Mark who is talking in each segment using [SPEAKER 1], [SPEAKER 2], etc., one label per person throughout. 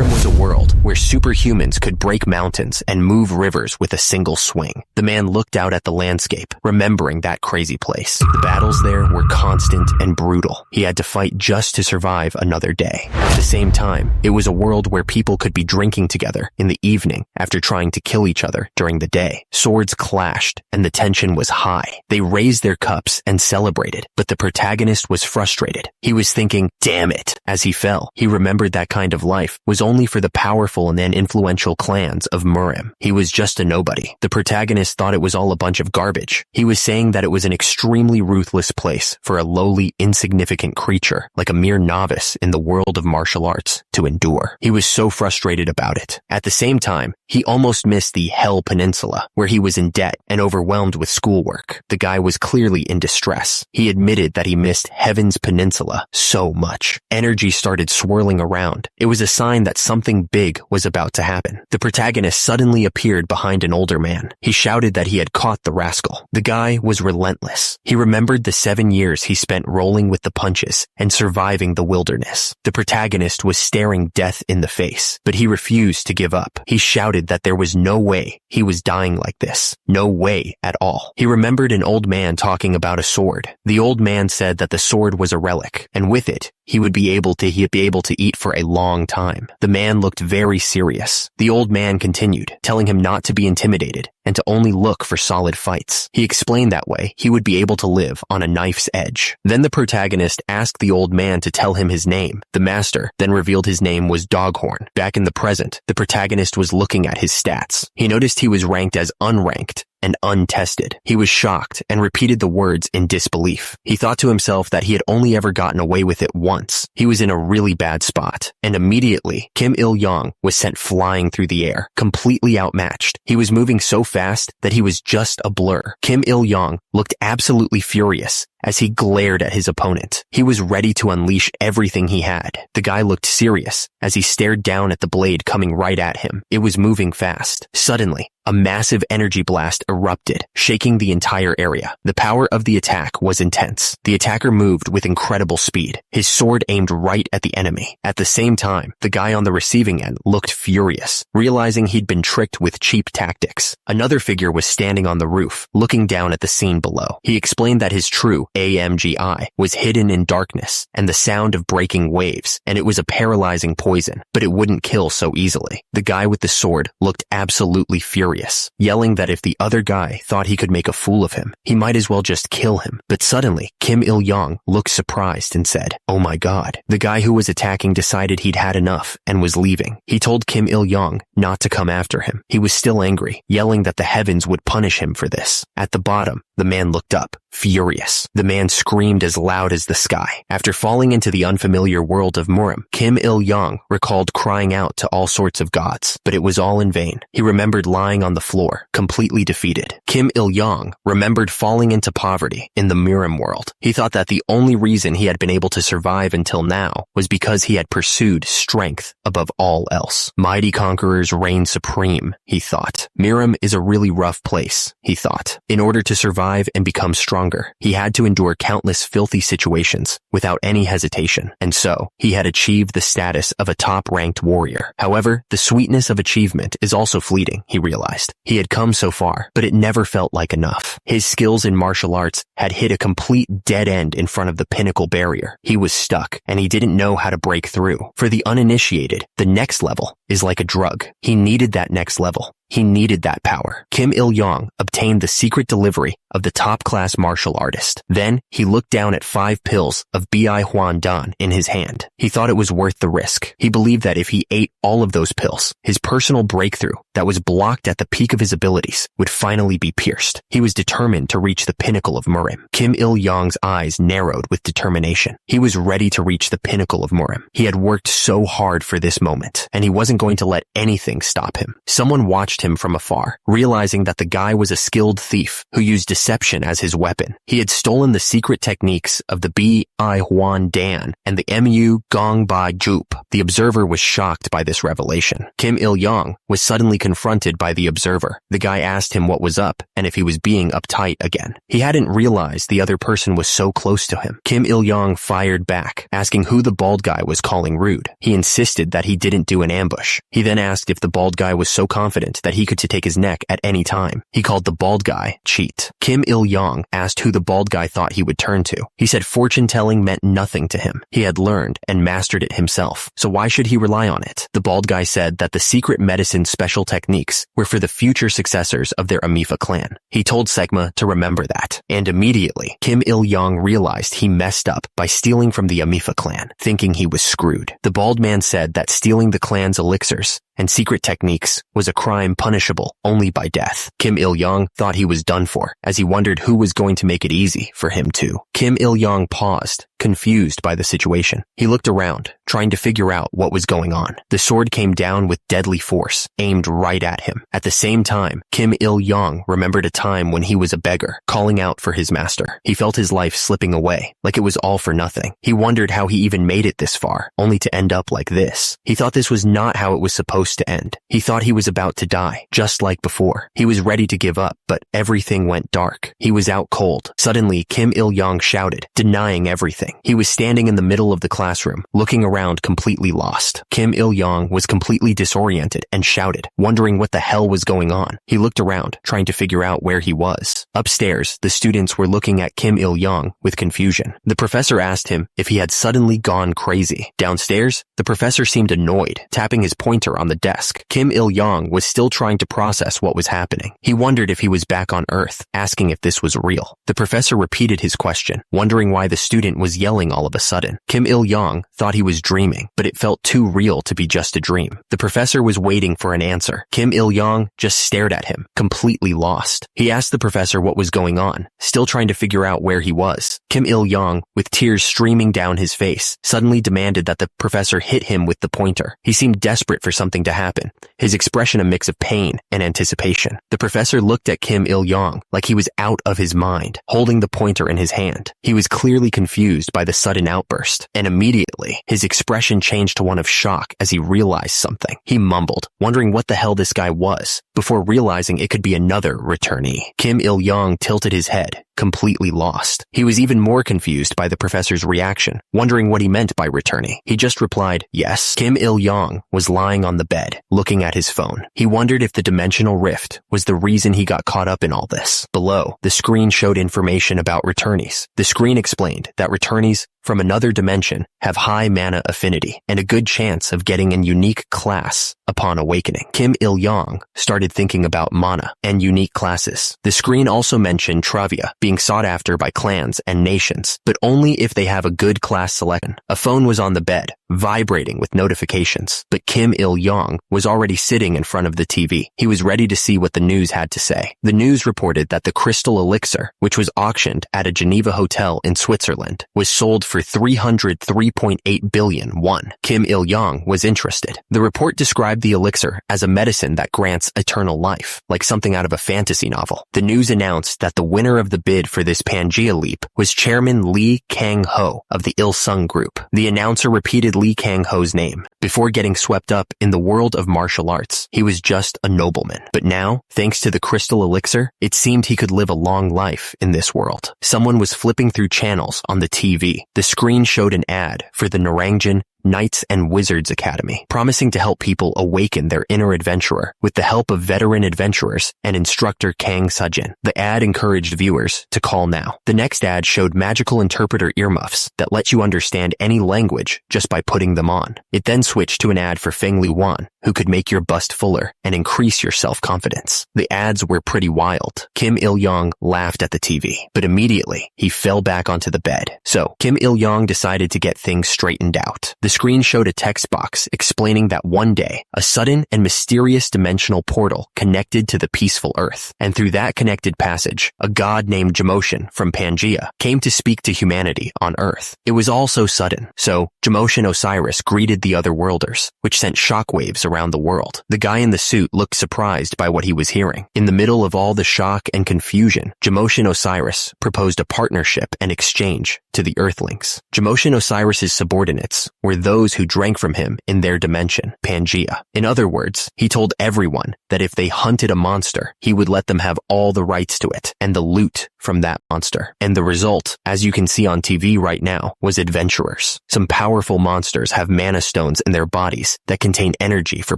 [SPEAKER 1] Murim was a world where superhumans could break mountains and move rivers with a single swing. The man looked out at the landscape, remembering that crazy place. The battles there were constant and brutal. He had to fight just to survive another day. At the same time, it was a world where people could be drinking together in the evening after trying to kill each other during the day. Swords clashed, and the tension was high. They raised their cups and celebrated, but the protagonist was frustrated. He was thinking, damn it. As he fell, he remembered that kind of life was only for the powerful and then influential clans of Murim. He was just a nobody. The protagonist thought it was all a bunch of garbage. He was saying that it was an extremely ruthless place for a lowly, insignificant creature, like a mere novice in the world of martial arts, to endure. He was so frustrated about it. At the same time, he almost missed the Hell Peninsula, where he was in debt and overwhelmed with schoolwork. The guy was clearly in distress. He admitted that he missed Heaven's Peninsula so much. Energy started swirling around. It was a sign that something big was about to happen. The protagonist suddenly appeared behind an older man. He shouted that he had caught the rascal. The guy was relentless. He remembered the 7 years he spent rolling with the punches and surviving the wilderness. The protagonist was staring death in the face, but he refused to give up. He shouted that there was no way he was dying like this. No way at all. He remembered an old man talking about a sword. The old man said that the sword was a relic, and with it, he would be able to eat for a long time. The man looked very serious. The old man continued, telling him not to be intimidated and to only look for solid fights. He explained that way he would be able to live on a knife's edge. Then the protagonist asked the old man to tell him his name. The master then revealed his name was Doghorn. Back in the present, the protagonist was looking at his stats. He noticed he was ranked as unranked and untested. He was shocked and repeated the words in disbelief. He thought to himself that he had only ever gotten away with it once. He was in a really bad spot. And immediately, Kim Il-yong was sent flying through the air, completely outmatched. He was moving so fast that he was just a blur. Kim Il-yong looked absolutely furious as he glared at his opponent. He was ready to unleash everything he had. The guy looked serious as he stared down at the blade coming right at him. It was moving fast. Suddenly, a massive energy blast erupted, shaking the entire area. The power of the attack was intense. The attacker moved with incredible speed. His sword aimed right at the enemy. At the same time, the guy on the receiving end looked furious, realizing he'd been tricked with cheap tactics. Another figure was standing on the roof, looking down at the scene below. He explained that his true AMGI was hidden in darkness and the sound of breaking waves, and it was a paralyzing poison, but it wouldn't kill so easily. The guy with the sword looked absolutely furious, yelling that if the other guy thought he could make a fool of him, he might as well just kill him. But suddenly, Kim Il-yong looked surprised and said, "Oh my god." The guy who was attacking decided he'd had enough and was leaving. He told Kim Il-yong not to come after him. He was still angry, yelling that the heavens would punish him for this. At the bottom, the man looked up, furious. The man screamed as loud as the sky. After falling into the unfamiliar world of Murim, Kim Il-yong recalled crying out to all sorts of gods, but it was all in vain. He remembered lying on the floor, completely defeated. Kim Il-yong remembered falling into poverty in the Murim world. He thought that the only reason he had been able to survive until now was because he had pursued strength above all else. Mighty conquerors reign supreme, he thought. Murim is a really rough place, he thought. In order to survive and become stronger, he had to endure countless filthy situations without any hesitation, and so he had achieved the status of a top-ranked warrior. However, the sweetness of achievement is also fleeting, he realized. He had come so far, but it never felt like enough. His skills in martial arts had hit a complete dead end in front of the pinnacle barrier. He was stuck, and he didn't know how to break through. For the uninitiated, the next level is like a drug. He needed that next level. He needed that power. Kim Il-yong obtained the secret delivery of the top-class martial artist. Then, he looked down at 5 pills of Bi Huan Dan in his hand. He thought it was worth the risk. He believed that if he ate all of those pills, his personal breakthrough that was blocked at the peak of his abilities would finally be pierced. He was determined to reach the pinnacle of Murim. Kim Il-yong's eyes narrowed with determination. He was ready to reach the pinnacle of Murim. He had worked so hard for this moment, and he wasn't going to let anything stop him. Someone watched him from afar, realizing that the guy was a skilled thief who used deception as his weapon. He had stolen the secret techniques of the Bi Huan Dan and the Mu Gong Bai Jup. The observer was shocked by this revelation. Kim Il-yong was suddenly confronted by the observer. The guy asked him what was up and if he was being uptight again. He hadn't realized the other person was so close to him. Kim Il-yong fired back, asking who the bald guy was calling rude. He insisted that he didn't do an ambush. He then asked if the bald guy was so confident that he could take his neck at any time. He called the bald guy cheat. Kim Il-yong asked who the bald guy thought he would turn to. He said fortune-telling meant nothing to him. He had learned and mastered it himself, so why should he rely on it? The bald guy said that the secret medicine special techniques were for the future successors of their Amifa clan. He told Segma to remember that, and immediately, Kim Il-yong realized he messed up by stealing from the Amifa clan, thinking he was screwed. The bald man said that stealing the clan's elixirs and secret techniques was a crime punishable only by death. Kim Il-yong thought he was done for, as he wondered who was going to make it easy for him too. Kim Il-yong paused, confused by the situation. He looked around, trying to figure out what was going on. The sword came down with deadly force, aimed right at him. At the same time, Kim Il-yong remembered a time when he was a beggar, calling out for his master. He felt his life slipping away, like it was all for nothing. He wondered how he even made it this far, only to end up like this. He thought this was not how it was supposed to end. He thought he was about to die, just like before. He was ready to give up, but everything went dark. He was out cold. Suddenly, Kim Il-yong shouted, denying everything. He was standing in the middle of the classroom, looking around completely lost. Kim Il-yong was completely disoriented and shouted, wondering what the hell was going on. He looked around, trying to figure out where he was. Upstairs, the students were looking at Kim Il-yong with confusion. The professor asked him if he had suddenly gone crazy. Downstairs, the professor seemed annoyed, tapping his pointer on the desk. Kim Il-yong was still trying to process what was happening. He wondered if he was back on Earth, asking if this was real. The professor repeated his question, wondering why the student was yelling all of a sudden. Kim Il-yong thought he was dreaming, but it felt too real to be just a dream. The professor was waiting for an answer. Kim Il-yong just stared at him, completely lost. He asked the professor what was going on, still trying to figure out where he was. Kim Il-yong, with tears streaming down his face, suddenly demanded that the professor hit him with the pointer. He seemed desperate for something to happen, his expression a mix of pain and anticipation. The professor looked at Kim Il-yong like he was out of his mind, holding the pointer in his hand. He was clearly confused by the sudden outburst, and immediately, his expression changed to one of shock as he realized something. He mumbled, wondering what the hell this guy was, before realizing it could be another returnee. Kim Il-yong tilted his head, completely lost. He was even more confused by the professor's reaction, wondering what he meant by returnee. He just replied, yes. Kim Il-yong was lying on the bed, looking at his phone. He wondered if the dimensional rift was the reason he got caught up in all this. Below, the screen showed information about returnees. The screen explained that returnees from another dimension have high mana affinity and a good chance of getting an unique class upon awakening. Kim Il-yong started thinking about mana and unique classes. The screen also mentioned Travia being sought after by clans and nations, but only if they have a good class selection. A phone was on the bed, vibrating with notifications, but Kim Il-yong was already sitting in front of the TV. He was ready to see what the news had to say. The news reported that the crystal elixir, which was auctioned at a Geneva hotel in Switzerland, was sold for 303.8 billion won. Kim Il-yong was interested. The report described the elixir as a medicine that grants eternal life, like something out of a fantasy novel. The news announced that the winner of the bid for this Pangea leap was Chairman Lee Kang-ho of the Il-sung Group. The announcer repeated Lee Kang-ho's name before getting swept up in the world of martial arts. He was just a nobleman. But now, thanks to the crystal elixir, it seemed he could live a long life in this world. Someone was flipping through channels on the TV. The screen showed an ad for the Narangjin Knights and Wizards Academy, promising to help people awaken their inner adventurer with the help of veteran adventurers and instructor Kang Sejin. The ad encouraged viewers to call now. The next ad showed magical interpreter earmuffs that let you understand any language just by putting them on. It then switched to an ad for Feng Li Wan, who could make your bust fuller and increase your self-confidence. The ads were pretty wild. Kim Il-yong laughed at the TV, but immediately he fell back onto the bed. So, Kim Il-yong decided to get things straightened out. The screen showed a text box explaining that one day, a sudden and mysterious dimensional portal connected to the peaceful Earth, and through that connected passage, a god named Jamoshin from Pangea came to speak to humanity on Earth. It was all so sudden, so Jamoshin Osiris greeted the other worlders, which sent shockwaves around the world. The guy in the suit looked surprised by what he was hearing. In the middle of all the shock and confusion, Jamoshin Osiris proposed a partnership and exchange to the Earthlings. Jamoshin Osiris's subordinates were those who drank from him in their dimension, Pangea. In other words, he told everyone that if they hunted a monster, he would let them have all the rights to it and the loot from that monster. And the result, as you can see on TV right now, was adventurers. Some powerful monsters have mana stones in their bodies that contain energy for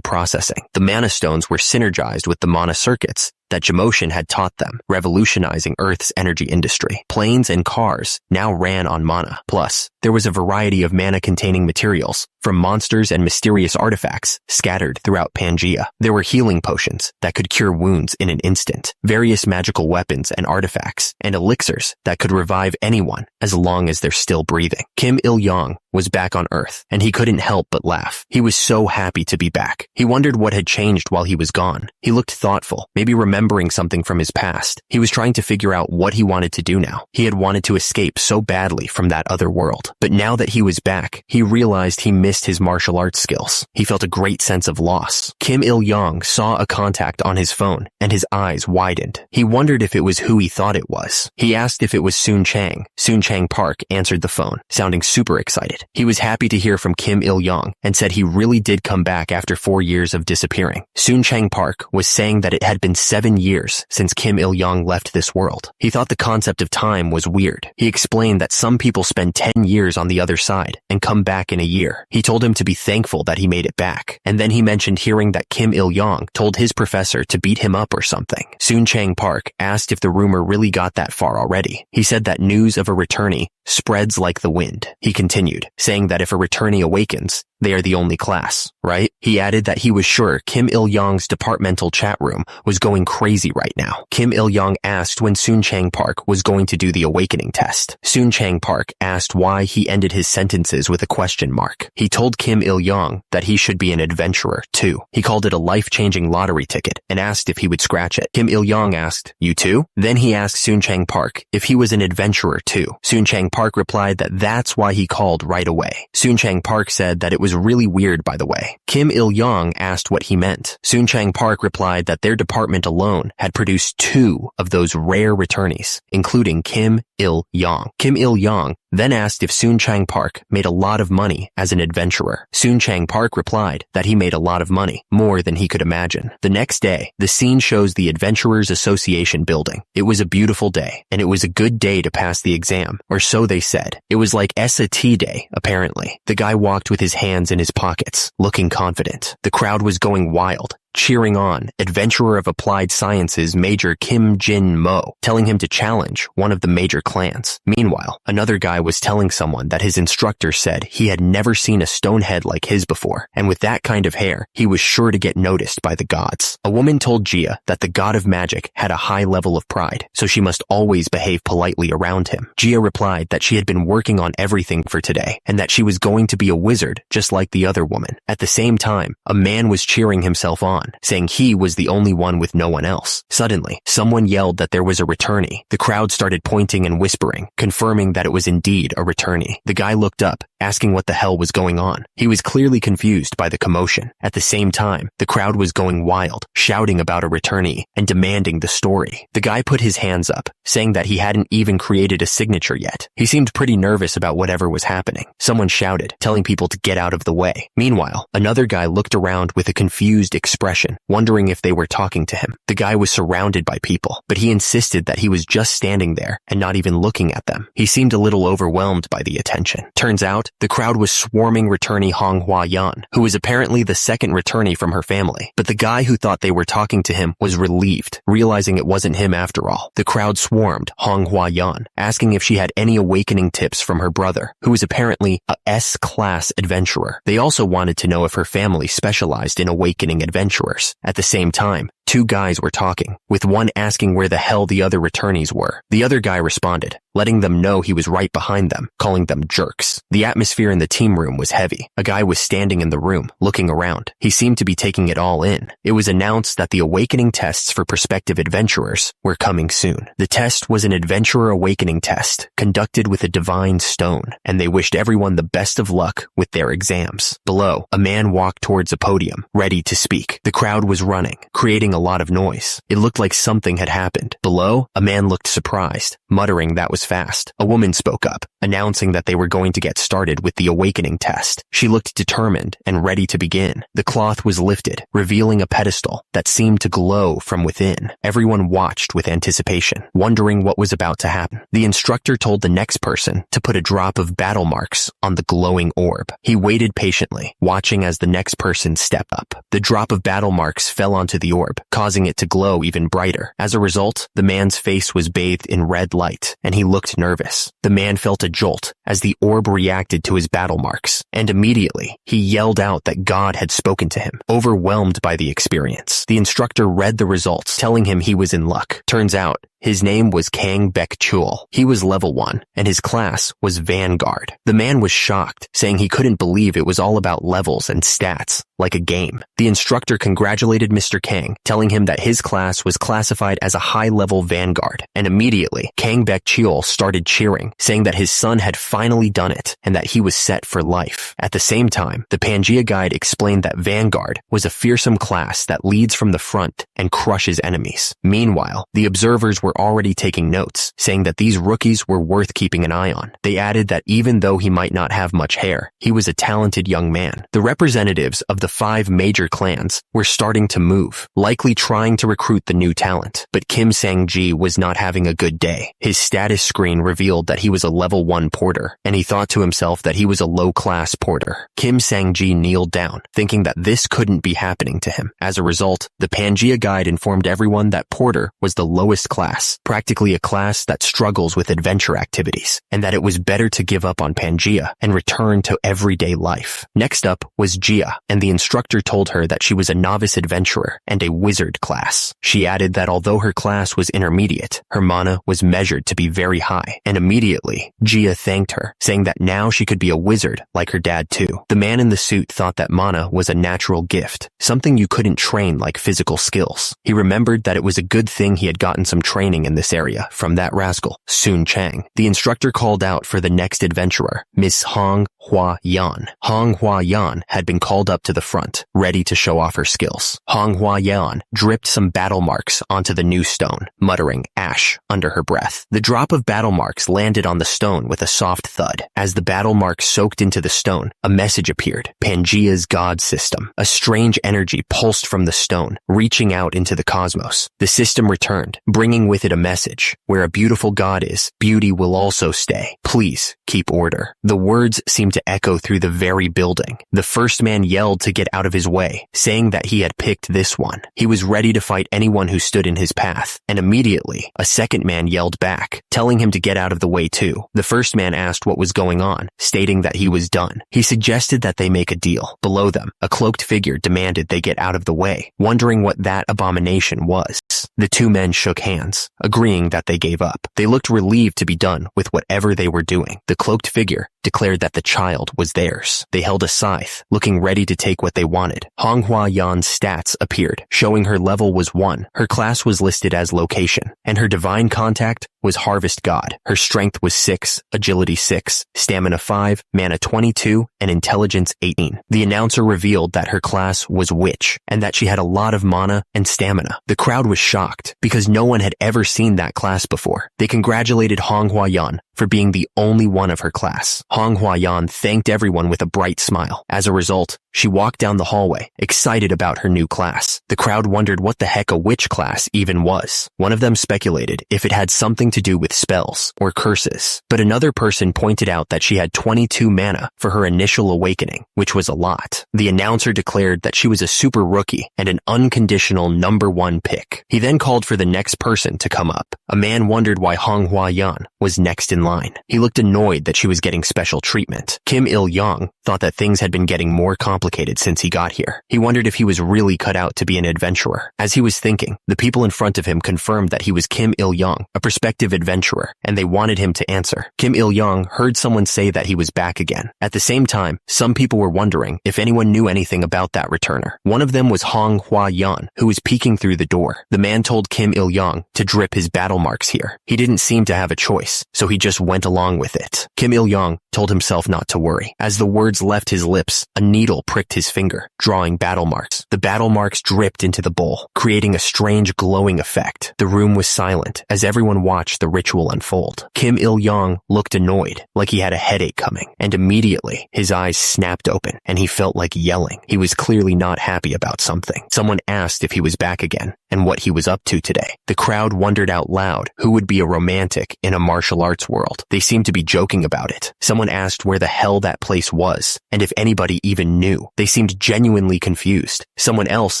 [SPEAKER 1] processing. The mana stones were synergized with the mana circuits that Jamoshin had taught them, revolutionizing Earth's energy industry. Planes and cars now ran on mana. Plus, there was a variety of mana-containing materials, from monsters and mysterious artifacts scattered throughout Pangea. There were healing potions that could cure wounds in an instant, various magical weapons and artifacts, and elixirs that could revive anyone as long as they're still breathing. Kim Il-yong was back on Earth, and he couldn't help but laugh. He was so happy to be back. He wondered what had changed while he was gone. He looked thoughtful, maybe remembering something from his past. He was trying to figure out what he wanted to do now. He had wanted to escape so badly from that other world. But now that he was back, he realized he missed his martial arts skills. He felt a great sense of loss. Kim Il-yong saw a contact on his phone, and his eyes widened. He wondered if it was who he thought it was. He asked if it was Soon Chang. Soon Chang Park answered the phone, sounding super excited. He was happy to hear from Kim Il-yong and said he really did come back after 4 years of disappearing. Soon Chang Park was saying that it had been 7 years since Kim Il-yong left this world. He thought the concept of time was weird. He explained that some people spend 10 years on the other side and come back in a year. He told him to be thankful that he made it back. And then he mentioned hearing that Kim Il-yong told his professor to beat him up or something. Soon Chang Park asked if the rumor really got that far already. He said that news of a returnee spreads like the wind. He continued, saying that if a returnee awakens, they are the only class, right? He added that he was sure Kim Il-yong's departmental chat room was going crazy right now. Kim Il-yong asked when Soon Chang Park was going to do the awakening test. Soon Chang Park asked why he ended his sentences with a question mark. He told Kim Il-yong that he should be an adventurer, too. He called it a life-changing lottery ticket and asked if he would scratch it. Kim Il-yong asked, "You too?" Then he asked Soon Chang Park if he was an adventurer, too. Soon Chang Park replied that that's why he called right away. Soon Chang Park said that it was really weird, by the way. Kim Il-yong asked what he meant. Soon Chang Park replied that their department alone had produced 2 of those rare returnees, including Kim Il-yong. Kim Il-yong then asked if Soon Chang Park made a lot of money as an adventurer. Soon Chang Park replied that he made a lot of money, more than he could imagine. The next day, the scene shows the Adventurers Association building. It was a beautiful day, and it was a good day to pass the exam, or so they said. It was like SAT day, apparently. The guy walked with his hands in his pockets, looking confident. The crowd was going wild, cheering on Adventurer of Applied Sciences Major Kim Jin-mo, telling him to challenge one of the major clans. Meanwhile, another guy was telling someone that his instructor said he had never seen a stone head like his before, and with that kind of hair, he was sure to get noticed by the gods. A woman told Jia that the god of magic had a high level of pride, so she must always behave politely around him. Jia replied that she had been working on everything for today, and that she was going to be a wizard just like the other woman. At the same time, a man was cheering himself on, saying he was the only one with no one else. Suddenly, someone yelled that there was a returnee. The crowd started pointing and whispering, confirming that it was indeed a returnee. The guy looked up, asking what the hell was going on. He was clearly confused by the commotion. At the same time, the crowd was going wild, shouting about a returnee and demanding the story. The guy put his hands up, saying that he hadn't even created a signature yet. He seemed pretty nervous about whatever was happening. Someone shouted, telling people to get out of the way. Meanwhile, another guy looked around with a confused expression, wondering if they were talking to him. The guy was surrounded by people, but he insisted that he was just standing there and not even looking at them. He seemed a little overwhelmed by the attention. Turns out, the crowd was swarming returnee Honghua Yan, who was apparently the second returnee from her family. But the guy who thought they were talking to him was relieved, realizing it wasn't him after all. The crowd swarmed Honghua Yan, asking if she had any awakening tips from her brother, who was apparently a S-class adventurer. They also wanted to know if her family specialized in awakening adventurers. At the same time, 2 guys were talking, with one asking where the hell the other returnees were. The other guy responded, letting them know he was right behind them, calling them jerks. The atmosphere in the team room was heavy. A guy was standing in the room, looking around. He seemed to be taking it all in. It was announced that the awakening tests for prospective adventurers were coming soon. The test was an adventurer awakening test, conducted with a divine stone, and they wished everyone the best of luck with their exams. Below, a man walked towards a podium, ready to speak. The crowd was running, creating a lot of noise. It looked like something had happened. Below, a man looked surprised, muttering that was fast. A woman spoke up, announcing that they were going to get started with the awakening test. She looked determined and ready to begin. The cloth was lifted, revealing a pedestal that seemed to glow from within. Everyone watched with anticipation, wondering what was about to happen. The instructor told the next person to put a drop of battle marks on the glowing orb. He waited patiently, watching as the next person stepped up. The drop of battle marks fell onto the orb, causing it to glow even brighter. As a result, the man's face was bathed in red light, and he looked nervous. The man felt a jolt as the orb reacted to his battle marks, and immediately, he yelled out that God had spoken to him. Overwhelmed by the experience, the instructor read the results, telling him he was in luck. Turns out, his name was Kang Baek-chul. He was level 1, and his class was Vanguard. The man was shocked, saying he couldn't believe it was all about levels and stats, like a game. The instructor congratulated Mr. Kang, telling him that his class was classified as a high-level Vanguard, and immediately, Kang Baek-chul started cheering, saying that his son had finally done it, and that he was set for life. At the same time, the Pangea guide explained that Vanguard was a fearsome class that leads from the front and crushes enemies. Meanwhile, the observers were already taking notes, saying that these rookies were worth keeping an eye on. They added that even though he might not have much hair, he was a talented young man. The representatives of the 5 major clans were starting to move, likely trying to recruit the new talent. But Kim Sang-ji was not having a good day. His status screen revealed that he was a level 1 porter, and he thought to himself that he was a low-class porter. Kim Sang-ji kneeled down, thinking that this couldn't be happening to him. As a result, the Pangea guide informed everyone that porter was the lowest class, practically a class that struggles with adventure activities, and that it was better to give up on Pangea and return to everyday life. Next up was Jia, and the instructor told her that she was a novice adventurer and a wizard class. She added that although her class was intermediate, her mana was measured to be very high, and immediately, Jia thanked her, saying that now she could be a wizard like her dad too. The man in the suit thought that mana was a natural gift, something you couldn't train like physical skills. He remembered that it was a good thing he had gotten some training in this area from that rascal, Sun Chang. The instructor called out for the next adventurer, Miss Hong Hua Yan. Hong Hua Yan had been called up to the front, ready to show off her skills. Hong Hua Yan dripped some battle marks onto the new stone, muttering ash under her breath. The drop of battle marks landed on the stone with a soft thud. As the battle marks soaked into the stone, a message appeared, Pangea's God System. A strange energy pulsed from the stone, reaching out into the cosmos. The system returned, bringing with it a message. Where a beautiful God is, beauty will also stay. Please keep order. The words seemed to echo through the very building. The first man yelled to get out of his way, saying that he had picked this one. He was ready to fight anyone who stood in his path, and immediately, a second man yelled back, telling him to get out of the way too. The first man asked what was going on, stating that he was done. He suggested that they make a deal. Below them, a cloaked figure demanded they get out of the way, wondering what that abomination was. The 2 men shook hands, agreeing that they gave up. They looked relieved to be done with whatever they were doing. The cloaked figure declared that the child was theirs. They held a scythe, looking ready to take what they wanted. Hong Hua Yan's stats appeared, showing her level was 1. Her class was listed as location, and her divine contact was Harvest God. Her strength was 6, agility 6, stamina 5, mana 22, and intelligence 18. The announcer revealed that her class was Witch, and that she had a lot of mana and stamina. The crowd was shocked, because no one had ever seen that class before. They congratulated Hong Hua Yan for being the only one of her class. Hong Hua Yan thanked everyone with a bright smile. As a result, she walked down the hallway, excited about her new class. The crowd wondered what the heck a witch class even was. One of them speculated if it had something to do with spells or curses, but another person pointed out that she had 22 mana for her initial awakening, which was a lot. The announcer declared that she was a super rookie and an unconditional number 1 pick. He then called for the next person to come up. A man wondered why Hong Hua Yan was next in line. He looked annoyed that she was getting special treatment. Kim Il-young thought that things had been getting more complicated since he got here. He wondered if he was really cut out to be an adventurer. As he was thinking, the people in front of him confirmed that he was Kim Il-young, a prospective adventurer, and they wanted him to answer. Kim Il-young heard someone say that he was back again. At the same time, some people were wondering if anyone knew anything about that returner. One of them was Hong Hwa-yeon, who was peeking through the door. The man told Kim Il-young to drip his battle marks here. He didn't seem to have a choice, so he just went along with it. Kim Il-young told himself not to worry. As the words left his lips, a needle pricked his finger, drawing battle marks. The battle marks dripped into the bowl, creating a strange glowing effect. The room was silent as everyone watched the ritual unfold. Kim Il-young looked annoyed, like he had a headache coming, and immediately his eyes snapped open and he felt like yelling. He was clearly not happy about something. Someone asked if he was back again and what he was up to today. The crowd wondered out loud who would be a romantic in a martial arts world. They seemed to be joking about it. Someone asked where the hell that place was and if anybody even knew. They seemed genuinely confused. Someone else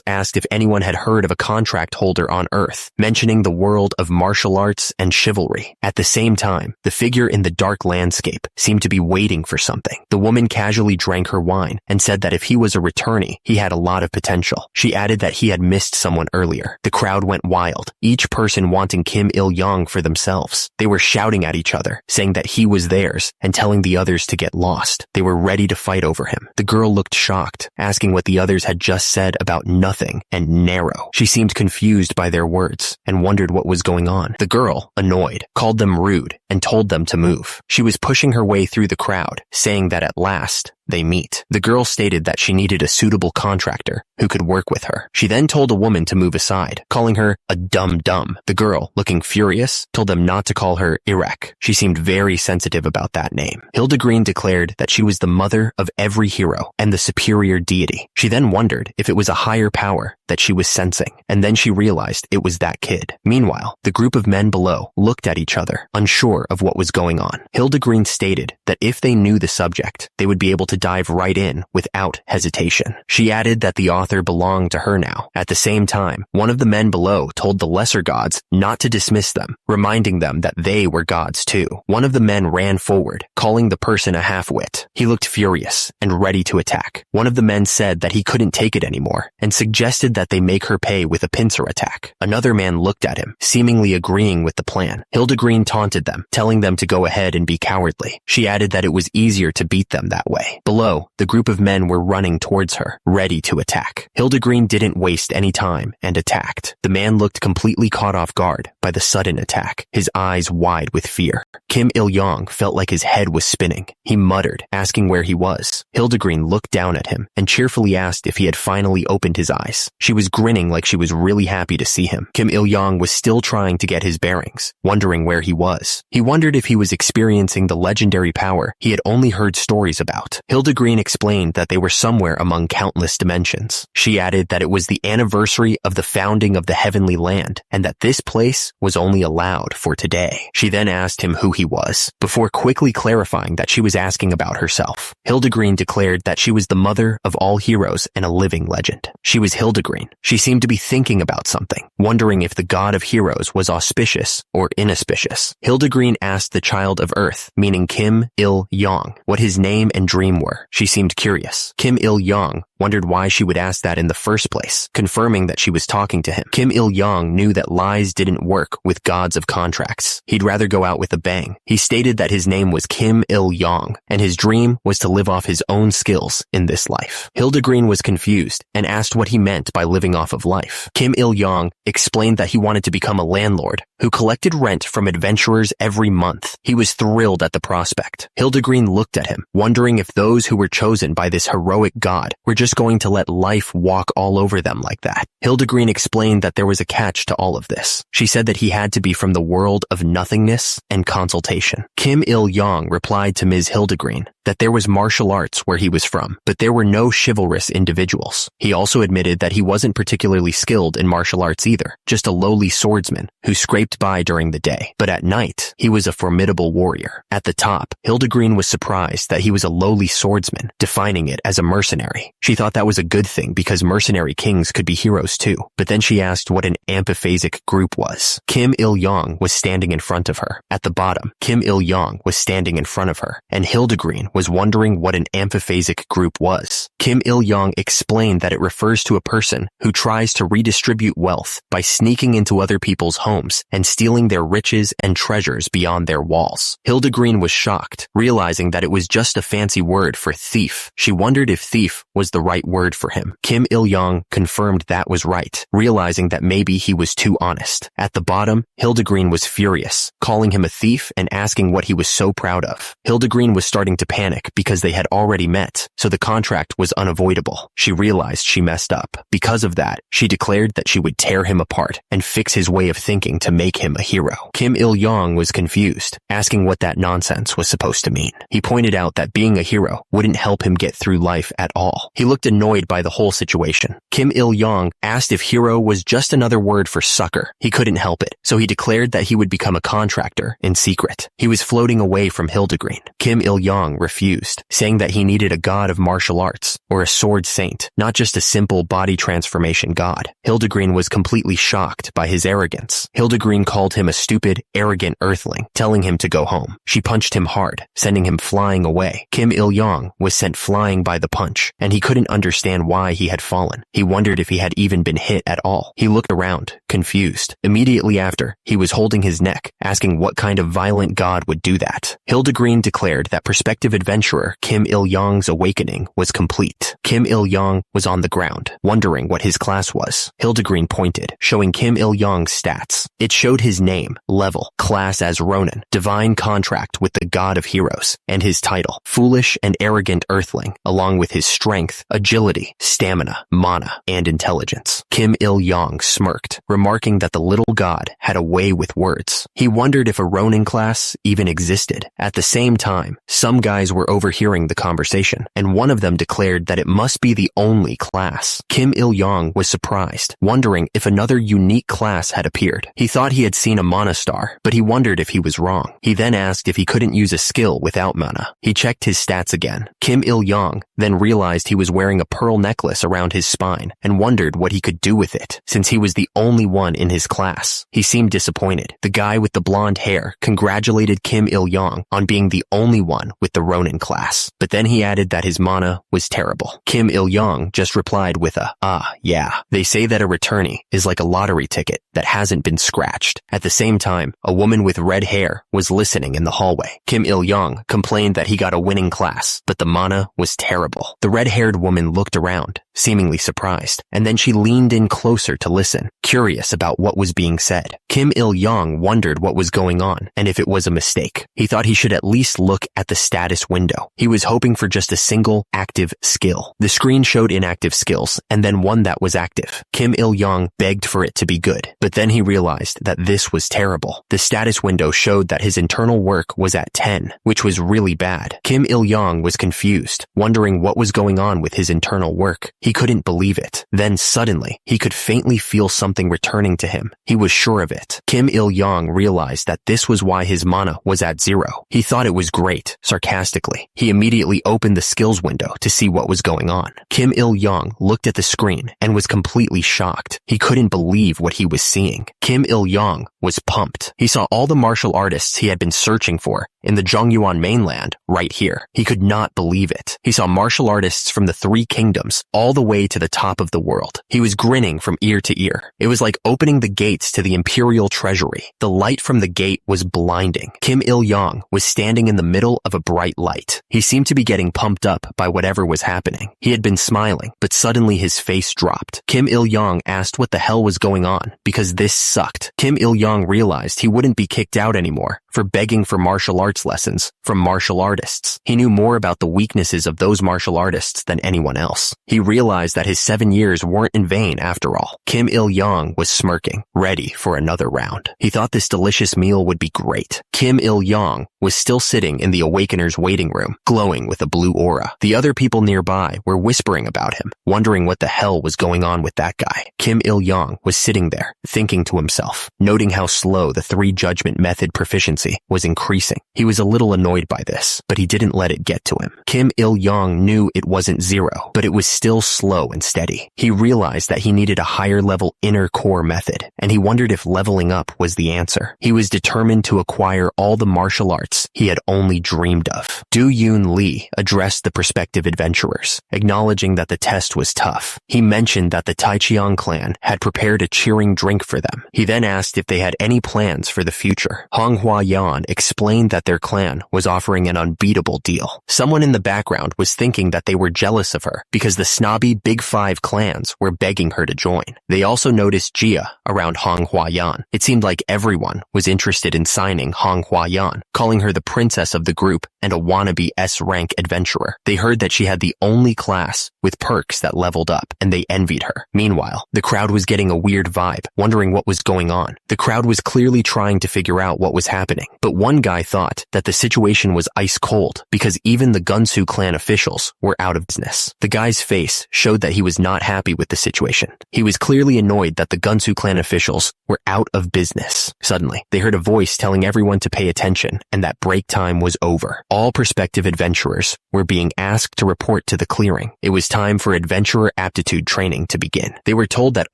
[SPEAKER 1] asked if anyone had heard of a contract holder on Earth, mentioning the world of martial arts and chivalry. At the same time, the figure in the dark landscape seemed to be waiting for something. The woman casually drank her wine and said that if he was a returnee, he had a lot of potential. She added that he had missed someone earlier. The crowd went wild, each person wanting Kim Il-young for themselves. They were shouting at each other, saying that he was theirs and telling the others to get lost. They were ready to fight over him. The girl looked shocked, asking what the others had just said about nothing and narrow. She seemed confused by their words and wondered what was going on. The girl, annoyed, called them rude and told them to move. She was pushing her way through the crowd, saying that at last, they meet. The girl stated that she needed a suitable contractor who could work with her. She then told a woman to move aside, calling her a dum-dum. The girl, looking furious, told them not to call her Irek. She seemed very sensitive about that name. Hildegreen declared that she was the mother of every hero and the superior deity. She then wondered if it was a higher power that she was sensing, and then she realized it was that kid. Meanwhile, the group of men below looked at each other, unsure of what was going on. Hildegreen stated that if they knew the subject, they would be able to dive right in without hesitation. She added that the author belonged to her now. At the same time, one of the men below told the lesser gods not to dismiss them, reminding them that they were gods too. One of the men ran forward, calling the person a half-wit. He looked furious and ready to attack. One of the men said that he couldn't take it anymore and suggested that they make her pay with a pincer attack. Another man looked at him, seemingly agreeing with the plan. Hildegreen taunted them, telling them to go ahead and be cowardly. She added that it was easier to beat them that way. Below, the group of men were running towards her, ready to attack. Hildegreen didn't waste any time and attacked. The man looked completely caught off guard by the sudden attack, his eyes wide with fear. Kim Il-young felt like his head was spinning. He muttered, asking where he was. Hildegreen looked down at him and cheerfully asked if he had finally opened his eyes. She was grinning like she was really happy to see him. Kim Il-young was still trying to get his bearings, wondering where he was. He wondered if he was experiencing the legendary power he had only heard stories about. Hildegreen explained that they were somewhere among countless dimensions. She added that it was the anniversary of the founding of the heavenly land, and that this place was only allowed for today. She then asked him who he was, before quickly clarifying that she was asking about herself. Hildegreen declared that she was the mother of all heroes and a living legend. She was Hildegreen. She seemed to be thinking about something, wondering if the god of heroes was auspicious or inauspicious. Hildegreen asked the child of Earth, meaning Kim Il-young, what his name and dream were. She seemed curious. Kim Il-young wondered why she would ask that in the first place, confirming that she was talking to him. Kim Il-young knew that lies didn't work with gods of contracts. He'd rather go out with a bang. He stated that his name was Kim Il-young, and his dream was to live off his own skills in this life. Hildegreen was confused and asked what he meant by living off of life. Kim Il-young explained that he wanted to become a landlord who collected rent from adventurers every month. He was thrilled at the prospect. Hildegreen looked at him, wondering if those who were chosen by this heroic god were just going to let life walk all over them like that. Hildegreen explained that there was a catch to all of this. She said that he had to be from the world of nothingness and consultation. Kim Il-young replied to Ms. Hildegreen that there was martial arts where he was from, but there were no chivalrous individuals. He also admitted that he wasn't particularly skilled in martial arts either, just a lowly swordsman who scraped by during the day. But at night, he was a formidable warrior. At the top, Hildegreen was surprised that he was a lowly swordsman, defining it as a mercenary. She She thought that was a good thing because mercenary kings could be heroes too. But then she asked what an amphipasic group was. Kim Il-yong was standing in front of her. At the bottom, Kim Il-yong was standing in front of her, and Hildegreen was wondering what an amphipasic group was. Kim Il-yong explained that it refers to a person who tries to redistribute wealth by sneaking into other people's homes and stealing their riches and treasures beyond their walls. Hildegreen was shocked, realizing that it was just a fancy word for thief. She wondered if thief was the right word for him. Kim Il-yong confirmed that was right, realizing that maybe he was too honest. At the bottom, Hildegreen was furious, calling him a thief and asking what he was so proud of. Hildegreen was starting to panic because they had already met, so the contract was unavoidable. She realized she messed up. Because of that, she declared that she would tear him apart and fix his way of thinking to make him a hero. Kim Il-yong was confused, asking what that nonsense was supposed to mean. He pointed out that being a hero wouldn't help him get through life at all. He looked annoyed by the whole situation. Kim Il-yong asked if hero was just another word for sucker. He couldn't help it, so he declared that he would become a contractor in secret. He was floating away from Hildegreen. Kim Il-yong refused, saying that he needed a god of martial arts or a sword saint, not just a simple body transformation god. Hildegreen was completely shocked by his arrogance. Hildegreen called him a stupid, arrogant earthling, telling him to go home. She punched him hard, sending him flying away. Kim Il-yong was sent flying by the punch, and he couldn't understand why he had fallen. He wondered if he had even been hit at all. He looked around, confused. Immediately after, he was holding his neck, asking what kind of violent god would do that. Hildegreen declared that prospective adventurer Kim Il-yong's awakening was complete. Kim Il-yong was on the ground, wondering what his class was. Hildegreen pointed, showing Kim Il-yong's stats. It showed his name, level, class as Ronin, divine contract with the god of heroes, and his title, foolish and arrogant earthling, along with his strength, agility, stamina, mana, and intelligence. Kim Il-yong smirked, remarking that the little god had a way with words. He wondered if a Ronin class even existed. At the same time, some guys were overhearing the conversation, and one of them declared that it must be the only class. Kim Il-yong was surprised, wondering if another unique class had appeared. He thought he had seen a mana star, but he wondered if he was wrong. He then asked if he couldn't use a skill without mana. He checked his stats again. Kim Il-yong then realized he was wearing a pearl necklace around his spine and wondered what he could do with it, since he was the only one in his class. He seemed disappointed. The guy with the blonde hair congratulated Kim Il-yong on being the only one with the Ronin class, but then he added that his mana was terrible. Kim Il-yong just replied with a, yeah. They say that a returnee is like a lottery ticket that hasn't been scratched. At the same time, a woman with red hair was listening in the hallway. Kim Il-yong complained that he got a winning class, but the mana was terrible. The red-haired woman looked around, seemingly surprised, and then she leaned in closer to listen, curious about what was being said. Kim Il-yong wondered what was going on and if it was a mistake. He thought he should at least look at the status window. He was hoping for just a single active skill. The screen showed inactive skills and then one that was active. Kim Il-yong begged for it to be good, but then he realized that this was terrible. The status window showed that his internal work was at 10, which was really bad. Kim Il-yong was confused, wondering what was going on with his internal work. He couldn't believe it. Then suddenly, he could faintly feel something returning to him. He was sure of it. Kim Il-yong realized that this was why his mana was at 0. He thought it was great, sarcastically. He immediately opened the skills window to see what was going on. Kim Il-yong looked at the screen and was completely shocked. He couldn't believe what he was seeing. Kim Il-yong was pumped. He saw all the martial artists he had been searching for in the Zhongyuan mainland right here. He could not believe it. He saw martial artists from the 3 kingdoms all the way to the top of the world. He was grinning from ear to ear. It was like opening the gates to the imperial treasury. The light from the gate was blinding. Kim Il-yong was standing in the middle of a bright light. He seemed to be getting pumped up by whatever was happening. He had been smiling, but suddenly his face dropped. Kim Il-yong asked what the hell was going on, because this sucked. Kim Il-yong realized he wouldn't be kicked out anymore for begging for martial arts lessons from martial artists. He knew more about the weaknesses of those martial artists than anyone else. He realized realized that his 7 years weren't in vain after all. Kim Il-young was smirking, ready for another round. He thought this delicious meal would be great. Kim Il-young was still sitting in the Awakener's waiting room, glowing with a blue aura. The other people nearby were whispering about him, wondering what the hell was going on with that guy. Kim Il-young was sitting there, thinking to himself, noting how slow the 3 judgment method proficiency was increasing. He was a little annoyed by this, but he didn't let it get to him. Kim Il-young knew it wasn't 0, but it was still slow and steady. He realized that he needed a higher level inner core method, and he wondered if leveling up was the answer. He was determined to acquire all the martial arts he had only dreamed of. Do-yoon Lee addressed the prospective adventurers, acknowledging that the test was tough. He mentioned that the Taichiang clan had prepared a cheering drink for them. He then asked if they had any plans for the future. Hong Hua Yan explained that their clan was offering an unbeatable deal. Someone in the background was thinking that they were jealous of her because the snobby Big 5 clans were begging her to join. They also noticed Jia around Hong Hua Yan. It seemed like everyone was interested in signing Hong Hua Yan, calling her the princess of the group and a wannabe S-rank adventurer. They heard that she had the only class with perks that leveled up, and they envied her. Meanwhile, the crowd was getting a weird vibe, wondering what was going on. The crowd was clearly trying to figure out what was happening, but one guy thought that the situation was ice cold because even the Gunsu clan officials were out of business. The guy's face showed that he was not happy with the situation. He was clearly annoyed that the Gunsu clan officials were out of business. Suddenly, they heard a voice telling everyone to pay attention and that break time was over. All prospective adventurers were being asked to report to the clearing. It was time for adventurer aptitude training to begin. They were told that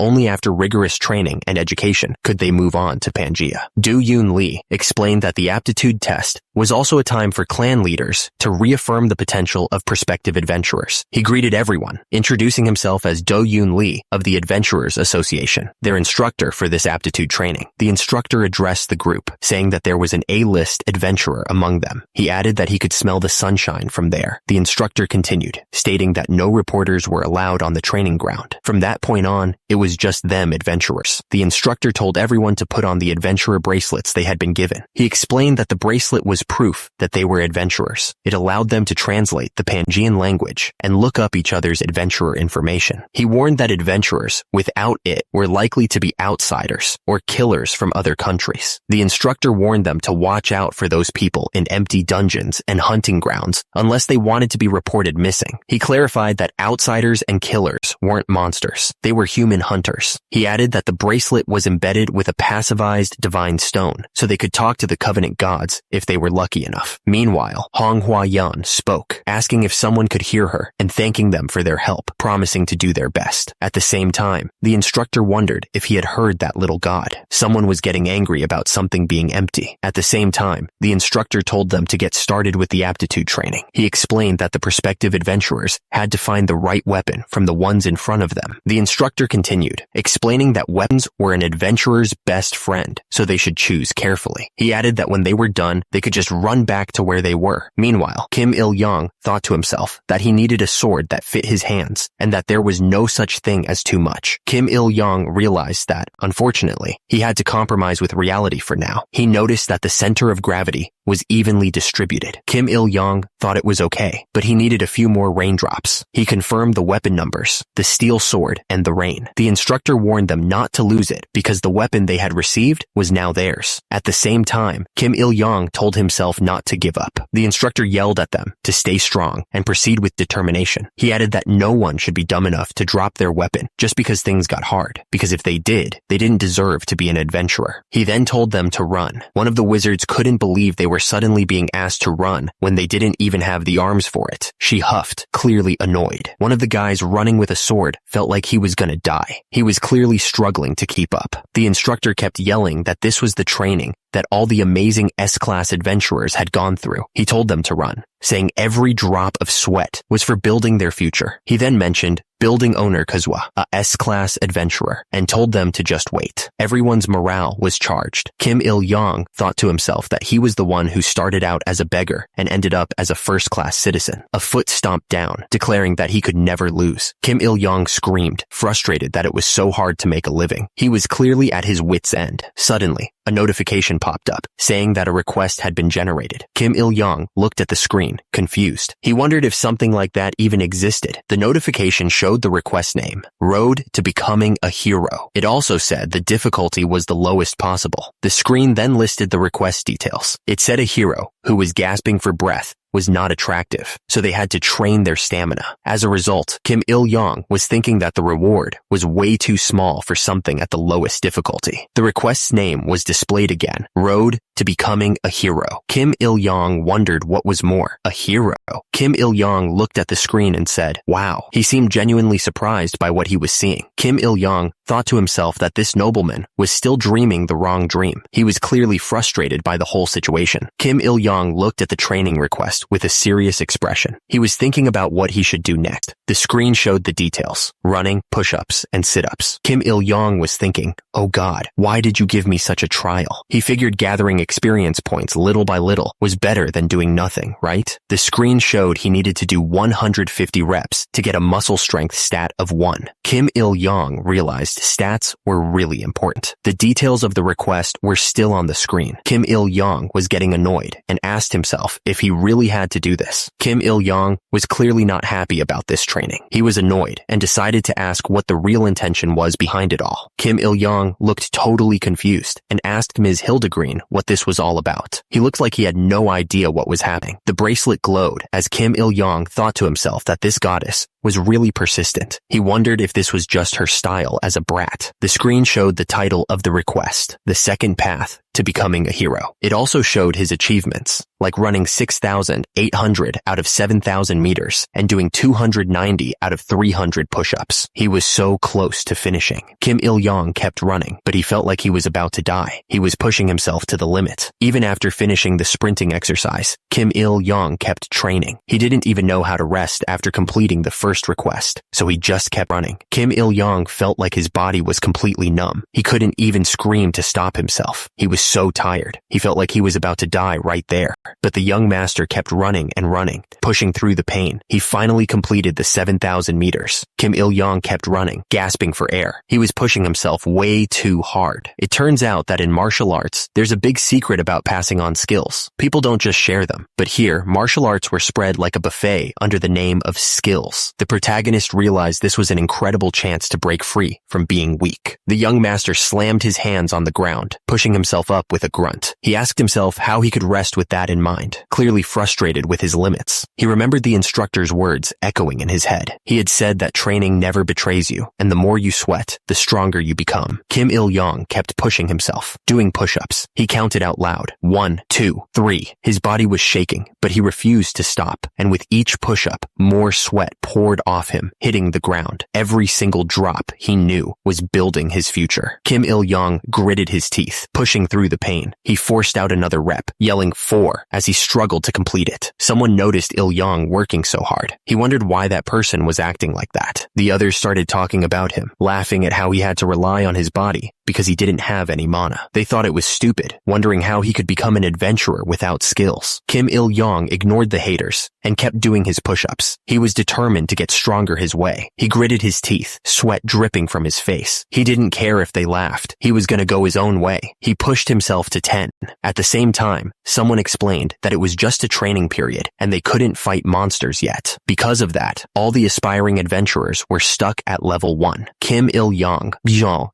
[SPEAKER 1] only after rigorous training and education could they move on to Pangea. Do-yoon Lee explained that the aptitude test was also a time for clan leaders to reaffirm the potential of prospective adventurers. He greeted everyone, introducing himself as Do-yoon Lee of the Adventurers Association, their instructor for this aptitude training. The instructor addressed the group, saying that there was an A-list adventurer among them. He added that he could smell the sunshine from there. The instructor continued, stating that no reporters were allowed on the training ground. From that point on, it was just them adventurers. The instructor told everyone to put on the adventurer bracelets they had been given. He explained that the bracelet was proof that they were adventurers. It allowed them to translate the Pangean language and look up each other's adventurer information. He warned that adventurers without it were likely to be outsiders or killers from other countries. The instructor warned them to watch out for those people in empty dungeons and hunting grounds unless they wanted to be reported missing. He clarified that outsiders and killers weren't monsters. They were human hunters. He added that the bracelet was embedded with a passivized divine stone, so they could talk to the Covenant gods if they were lucky enough. Meanwhile, Hong Hua Yan spoke, asking if someone could hear her and thanking them for their help, promising to do their best. At the same time, the instructor wondered if he had heard that little god. Someone was getting angry about something being empty. At the same time, the instructor told them to get started with the aptitude training. He explained that the prospective adventurers had to find the right weapon from the ones in front of them. The instructor continued, explaining that weapons were an adventurer's best friend, so they should choose carefully. He added that when they were done, they could just run back to where they were. Meanwhile, Kim Il-young thought to himself that he needed a sword that fit his hands and that there was no such thing as too much. Kim Il-young realized that, unfortunately, he had to compromise with reality for now. He noticed that the center of gravity was evenly distributed. Kim Il-young thought it was okay, but he needed a few more raindrops. He confirmed the weapon numbers, the steel sword, and the rain. The instructor warned them not to lose it because the weapon they had received was now theirs. At the same time, Kim Il-young told himself not to give up. The instructor yelled at them to stay strong and proceed with determination. He added that no one should be dumb enough to drop their weapon just because things got hard, because if they did, they didn't deserve to be an adventurer. He then told them to run. One of the wizards couldn't believe they were suddenly being asked to run when they didn't even have the arms for it. She huffed, clearly annoyed. One of the guys running with a sword felt like he was gonna die. He was clearly struggling to keep up. The instructor kept yelling that this was the training that all the amazing S-class adventurers had gone through. He told them to run, saying every drop of sweat was for building their future. He then mentioned building owner Kazuha, a S-class adventurer, and told them to just wait. Everyone's morale was charged. Kim Il-young thought to himself that he was the one who started out as a beggar and ended up as a first-class citizen. A foot stomped down, declaring that he could never lose. Kim Il-young screamed, frustrated that it was so hard to make a living. He was clearly at his wit's end. Suddenly, a notification popped up, saying that a request had been generated. Kim Il-young looked at the screen, confused. He wondered if something like that even existed. The notification showed showed the request name, Road to Becoming a Hero. It also said the difficulty was the lowest possible. The screen then listed the request details. It said a hero, who was gasping for breath, was not attractive, so they had to train their stamina. As a result, Kim Il-young was thinking that the reward was way too small for something at the lowest difficulty. The request's name was displayed again, Road to Becoming a Hero. Kim Il-young wondered what was more, a hero. Kim Il-young looked at the screen and said, wow. He seemed genuinely surprised by what he was seeing. Kim Il-young thought to himself that this nobleman was still dreaming the wrong dream. He was clearly frustrated by the whole situation. Kim Il-young looked at the training request with a serious expression. He was thinking about what he should do next. The screen showed the details, running, push-ups, and sit-ups. Kim Il-young was thinking, oh God, why did you give me such a trial? He figured gathering experience points little by little was better than doing nothing, right? The screen showed he needed to do 150 reps to get a muscle strength stat of 1. Kim Il-young realized stats were really important. The details of the request were still on the screen. Kim Il-young was getting annoyed and asked himself if he really had to do this. Kim Il-young was clearly not happy about this training. He was annoyed and decided to ask what the real intention was behind it all. Kim Il-young looked totally confused and asked Ms. Hildegreen what this was all about. He looked like he had no idea what was happening. The bracelet glowed as Kim Il-young thought to himself that this goddess was really persistent. He wondered if this was just her style as a brat. The screen showed the title of the request, The Second Path to Becoming a Hero. It also showed his achievements, like running 6,800 out of 7,000 meters and doing 290 out of 300 push-ups. He was so close to finishing. Kim Il-young kept running, but he felt like he was about to die. He was pushing himself to the limit. Even after finishing the sprinting exercise, Kim Il-young kept training. He didn't even know how to rest after completing the first request, so he just kept running. Kim Il-young felt like his body was completely numb. He couldn't even scream to stop himself. He was so tired. He felt like he was about to die right there. But the young master kept running and running, pushing through the pain. He finally completed the 7,000 meters. Kim Il-young kept running, gasping for air. He was pushing himself way too hard. It turns out that in martial arts, there's a big secret about passing on skills. People don't just share them. But here, martial arts were spread like a buffet under the name of skills. The protagonist realized this was an incredible chance to break free from being weak. The young master slammed his hands on the ground, pushing himself up with a grunt. He asked himself how he could rest with that in mind, clearly frustrated with his limits. He remembered the instructor's words echoing in his head. He had said that training never betrays you, and the more you sweat, the stronger you become. Kim Il-young kept pushing himself, doing push-ups. He counted out loud, 1, 2, 3. His body was shaking, but he refused to stop, and with each push-up, more sweat poured off him, hitting the ground. Every single drop, he knew, was building his future. Kim Il-young gritted his teeth, pushing through the pain. He forced out another rep, yelling 4 as he struggled to complete it. Someone noticed Il-young working so hard. He wondered why that person was acting like that. The others started talking about him, laughing at how he had to rely on his body because he didn't have any mana. They thought it was stupid, wondering how he could become an adventurer without skills. Kim Il-young ignored the haters and kept doing his push-ups. He was determined to get stronger his way. He gritted his teeth, sweat dripping from his face. He didn't care if they laughed. He was going to go his own way. He pushed himself to 10. At the same time, someone explained that it was just a training period and they couldn't fight monsters yet. Because of that, all the aspiring adventurers were stuck at level 1. Kim Il-young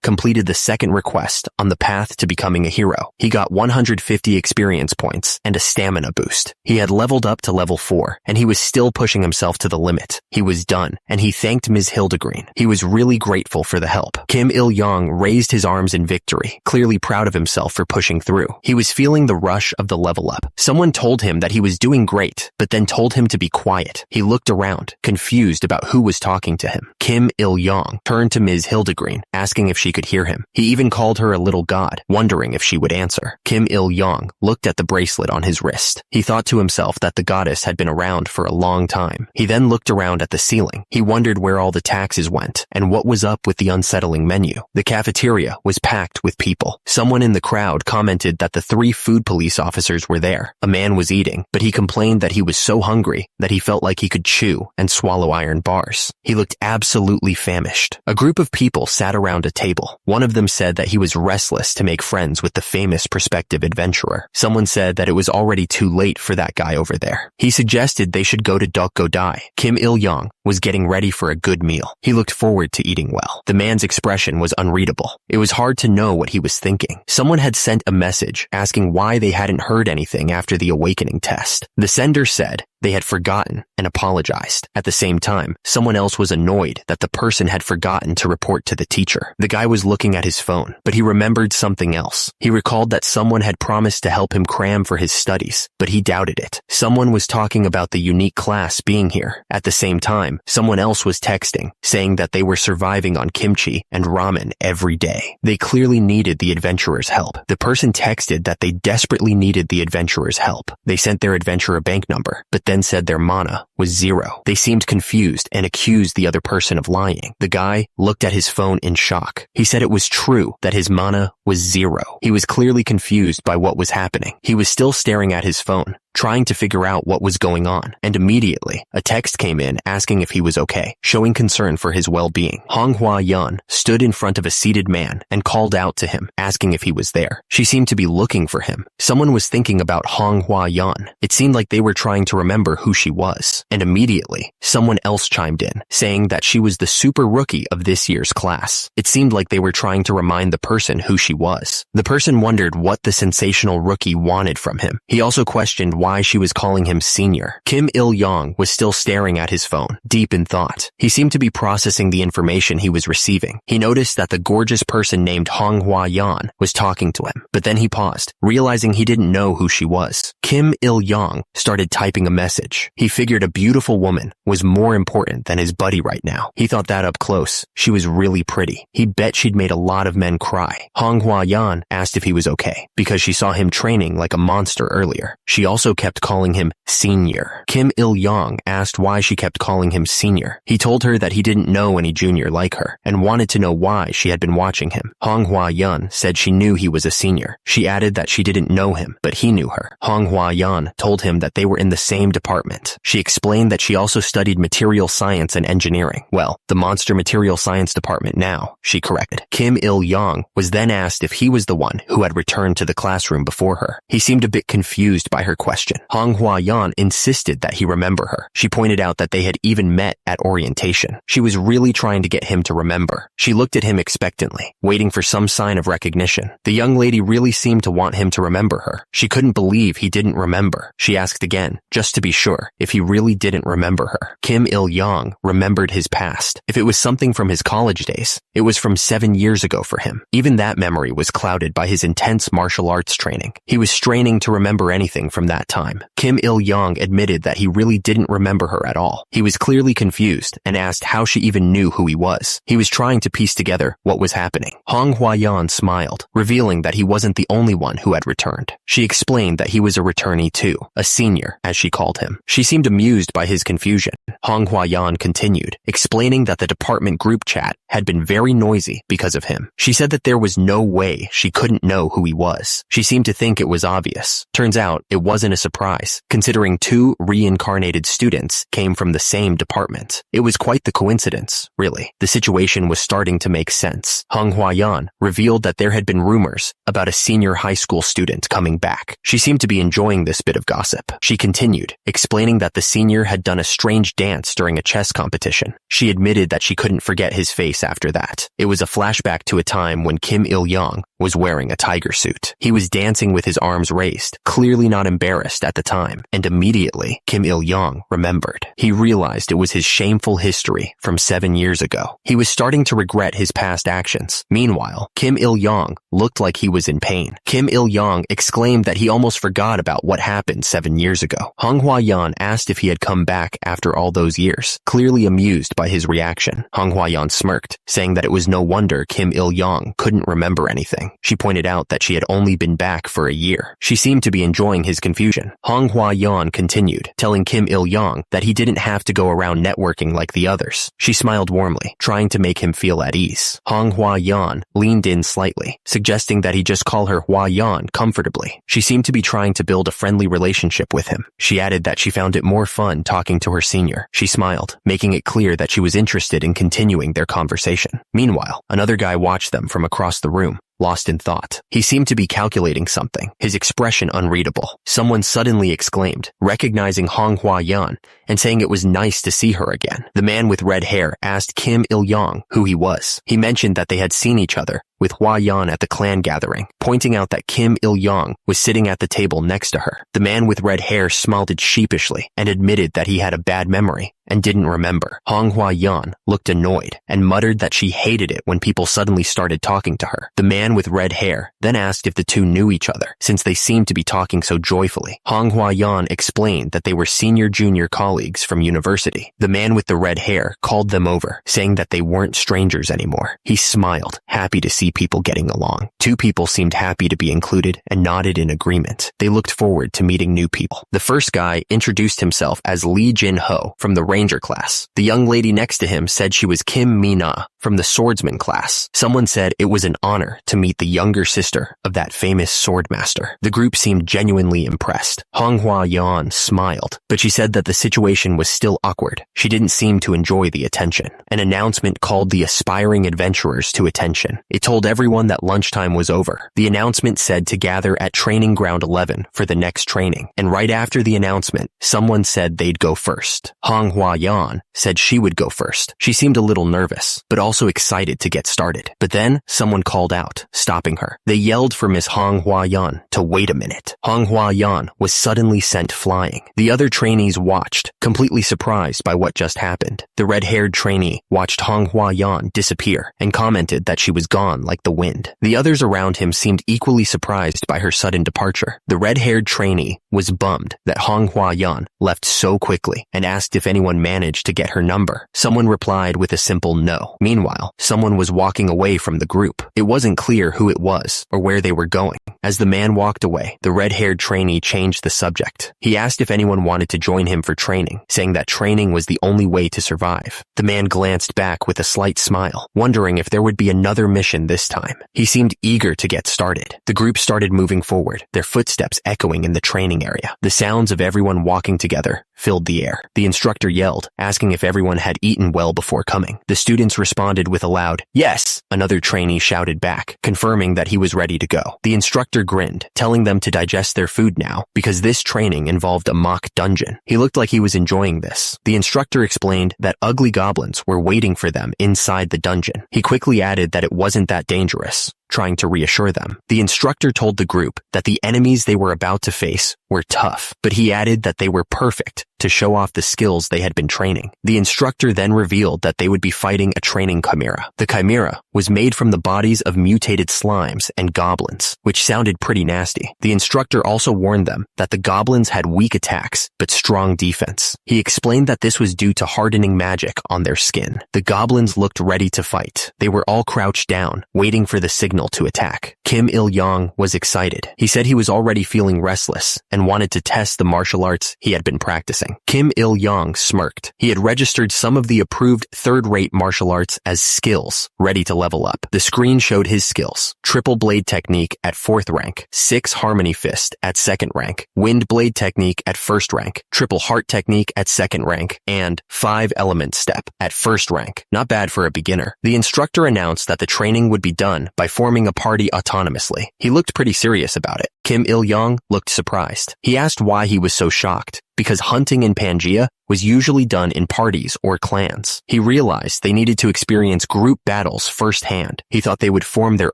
[SPEAKER 1] completed the second request on the path to becoming a hero. He got 150 experience points and a stamina boost. He had leveled up to level 4, and he was still pushing himself to the limit. He was done, and he thanked Ms. Hildegreen. He was really grateful for the help. Kim Il-young raised his arms in victory, clearly proud of himself for pushing through. He was feeling the rush of the level up. Someone told him that he was doing great, but then told him to be quiet. He looked around, confused about who was talking to him. Kim Il-young turned to Ms. Hildegreen, asking if she could hear him. He even called her a little god, wondering if she would answer. Kim Il-young looked at the bracelet on his wrist. He thought to himself that the goddess had been around for a long time. He then looked around at the ceiling. He wondered where all the taxes went and what was up with the unsettling menu. The cafeteria was packed with people. Someone in the crowd commented that the 3 food police officers were there. A man was eating, but he complained that he was so hungry that he felt like he could chew and swallow iron bars. He looked absolutely famished. A group of people sat around a table. One of them said that he was restless to make friends with the famous prospective adventurer. Someone said that it was already too late for that guy over there. He suggested they should go to Dokgodai. Kim Il-young was getting ready for a good meal. He looked forward to eating well. The man's expression was unreadable. It was hard to know what he was thinking. Someone had sent a message asking why they hadn't heard anything after the awakening test. The sender said they had forgotten and apologized. At the same time, someone else was annoyed that the person had forgotten to report to the teacher. The guy was looking at his phone, but he remembered something else. He recalled that someone had promised to help him cram for his studies, but he doubted it. Someone was talking about the unique class being here. At the same time, someone else was texting, saying that they were surviving on kimchi and ramen every day. They clearly needed the adventurer's help. The person texted that they desperately needed the adventurer's help. They sent their adventurer bank number, but then said their mana was 0. They seemed confused and accused the other person of lying. The guy looked at his phone in shock. He said it was true that his mana was 0. He was clearly confused by what was happening. He was still staring at his phone, trying to figure out what was going on, and immediately a text came in asking if he was okay, showing concern for his well-being. Hwa-yeon stood in front of a seated man and called out to him, asking if he was there. She seemed to be looking for him. Someone was thinking about Hwa-yeon. It seemed like they were trying to remember who she was, and immediately someone else chimed in, saying that she was the super rookie of this year's class. It seemed like they were trying to remind the person who she was. The person wondered what the sensational rookie wanted from him. He also questioned why she was calling him senior. Kim Il-young was still staring at his phone, deep in thought. He seemed to be processing the information he was receiving. He noticed that the gorgeous person named Hwa-yeon was talking to him, but then he paused, realizing he didn't know who she was. Kim Il-young started typing a message. He figured a beautiful woman was more important than his buddy right now. He thought that up close. She was really pretty. He bet she'd made a lot of men cry. Hwa-yeon asked if he was okay, because she saw him training like a monster earlier. She also kept calling him senior. Kim Il-young asked why she kept calling him senior. He told her that he didn't know any junior like her, and wanted to know why she had been watching him. Hwa-yeon said she knew he was a senior. She added that she didn't know him, but he knew her. Hwa-yeon told him that they were in the same department. She explained that she also studied material science and engineering. Well, the monster material science department now, she corrected. Kim Il-young was then asked if he was the one who had returned to the classroom before her. He seemed a bit confused by her question. Hwa-yeon insisted that he remember her. She pointed out that they had even met at orientation. She was really trying to get him to remember. She looked at him expectantly, waiting for some sign of recognition. The young lady really seemed to want him to remember her. She couldn't believe he didn't remember. She asked again, just to be sure, if he really didn't remember her. Kim Il-young remembered his past. If it was something from his college days, it was from 7 years ago for him. Even that memory was clouded by his intense martial arts training. He was straining to remember anything from that time. Kim Il-young admitted that he really didn't remember her at all. He was clearly confused and asked how she even knew who he was. He was trying to piece together what was happening. Hwa-yeon smiled, revealing that he wasn't the only one who had returned. She explained that he was a returnee too, a senior, as she called him. She seemed amused by his confusion. Hwa-yeon continued, explaining that the department group chat had been very noisy because of him. She said that there was no way she couldn't know who he was. She seemed to think it was obvious. Turns out it wasn't a surprise, considering 2 reincarnated students came from the same department. It was quite the coincidence, really. The situation was starting to make sense. Hwa-yeon revealed that there had been rumors about a senior high school student coming back. She seemed to be enjoying this bit of gossip. She continued, explaining that the senior had done a strange dance during a chess competition. She admitted that she couldn't forget his face after that. It was a flashback to a time when Kim Il-young was wearing a tiger suit. He was dancing with his arms raised, clearly not embarrassed at the time, and immediately Kim Il-young remembered. He realized it was his shameful history from 7 years ago. He was starting to regret his past actions. Meanwhile, Kim Il-young looked like he was in pain. Kim Il-young exclaimed that he almost forgot about what happened 7 years ago. Hwa-yeon asked if he had come back after all those years, clearly amused by his reaction. Hwa-yeon smirked, saying that it was no wonder Kim Il-young couldn't remember anything. She pointed out that she had only been back for a year. She seemed to be enjoying his confusion. Hwa-yeon continued, telling Kim Il-young that he didn't have to go around networking like the others. She smiled warmly, trying to make him feel at ease. Hwa-yeon leaned in slightly, suggesting that he just call her Hwa-yeon comfortably. She seemed to be trying to build a friendly relationship with him. She added that she found it more fun fun talking to her senior. She smiled, making it clear that she was interested in continuing their conversation. Meanwhile, another guy watched them from across the room, lost in thought. He seemed to be calculating something, his expression unreadable. Someone suddenly exclaimed, recognizing Hua Yan and saying it was nice to see her again. The man with red hair asked Kim Il-yong who he was. He mentioned that they had seen each other with Hua Yan at the clan gathering, pointing out that Kim Il-yong was sitting at the table next to her. The man with red hair smiled sheepishly and admitted that he had a bad memory and didn't remember. Hua Yan looked annoyed and muttered that she hated it when people suddenly started talking to her. The man with red hair then asked if the two knew each other, since they seemed to be talking so joyfully. Hua Yan explained that they were senior-junior colleagues from university. The man with the red hair called them over, saying that they weren't strangers anymore. He smiled, happy to see people getting along. Two people seemed happy to be included and nodded in agreement. They looked forward to meeting new people. The first guy introduced himself as Lee Jin-ho from the Ranger class. The young lady next to him said she was Kim Mi-na from the Swordsman class. Someone said it was an honor to meet the younger sister of that famous swordmaster. The group seemed genuinely impressed. Hua Yan smiled, but she said that the situation was still awkward. She didn't seem to enjoy the attention. An announcement called the aspiring adventurers to attention. It told everyone that lunchtime was over. The announcement said to gather at Training Ground 11 for the next training, and right after the announcement, someone said they'd go first. Hua Yan said she would go first. She seemed a little nervous, but also excited to get started. But then, someone called out, stopping her. They yelled for Miss Hua Yan to wait a minute. Hua Yan was suddenly sent flying. The other trainees watched, completely surprised by what just happened. The red-haired trainee watched Hua Yan disappear and commented that she was gone like the wind. The others around him seemed equally surprised by her sudden departure. The red-haired trainee was bummed that Hua Yan left so quickly and asked if anyone managed to get her number. Someone replied with a simple no. Meanwhile, someone was walking away from the group. It wasn't clear who it was or where they were going. As the man walked away, the red-haired trainee changed the subject. He asked if anyone wanted to join him for training, saying that training was the only way to survive. The man glanced back with a slight smile, wondering if there would be another mission this time. He seemed eager to get started. The group started moving forward, their footsteps echoing in the training area. The sounds of everyone walking together filled the air. The instructor yelled, asking if everyone had eaten well before coming. The students responded with a loud, "Yes!" Another trainee shouted back, confirming that he was ready to go. The instructor grinned, telling them to digest their food now, because this training involved a mock dungeon. He looked like he was enjoying this. The instructor explained that ugly goblins were waiting for them inside the dungeon. He quickly added that it wasn't that dangerous, trying to reassure them. The instructor told the group that the enemies they were about to face were tough, but he added that they were perfect to show off the skills they had been training. The instructor then revealed that they would be fighting a training chimera. The chimera was made from the bodies of mutated slimes and goblins, which sounded pretty nasty. The instructor also warned them that the goblins had weak attacks, but strong defense. He explained that this was due to hardening magic on their skin. The goblins looked ready to fight. They were all crouched down, waiting for the signal to attack. Kim Il-yong was excited. He said he was already feeling restless and wanted to test the martial arts he had been practicing. Kim Il-yong smirked. He had registered some of the approved third-rate martial arts as skills, ready to level up. The screen showed his skills: triple blade technique at 4th rank, 6 harmony fist at 2nd rank, wind blade technique at 1st rank, triple heart technique at 2nd rank, and 5 element step at 1st rank. Not bad for a beginner. The instructor announced that the training would be done by forming a party autonomously. He looked pretty serious about it. Kim Il-yong looked surprised. He asked why he was so shocked. Because hunting in Pangaea was usually done in parties or clans. He realized they needed to experience group battles firsthand. He thought they would form their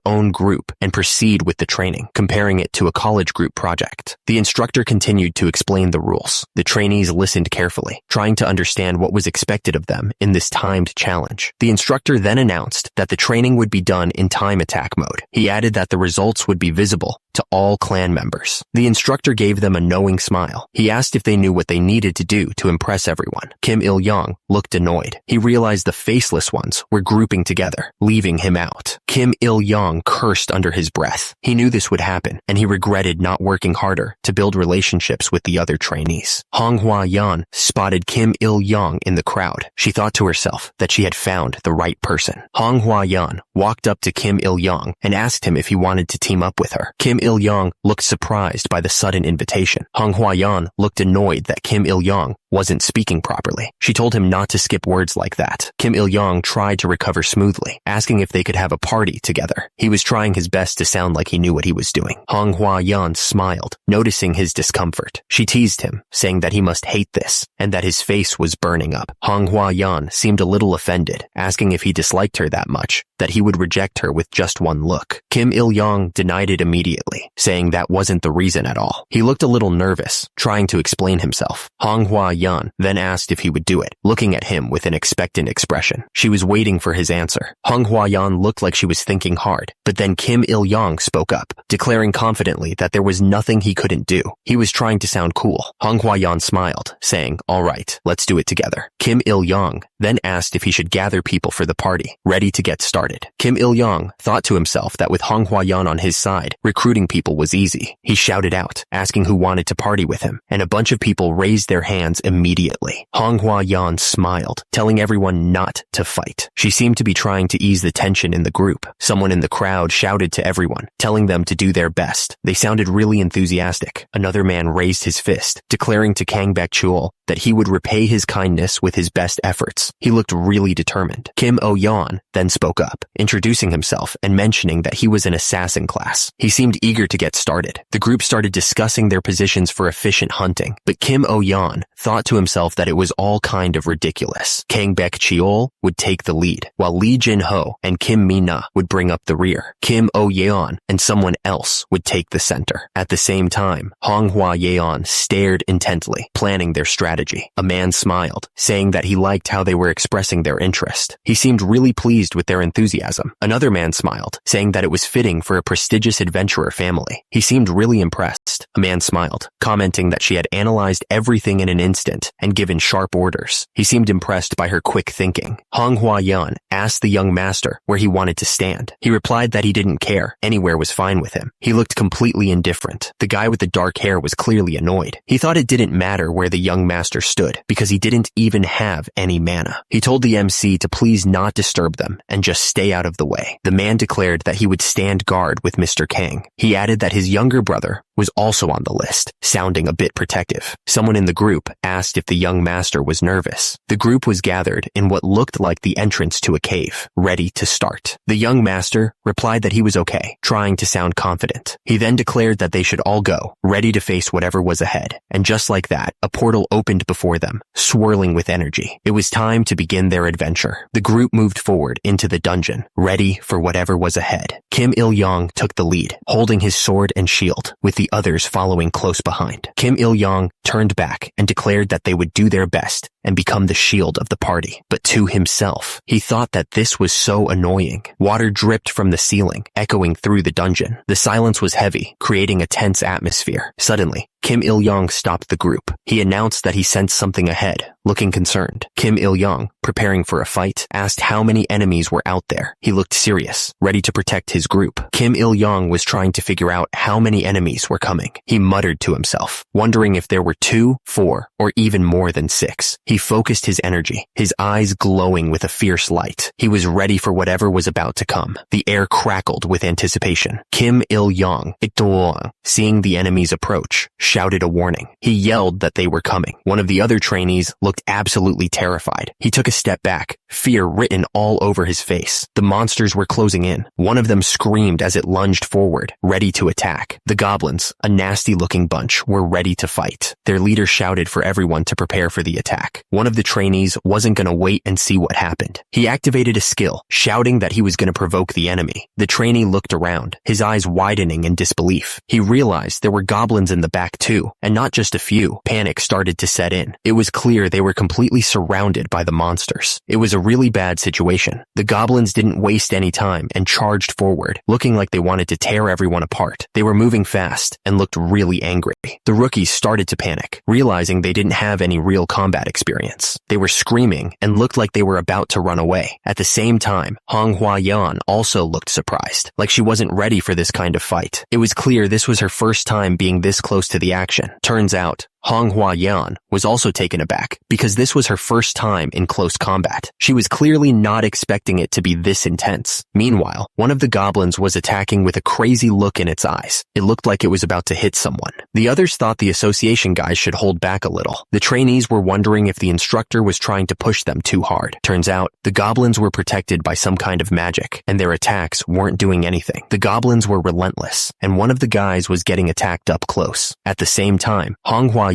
[SPEAKER 1] own group and proceed with the training, comparing it to a college group project. The instructor continued to explain the rules. The trainees listened carefully, trying to understand what was expected of them in this timed challenge. The instructor then announced that the training would be done in time attack mode. He added that the results would be visible to all clan members. The instructor gave them a knowing smile. He asked if they knew what they needed to do to impress impress everyone. Kim Il-young looked annoyed. He realized the faceless ones were grouping together, leaving him out. Kim Il-young cursed under his breath. He knew this would happen, and he regretted not working harder to build relationships with the other trainees. Hong Hua-yan spotted Kim Il-young in the crowd. She thought to herself that she had found the right person. Hong Hua-yan walked up to Kim Il-young and asked him if he wanted to team up with her. Kim Il-young looked surprised by the sudden invitation. Hong Hua-yan looked annoyed that Kim Il-young wasn't speaking properly. She told him not to skip words like that. Kim Il-young tried to recover smoothly, asking if they could have a party together. He was trying his best to sound like he knew what he was doing. Hong Hua-yan smiled, noticing his discomfort. She teased him, saying that he must hate this, and that his face was burning up. Hong Hua-yan seemed a little offended, asking if he disliked her that much, that he would reject her with just one look. Kim Il-young denied it immediately, saying that wasn't the reason at all. He looked a little nervous, trying to explain himself. Hong Hua-yan then asked if he would do it, looking at him with an expectant expression. She was waiting for his answer. Hong Hua-yan looked like she was thinking hard, but then Kim Il-young spoke up, declaring confidently that there was nothing he couldn't do. He was trying to sound cool. Hong Hua-yan smiled, saying, "All right, let's do it together." Kim Il-young then asked if he should gather people for the party, ready to get started. Kim Il-young thought to himself that with Hong Hua-yan on his side, recruiting people was easy. He shouted out, asking who wanted to party with him, and a bunch of people raised their hands immediately. Hong Hua-yan smiled, telling everyone not to fight. She seemed to be trying to ease the tension in the group. Someone in the crowd shouted to everyone, telling them to do their best. They sounded really enthusiastic. Another man raised his fist, declaring to Kang Baek-chul that he would repay his kindness with his best efforts. He looked really determined. Kim Oh-yeon then spoke up, introducing himself and mentioning that he was an assassin class. He seemed eager to get started. The group started discussing their positions for efficient hunting, but Kim Oh-yeon thought to himself that it was all kind of ridiculous. Kang Baek-chul would take the lead, while Lee Jin-ho and Kim Mi-na would bring up the rear. Kim Oh-yeon and someone else would take the center. At the same time, Hong Hua-yeon stared intently, planning their strategy. A man smiled, saying that he liked how they were expressing their interest. He seemed really pleased with their enthusiasm. Another man smiled, saying that it was fitting for a prestigious adventurer family. He seemed really impressed. A man smiled, commenting that she had analyzed everything in an instant and given sharp orders. He seemed impressed by her quick thinking. Hong Hua-yeon asked the young master where he wanted to stand. He replied that he didn't care. Anywhere was fine with him. He looked completely indifferent. The guy with the dark hair was clearly annoyed. He thought it didn't matter where the young master stood because he didn't even have any mana. He told the MC to please not disturb them and just stay out of the way. The man declared that he would stand guard with Mr. Kang. He added that his younger brother was also on the list, sounding a bit protective. Someone in the group asked if the young master was nervous. The group was gathered in what looked like the entrance to a cave, ready to start. The young master replied that he was okay, trying to sound confident. He then declared that they should all go, ready to face whatever was ahead. And just like that, a portal opened before them, swirling with energy. It was time to begin their adventure. The group moved forward into the dungeon, ready for whatever was ahead. Kim Il-young took the lead, holding his sword and shield, with the others following close behind. Kim Il-young turned back and declared that they would do their best and become the shield of the party. But to himself, he thought that this was so annoying. Water dripped from the ceiling, echoing through the dungeon. The silence was heavy, creating a tense atmosphere. Suddenly, Kim Il-young stopped the group. He announced that he sensed something ahead, looking concerned. Kim Il-young, preparing for a fight, asked how many enemies were out there. He looked serious, ready to protect his group. Kim Il-young was trying to figure out how many enemies were coming. He muttered to himself, wondering if there were 2, 4, or even more than 6. He focused his energy, his eyes glowing with a fierce light. He was ready for whatever was about to come. The air crackled with anticipation. Kim Il-young, seeing the enemies approach, shouted a warning. He yelled that they were coming. One of the other trainees looked absolutely terrified. He took a step back, fear written all over his face. The monsters were closing in. One of them screamed as it lunged forward, ready to attack. The goblins, a nasty-looking bunch, were ready to fight. Their leader shouted for everyone to prepare for the attack. One of the trainees wasn't going to wait and see what happened. He activated a skill, shouting that he was going to provoke the enemy. The trainee looked around, his eyes widening in disbelief. He realized there were goblins in the back too, and not just a few. Panic started to set in. It was clear they were completely surrounded by the monsters. It was a really bad situation. The goblins didn't waste any time and charged forward, looking like they wanted to tear everyone apart. They were moving fast and looked really angry. The rookies started to panic, realizing they didn't have any real combat experience. They were screaming and looked like they were about to run away. At the same time, Manhwa also looked surprised, like she wasn't ready for this kind of fight. It was clear this was her first time being this close to the action. Turns out, Manhwa was also taken aback because this was her first time in close combat. She was clearly not expecting it to be this intense. Meanwhile, one of the goblins was attacking with a crazy look in its eyes. It looked like it was about to hit someone. The others thought the association guys should hold back a little. The trainees were wondering if the instructor was trying to push them too hard. Turns out, the goblins were protected by some kind of magic, and their attacks weren't doing anything. The goblins were relentless, and one of the guys was getting attacked up close. At the same time, Manhwa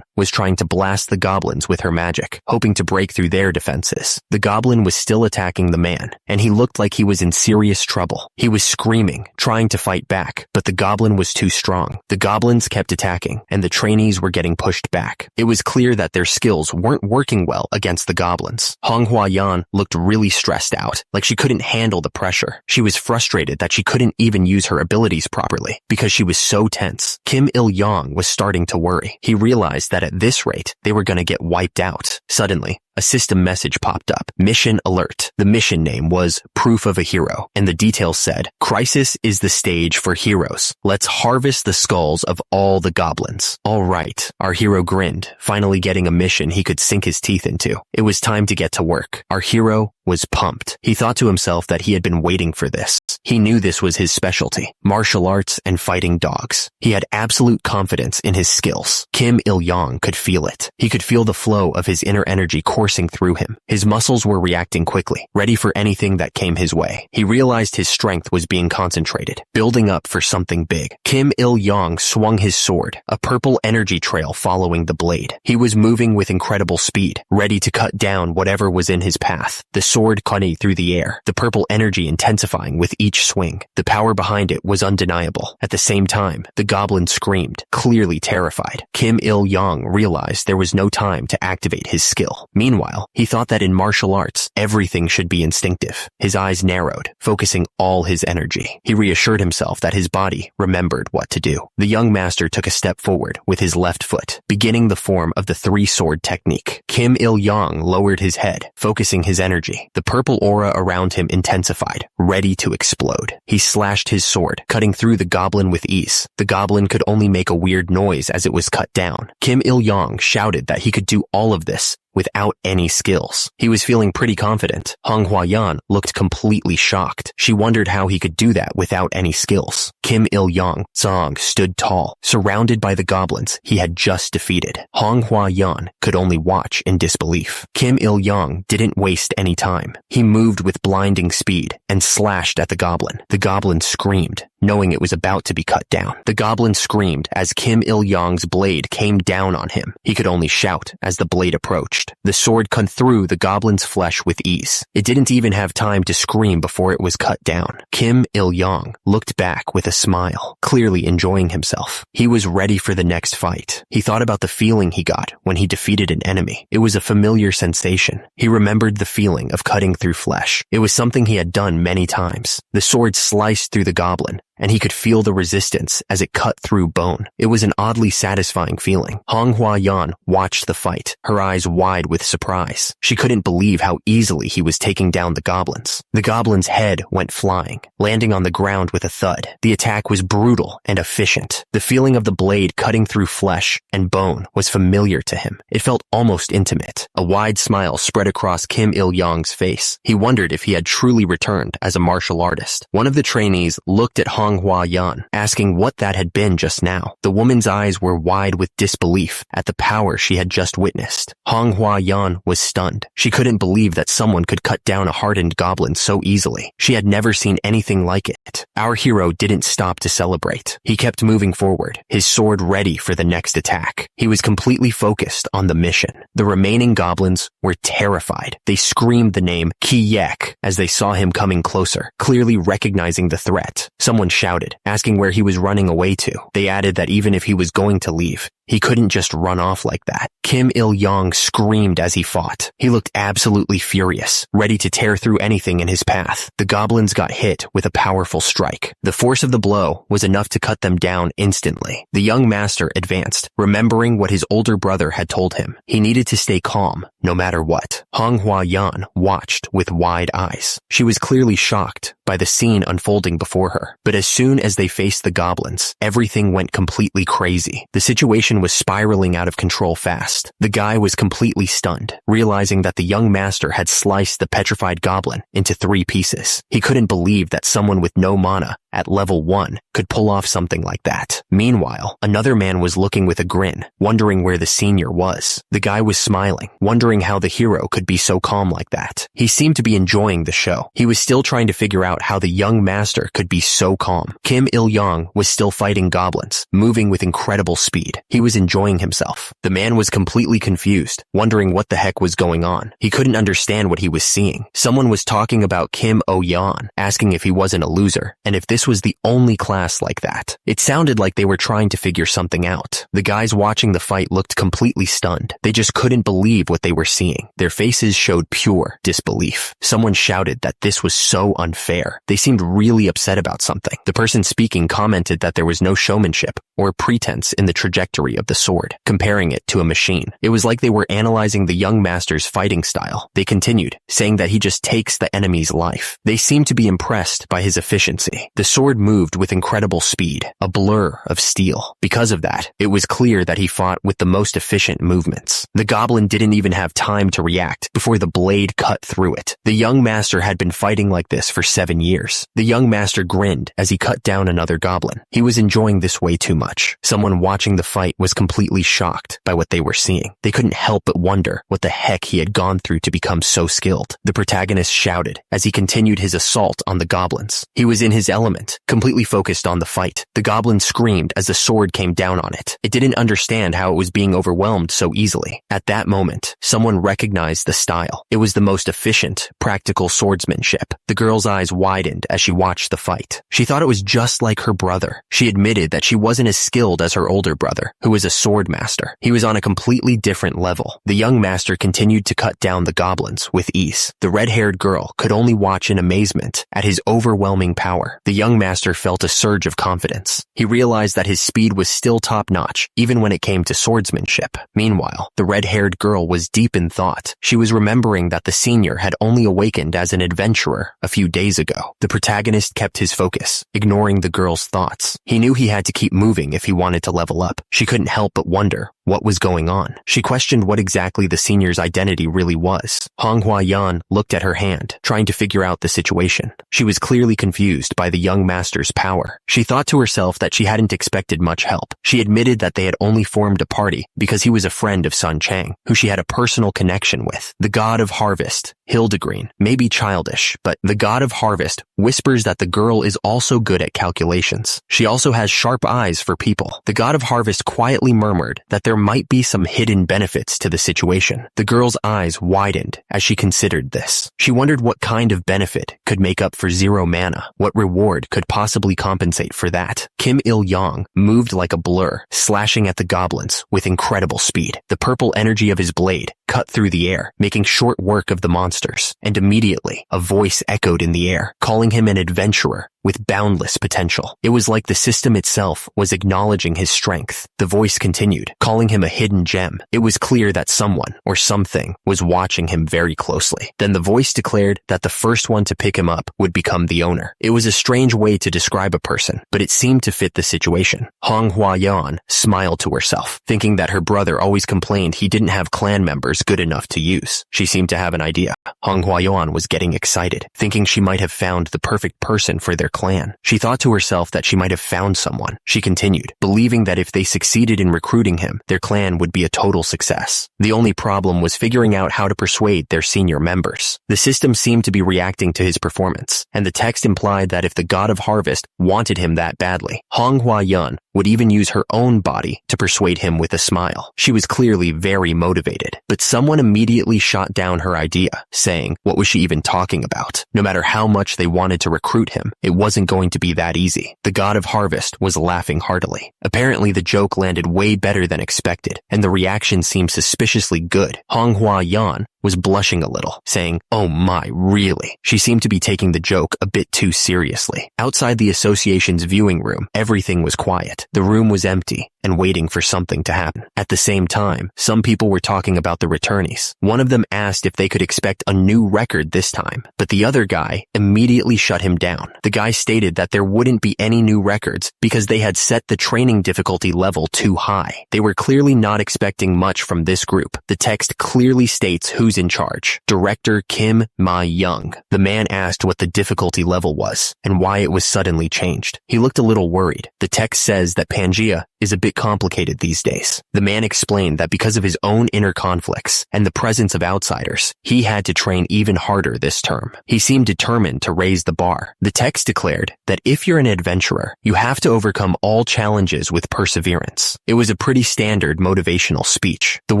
[SPEAKER 1] was trying to blast the goblins with her magic, hoping to break through their defenses. The goblin was still attacking the man, and he looked like he was in serious trouble. He was screaming, trying to fight back, but the goblin was too strong. The goblins kept attacking, and the trainees were getting pushed back. It was clear that their skills weren't working well against the goblins. Manhwa looked really stressed out, like she couldn't handle the pressure. She was frustrated that she couldn't even use her abilities properly, because she was so tense. Kim Il-young was starting to worry. He realized that at this rate, they were going to get wiped out. Suddenly, a system message popped up. Mission alert. The mission name was Proof of a Hero, and the details said, Crisis is the stage for heroes. Let's harvest the skulls of all the goblins. All right, our hero grinned, finally getting a mission he could sink his teeth into. It was time to get to work. Our hero was pumped. He thought to himself that he had been waiting for this. He knew this was his specialty, martial arts and fighting dogs. He had absolute confidence in his skills. Kim Il-young could feel it. He could feel the flow of his inner energy coursing through him. His muscles were reacting quickly, ready for anything that came his way. He realized his strength was being concentrated, building up for something big. Kim Il-young swung his sword, a purple energy trail following the blade. He was moving with incredible speed, ready to cut down whatever was in his path. The sword cutting through the air, the purple energy intensifying with each swing. The power behind it was undeniable. At the same time, the goblin screamed, clearly terrified. Kim Il-young realized there was no time to activate his skill. Meanwhile, he thought that in martial arts, everything should be instinctive. His eyes narrowed, focusing all his energy. He reassured himself that his body remembered what to do. The young master took a step forward with his left foot, beginning the form of the three-sword technique. Kim Il-young lowered his head, focusing his energy. The purple aura around him intensified, ready to explode. He slashed his sword, cutting through the goblin with ease. The goblin could only make a weird noise as it was cut down. Kim Il-young shouted that he could do all of this without any skills. He was feeling pretty confident. Manhwa looked completely shocked. She wondered how he could do that without any skills. Kim Il-young stood tall, surrounded by the goblins he had just defeated. Manhwa could only watch in disbelief. Kim Il-young didn't waste any time. He moved with blinding speed and slashed at the goblin. The goblin screamed, knowing it was about to be cut down. The goblin screamed as Kim Il-young's blade came down on him. He could only shout as the blade approached. The sword cut through the goblin's flesh with ease. It didn't even have time to scream before it was cut down. Kim Il-young looked back with a smile, clearly enjoying himself. He was ready for the next fight. He thought about the feeling he got when he defeated an enemy. It was a familiar sensation. He remembered the feeling of cutting through flesh. It was something he had done many times. The sword sliced through the goblin, and he could feel the resistance as it cut through bone. It was an oddly satisfying feeling. Manhwa watched the fight, her eyes wide with surprise. She couldn't believe how easily he was taking down the goblins. The goblin's head went flying, landing on the ground with a thud. The attack was brutal and efficient. The feeling of the blade cutting through flesh and bone was familiar to him. It felt almost intimate. A wide smile spread across Kim Il-young's face. He wondered if he had truly returned as a martial artist. One of the trainees looked at Manhwa asking what that had been just now. The woman's eyes were wide with disbelief at the power she had just witnessed. Manhwa was stunned. She couldn't believe that someone could cut down a hardened goblin so easily. She had never seen anything like it. Our hero didn't stop to celebrate. He kept moving forward, his sword ready for the next attack. He was completely focused on the mission. The remaining goblins were terrified. They screamed the name Kiyek as they saw him coming closer, clearly recognizing the threat. Someone shouted, asking where he was running away to. They added that even if he was going to leave, he couldn't just run off like that. Kim Il-yong screamed as he fought. He looked absolutely furious, ready to tear through anything in his path. The goblins got hit with a powerful strike. The force of the blow was enough to cut them down instantly. The young master advanced, remembering what his older brother had told him. He needed to stay calm, no matter what. Hong Hua-yan watched with wide eyes. She was clearly shocked by the scene unfolding before her. But as soon as they faced the goblins, everything went completely crazy. The situation was spiraling out of control fast. The guy was completely stunned, realizing that the young master had sliced the petrified goblin into 3 pieces. He couldn't believe that someone with no mana at level 1 could pull off something like that. Meanwhile, another man was looking with a grin, wondering where the senior was. The guy was smiling, wondering how the hero could be so calm like that. He seemed to be enjoying the show. He was still trying to figure out how the young master could be so calm. Kim Il-yong was still fighting goblins, moving with incredible speed. He was enjoying himself. The man was completely confused, wondering what the heck was going on. He couldn't understand what he was seeing. Someone was talking about Kim Oh-yeon, asking if he wasn't a loser, and if this was the only class like that. It sounded like they were trying to figure something out. The guys watching the fight looked completely stunned. They just couldn't believe what they were seeing. Their faces showed pure disbelief. Someone shouted that this was so unfair. They seemed really upset about something. The person speaking commented that there was no showmanship or pretense in the trajectory of the sword, comparing it to a machine. It was like they were analyzing the young master's fighting style. They continued, saying that he just takes the enemy's life. They seemed to be impressed by his efficiency. The sword moved with incredible speed, a blur of steel. Because of that, it was clear that he fought with the most efficient movements. The goblin didn't even have time to react before the blade cut through it. The young master had been fighting like this for 7 years. The young master grinned as he cut down another goblin. He was enjoying this way too much. Someone watching the fight was completely shocked by what they were seeing. They couldn't help but wonder what the heck he had gone through to become so skilled. The protagonist shouted as he continued his assault on the goblins. He was in his element, completely focused on the fight. The goblin screamed as the sword came down on it. It didn't understand how it was being overwhelmed so easily. At that moment, someone recognized the style. It was the most efficient, practical swordsmanship. The girl's eyes widened as she watched the fight. She thought it was just like her brother. She admitted that she wasn't as skilled as her older brother, who was a sword master. He was on a completely different level. The young master continued to cut down the goblins with ease. The red-haired girl could only watch in amazement at his overwhelming power. The young master felt a surge of confidence. He realized that his speed was still top-notch, even when it came to swordsmanship. Meanwhile, the red-haired girl was deep in thought. She was remembering that the senior had only awakened as an adventurer a few days ago. The protagonist kept his focus, ignoring the girl's thoughts. He knew he had to keep moving if he wanted to level up. She couldn't help but wonder what was going on. She questioned what exactly the senior's identity really was. Hong Hua-yan looked at her hand, trying to figure out the situation. She was clearly confused by the young master's power. She thought to herself that she hadn't expected much help. She admitted that they had only formed a party because he was a friend of Sun Chang, who she had a personal connection with. The god of harvest, Hildegreen, may be childish, but the god of harvest whispers that the girl is also good at calculations. She also has sharp eyes for people. The god of harvest quietly murmured that there might be some hidden benefits to the situation. The girl's eyes widened as she considered this. She wondered what kind of benefit could make up for 0 mana. What reward could possibly compensate for that? Kim Il-yong moved like a blur, slashing at the goblins with incredible speed. The purple energy of his blade cut through the air, making short work of the monsters, and immediately a voice echoed in the air, calling him an adventurer with boundless potential. It was like the system itself was acknowledging his strength. The voice continued, calling him a hidden gem. It was clear that someone or something was watching him very closely. Then the voice declared that the first one to pick him up would become the owner. It was a strange way to describe a person, but it seemed to fit the situation. Hong Hua-yan smiled to herself, thinking that her brother always complained he didn't have clan members good enough to use. She seemed to have an idea. Hong Hua-yan was getting excited, thinking she might have found the perfect person for their clan. She thought to herself that she might have found someone. She continued, believing that if they succeeded in recruiting him, their clan would be a total success. The only problem was figuring out how to persuade their senior members. The system seemed to be reacting to his performance, and the text implied that if the god of harvest wanted him that badly, Hong Hua-yan would even use her own body to persuade him with a smile. She was clearly very motivated, but someone immediately shot down her idea, saying, what was she even talking about? No matter how much they wanted to recruit him, it wasn't going to be that easy. The god of harvest was laughing heartily. Apparently the joke landed way better than expected, and the reaction seemed suspiciously good. Manhwa was blushing a little, saying, "Oh my, really?" She seemed to be taking the joke a bit too seriously. Outside the association's viewing room, everything was quiet. The room was empty and waiting for something to happen. At the same time, some people were talking about the returnees. One of them asked if they could expect a new record this time, but the other guy immediately shut him down. The guy stated that there wouldn't be any new records because they had set the training difficulty level too high. They were clearly not expecting much from this group. The text clearly states who's in charge: Director Kim Ma-young. The man asked what the difficulty level was and why it was suddenly changed. He looked a little worried. The text says that Pangea is a bit complicated these days. The man explained that because of his own inner conflicts and the presence of outsiders, he had to train even harder this term. He seemed determined to raise the bar. The text declared that if you're an adventurer, you have to overcome all challenges with perseverance. It was a pretty standard motivational speech. The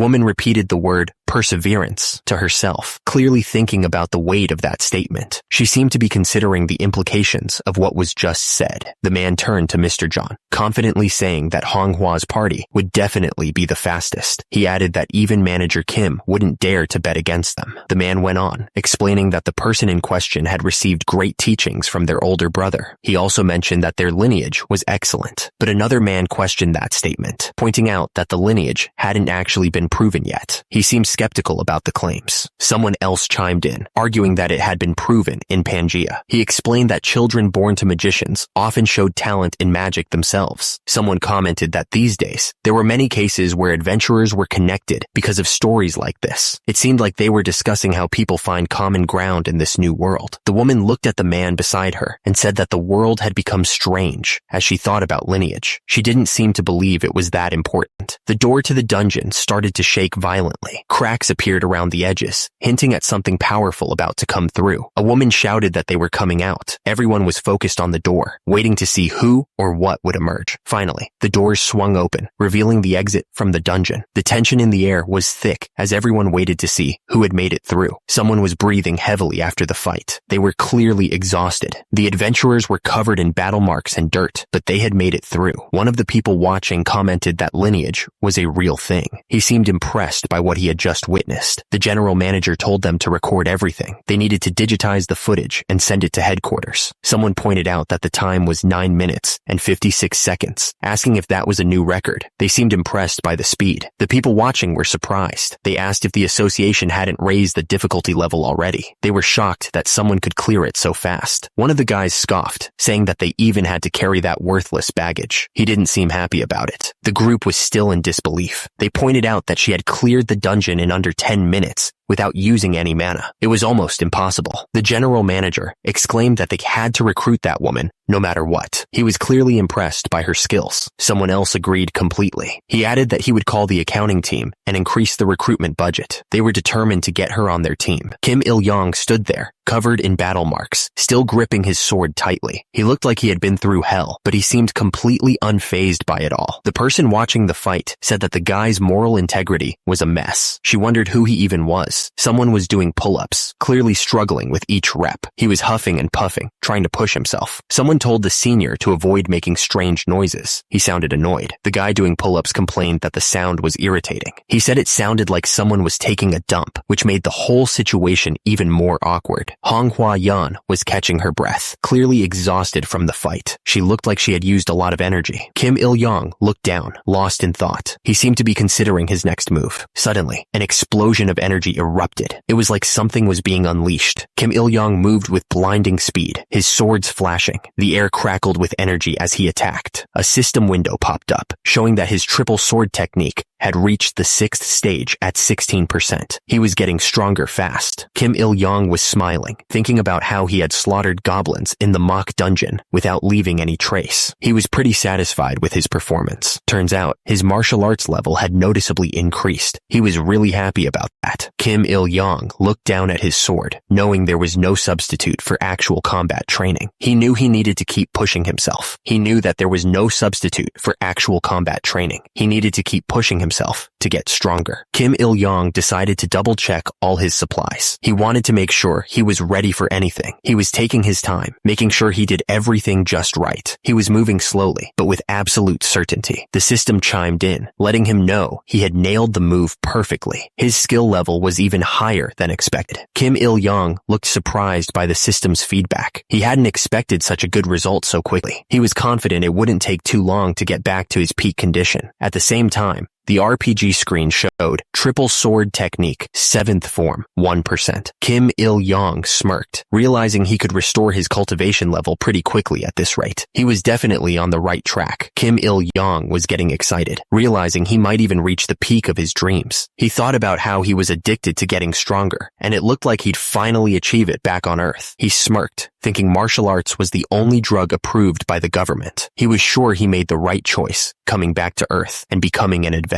[SPEAKER 1] woman repeated the word perseverance to herself, clearly thinking about the weight of that statement. She seemed to be considering the implications of what was just said. The man turned to Mr. John, confidently saying that Manhwa's party would definitely be the fastest. He added that even manager Kim wouldn't dare to bet against them. The man went on, explaining that the person in question had received great teachings from their older brother. He also mentioned that their lineage was excellent, but another man questioned that statement, pointing out that the lineage hadn't actually been proven yet. He seemed skeptical about the claims. Someone else chimed in, arguing that it had been proven in Pangea. He explained that children born to magicians often showed talent in magic themselves. Someone commented that these days, there were many cases where adventurers were connected because of stories like this. It seemed like they were discussing how people find common ground in this new world. The woman looked at the man beside her and said that the world had become strange as she thought about lineage. She didn't seem to believe it was that important. The door to the dungeon started to shake violently. Cracks appeared around the edges, hinting at something powerful about to come through. A woman shouted that they were coming out. Everyone was focused on the door, waiting to see who or what would emerge. Finally, the doors swung open, revealing the exit from the dungeon. The tension in the air was thick as everyone waited to see who had made it through. Someone was breathing heavily after the fight. They were clearly exhausted. The adventurers were covered in battle marks and dirt, but they had made it through. One of the people watching commented that lineage was a real thing. He seemed impressed by what he had just witnessed. The general manager told them to record everything. They needed to digitize the footage and send it to headquarters. Someone pointed out that the time was 9 minutes and 56 seconds, asking if that was a new record. They seemed impressed by the speed. The people watching were surprised. They asked if the association hadn't raised the difficulty level already. They were shocked that someone could clear it so fast. One of the guys scoffed, saying that they even had to carry that worthless baggage. He didn't seem happy about it. The group was still in disbelief. They pointed out that she had cleared the dungeon in under 10 minutes without using any mana. It was almost impossible. The general manager exclaimed that they had to recruit that woman no matter what. He was clearly impressed by her skills. Someone else agreed completely. He added that he would call the accounting team and increase the recruitment budget. They were determined to get her on their team. Kim Il-yong stood there, covered in battle marks, still gripping his sword tightly. He looked like he had been through hell, but he seemed completely unfazed by it all. The person watching the fight said that the guy's moral integrity was a mess. She wondered who he even was. Someone was doing pull-ups, clearly struggling with each rep. He was huffing and puffing, trying to push himself. Someone told the senior to avoid making strange noises. He sounded annoyed. The guy doing pull-ups complained that the sound was irritating. He said it sounded like someone was taking a dump, which made the whole situation even more awkward. Manhwa was catching her breath, clearly exhausted from the fight. She looked like she had used a lot of energy. Kim Il-yong looked down, lost in thought. He seemed to be considering his next move. Suddenly, an explosion of energy erupted. It was like something was being unleashed. Kim Il-yong moved with blinding speed, his swords flashing. The air crackled with energy as he attacked. A system window popped up, showing that his triple sword technique had reached the 6th stage at 16%. He was getting stronger fast. Kim Il-yong was smiling, thinking about how he had slaughtered goblins in the mock dungeon without leaving any trace. He was pretty satisfied with his performance. Turns out, his martial arts level had noticeably increased. He was really happy about that. Kim Il-yong looked down at his sword, knowing there was no substitute for actual combat training. He knew he needed to keep pushing himself. He knew that there was no substitute for actual combat training. He needed to keep pushing himself himself to get stronger. Kim Il-yong decided to double-check all his supplies. He wanted to make sure he was ready for anything. He was taking his time, making sure he did everything just right. He was moving slowly, but with absolute certainty. The system chimed in, letting him know he had nailed the move perfectly. His skill level was even higher than expected. Kim Il-yong looked surprised by the system's feedback. He hadn't expected such a good result so quickly. He was confident it wouldn't take too long to get back to his peak condition. At the same time, the RPG screen showed Triple Sword Technique, 7th form, 1%. Kim Il-yong smirked, realizing he could restore his cultivation level pretty quickly at this rate. He was definitely on the right track. Kim Il-yong was getting excited, realizing he might even reach the peak of his dreams. He thought about how he was addicted to getting stronger, and it looked like he'd finally achieve it back on Earth. He smirked, thinking martial arts was the only drug approved by the government. He was sure he made the right choice, coming back to Earth and becoming an adventurer.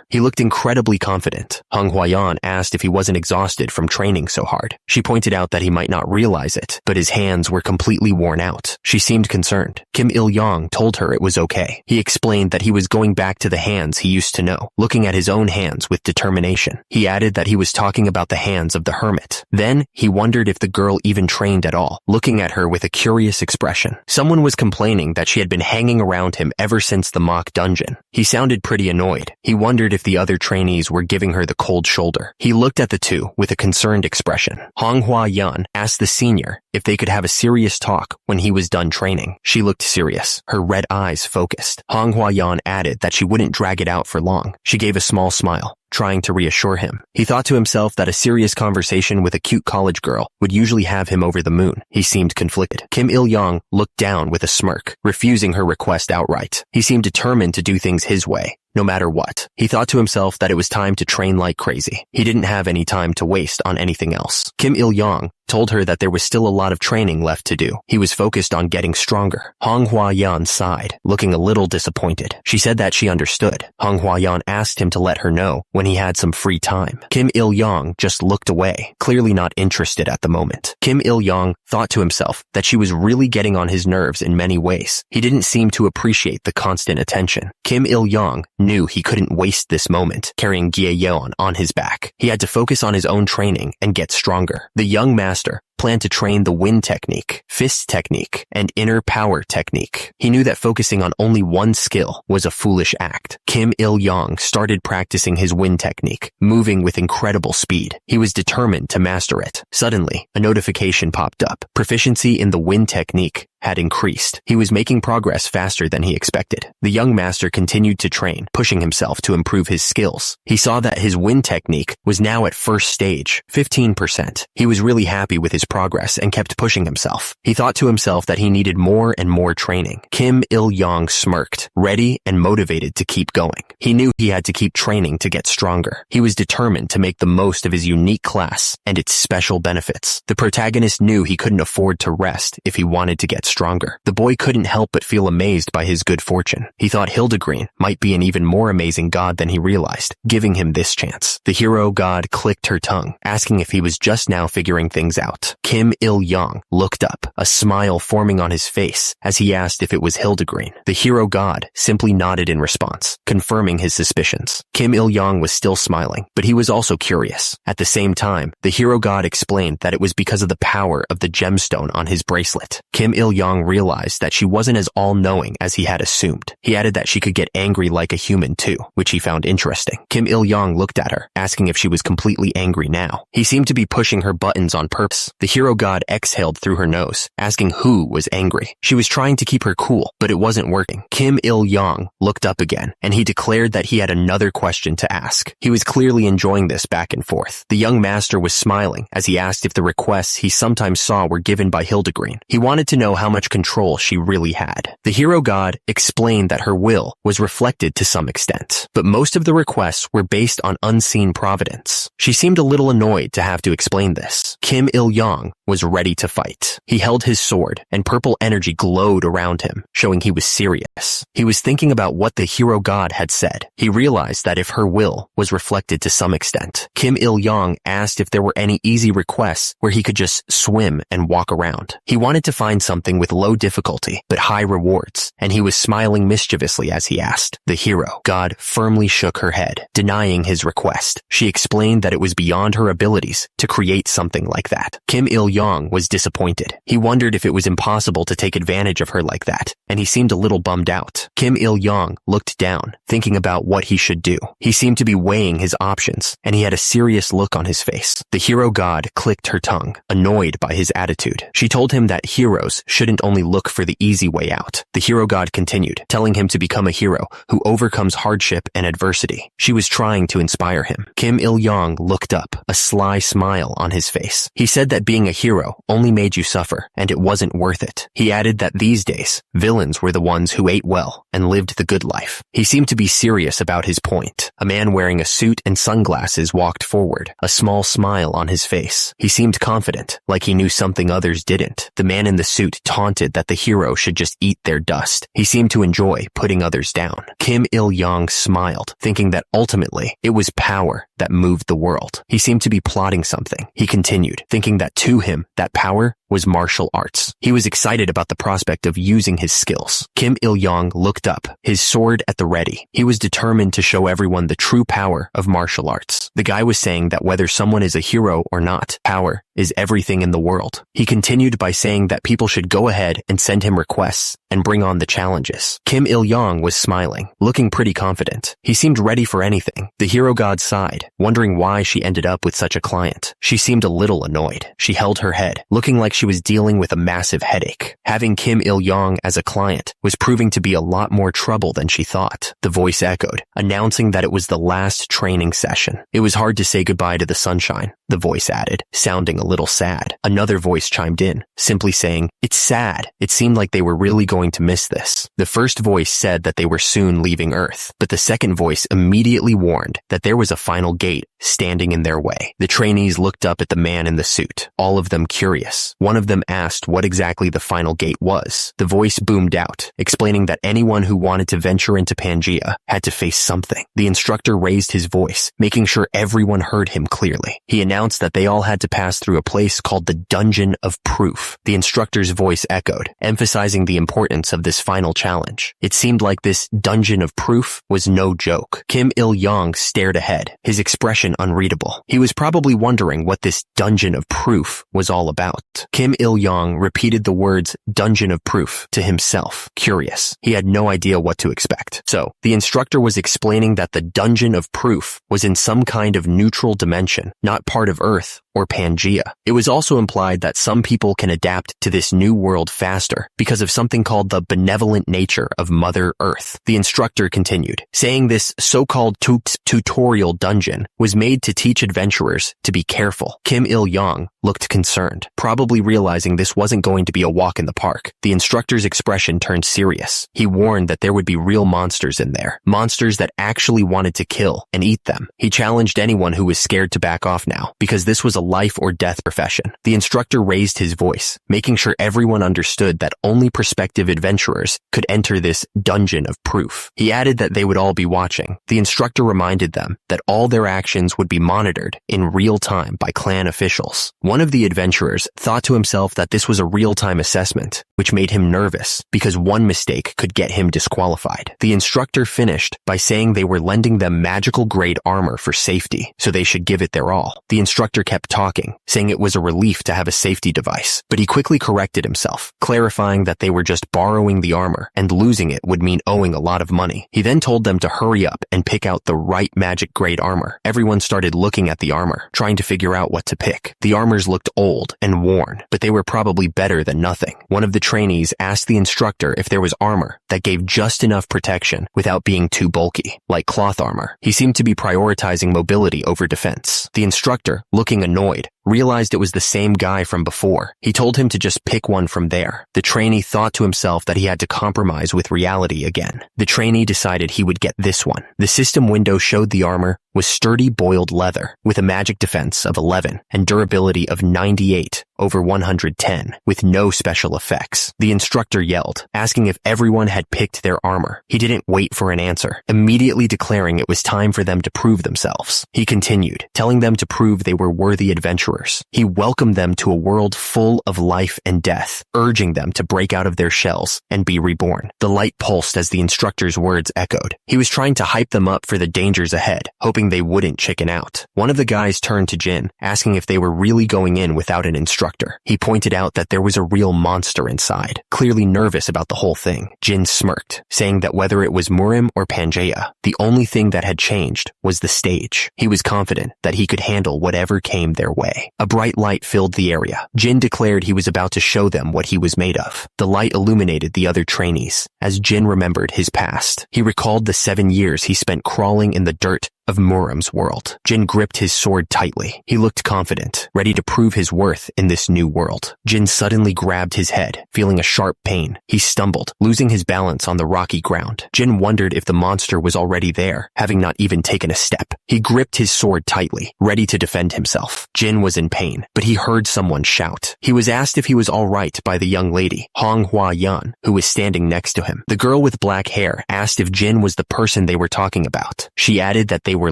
[SPEAKER 1] He looked incredibly confident. Hung Hwayan asked if he wasn't exhausted from training so hard. She pointed out that he might not realize it, but his hands were completely worn out. She seemed concerned. Kim Il-yong told her it was okay. He explained that he was going back to the hands he used to know, looking at his own hands with determination. He added that he was talking about the hands of the hermit. Then, he wondered if the girl even trained at all, looking at her with a curious expression. Someone was complaining that she had been hanging around him ever since the mock dungeon. He sounded pretty annoyed. He wondered if the other trainees were giving her the cold shoulder. He looked at the two with a concerned expression. Hong Hwa-yan asked the senior if they could have a serious talk when he was done training. She looked serious, her red eyes focused. Hong Hwa-yan added that she wouldn't drag it out for long. She gave a small smile, trying to reassure him. He thought to himself that a serious conversation with a cute college girl would usually have him over the moon. He seemed conflicted. Kim Il-yong looked down with a smirk, refusing her request outright. He seemed determined to do things his way, no matter what. He thought to himself that it was time to train like crazy. He didn't have any time to waste on anything else. Kim Il-yong told her that there was still a lot of training left to do. He was focused on getting stronger. Hong Hwa-yan sighed, looking a little disappointed. She said that she understood. Hong Hwa-yan asked him to let her know when he had some free time. Kim Il-yong just looked away, clearly not interested at the moment. Kim Il-yong thought to himself that she was really getting on his nerves in many ways. He didn't seem to appreciate the constant attention. Kim Il-yong knew he couldn't waste this moment carrying Yahello on his back. He had to focus on his own training and get stronger. The young master planned to train the wind technique, fist technique, and inner power technique. He knew that focusing on only one skill was a foolish act. Kim Il-yong started practicing his wind technique, moving with incredible speed. He was determined to master it. Suddenly, a notification popped up. Proficiency in the wind technique had increased. He was making progress faster than he expected. The young master continued to train, pushing himself to improve his skills. He saw that his wind technique was now at first stage, 15%. He was really happy with his progress and kept pushing himself. He thought to himself that he needed more and more training. Kim Il-yong smirked, ready and motivated to keep going. He knew he had to keep training to get stronger. He was determined to make the most of his unique class and its special benefits. The protagonist knew he couldn't afford to rest if he wanted to get stronger. The boy couldn't help but feel amazed by his good fortune. He thought Hildegreen might be an even more amazing god than he realized, giving him this chance. The hero god clicked her tongue, asking if he was just now figuring things out. Kim Il-yong looked up, a smile forming on his face as he asked if it was Hildegreen. The hero god simply nodded in response, confirming his suspicions. Kim Il-yong was still smiling, but he was also curious. At the same time, the hero god explained that it was because of the power of the gemstone on his bracelet. Kim Il-yong realized that she wasn't as all-knowing as he had assumed. He added that she could get angry like a human too, which he found interesting. Kim Il-yong looked at her, asking if she was completely angry now. He seemed to be pushing her buttons on purpose. The hero god exhaled through her nose, asking who was angry. She was trying to keep her cool, but it wasn't working. Kim Il-yong looked up again, and he declared that he had another question to ask. He was clearly enjoying this back and forth. The young master was smiling as he asked if the requests he sometimes saw were given by Hildegreen. He wanted to know how much control she really had. The hero god explained that her will was reflected to some extent, but most of the requests were based on unseen providence. She seemed a little annoyed to have to explain this. Kim Il-yong was ready to fight. He held his sword, and purple energy glowed around him, showing he was serious. He was thinking about what the hero god had said. He realized that if her will was reflected to some extent, Kim Il-yong asked if there were any easy requests where he could just swim and walk around. He wanted to find something something with low difficulty but high rewards, and he was smiling mischievously as he asked. The hero god firmly shook her head, denying his request. She explained that it was beyond her abilities to create something like that. Kim Il-yong was disappointed. He wondered if it was impossible to take advantage of her like that, and he seemed a little bummed out. Kim Il-yong looked down, thinking about what he should do. He seemed to be weighing his options, and he had a serious look on his face. The hero god clicked her tongue, annoyed by his attitude. She told him that heroes shouldn't only look for the easy way out. The hero god continued, telling him to become a hero who overcomes hardship and adversity. She was trying to inspire him. Kim Il-yong looked up, a sly smile on his face. He said that being a hero only made you suffer, and it wasn't worth it. He added that these days, villains were the ones who ate well and lived the good life. He seemed to be serious about his point. A man wearing a suit and sunglasses walked forward, a small smile on his face. He seemed confident, like he knew something others didn't. The man in the suit taunted that the hero should just eat their dust. He seemed to enjoy putting others down. Kim Il-yong smiled, thinking that ultimately it was power that moved the world. He seemed to be plotting something. He continued, thinking that to him, that power was martial arts. He was excited about the prospect of using his skills. Kim Il-yong looked up, his sword at the ready. He was determined to show everyone the true power of martial arts. The guy was saying that whether someone is a hero or not, power is everything in the world. He continued by saying that people should go ahead and send him requests and bring on the challenges. Kim Il-yong was smiling, looking pretty confident. He seemed ready for anything. The hero god sighed, wondering why she ended up with such a client. She seemed a little annoyed. She held her head, looking like she was dealing with a massive headache. Having Kim Il-yong as a client was proving to be a lot more trouble than she thought. The voice echoed, announcing that it was the last training session. It was hard to say goodbye to the sunshine, the voice added, sounding a little sad. Another voice chimed in, simply saying, "It's sad." It seemed like they were really going to miss this. The first voice said that they were soon leaving Earth, but the second voice immediately warned that there was a final gate standing in their way. The trainees looked up at the man in the suit, all of them curious. One of them asked what exactly the final gate was. The voice boomed out, explaining that anyone who wanted to venture into Pangea had to face something. The instructor raised his voice, making sure everyone heard him clearly. He announced that they all had to pass through a place called the Dungeon of Proof. The instructor's voice echoed, emphasizing the importance of this final challenge. It seemed like this Dungeon of Proof was no joke. Kim Il-yong stared ahead, his expression unreadable. He was probably wondering what this Dungeon of Proof was all about. Kim Il-yong repeated the words Dungeon of Proof to himself, curious. He had no idea what to expect. So, the instructor was explaining that the Dungeon of Proof was in some kind of neutral dimension, not part of Earth or Pangea. It was also implied that some people can adapt to this new world faster because of something called the benevolent nature of Mother Earth. The instructor continued, saying this so-called tutorial dungeon was made to teach adventurers to be careful. Kim Il-yong looked concerned, probably realizing this wasn't going to be a walk in the park. The instructor's expression turned serious. He warned that there would be real monsters in there, monsters that actually wanted to kill and eat them. He challenged anyone who was scared to back off now, because this was a life or death profession. The instructor raised his voice, making sure everyone understood that only prospective adventurers could enter this Dungeon of Proof. He added that they would all be watching. The instructor reminded them that all their actions would be monitored in real time by clan officials. One of the adventurers thought to himself that this was a real-time assessment, which made him nervous because one mistake could get him disqualified. The instructor finished by saying they were lending them magical-grade armor for safety, so they should give it their all. The instructor kept talking, saying it was a relief to have a safety device, but he quickly corrected himself, clarifying that they were just borrowing the armor, and losing it would mean owing a lot of money. He then told them to hurry up and pick out the right magic-grade armor. Everyone started looking at the armor, trying to figure out what to pick. The armors looked old and worn, but they were probably better than nothing. One of the trainees asked the instructor if there was armor that gave just enough protection without being too bulky, like cloth armor. He seemed to be prioritizing mobility over defense. The instructor, looking annoyed, realized it was the same guy from before. He told him to just pick one from there. The trainee thought to himself that he had to compromise with reality again. The trainee decided he would get this one. The system window showed the armor was sturdy boiled leather with a magic defense of 11 and durability of 98/110 with no special effects. The instructor yelled, asking if everyone had picked their armor. He didn't wait for an answer, immediately declaring it was time for them to prove themselves. He continued, telling them to prove they were worthy adventurers adventurers. He welcomed them to a world full of life and death, urging them to break out of their shells and be reborn. The light pulsed as the instructor's words echoed. He was trying to hype them up for the dangers ahead, hoping they wouldn't chicken out. One of the guys turned to Jin, asking if they were really going in without an instructor. He pointed out that there was a real monster inside, clearly nervous about the whole thing. Jin smirked, saying that whether it was Murim or Pangea, the only thing that had changed was the stage. He was confident that he could handle whatever came their way. A bright light filled the area. Jin declared he was about to show them what he was made of. The light illuminated the other trainees. As Jin remembered his past, he recalled the 7 years he spent crawling in the dirt of Murim's world. Jin gripped his sword tightly. He looked confident, ready to prove his worth in this new world. Jin suddenly grabbed his head, feeling a sharp pain. He stumbled, losing his balance on the rocky ground. Jin wondered if the monster was already there, having not even taken a step. He gripped his sword tightly, ready to defend himself. Jin was in pain, but he heard someone shout. He was asked if he was all right by the young lady, Manhwa, who was standing next to him. The girl with black hair asked if Jin was the person they were talking about. She added that they were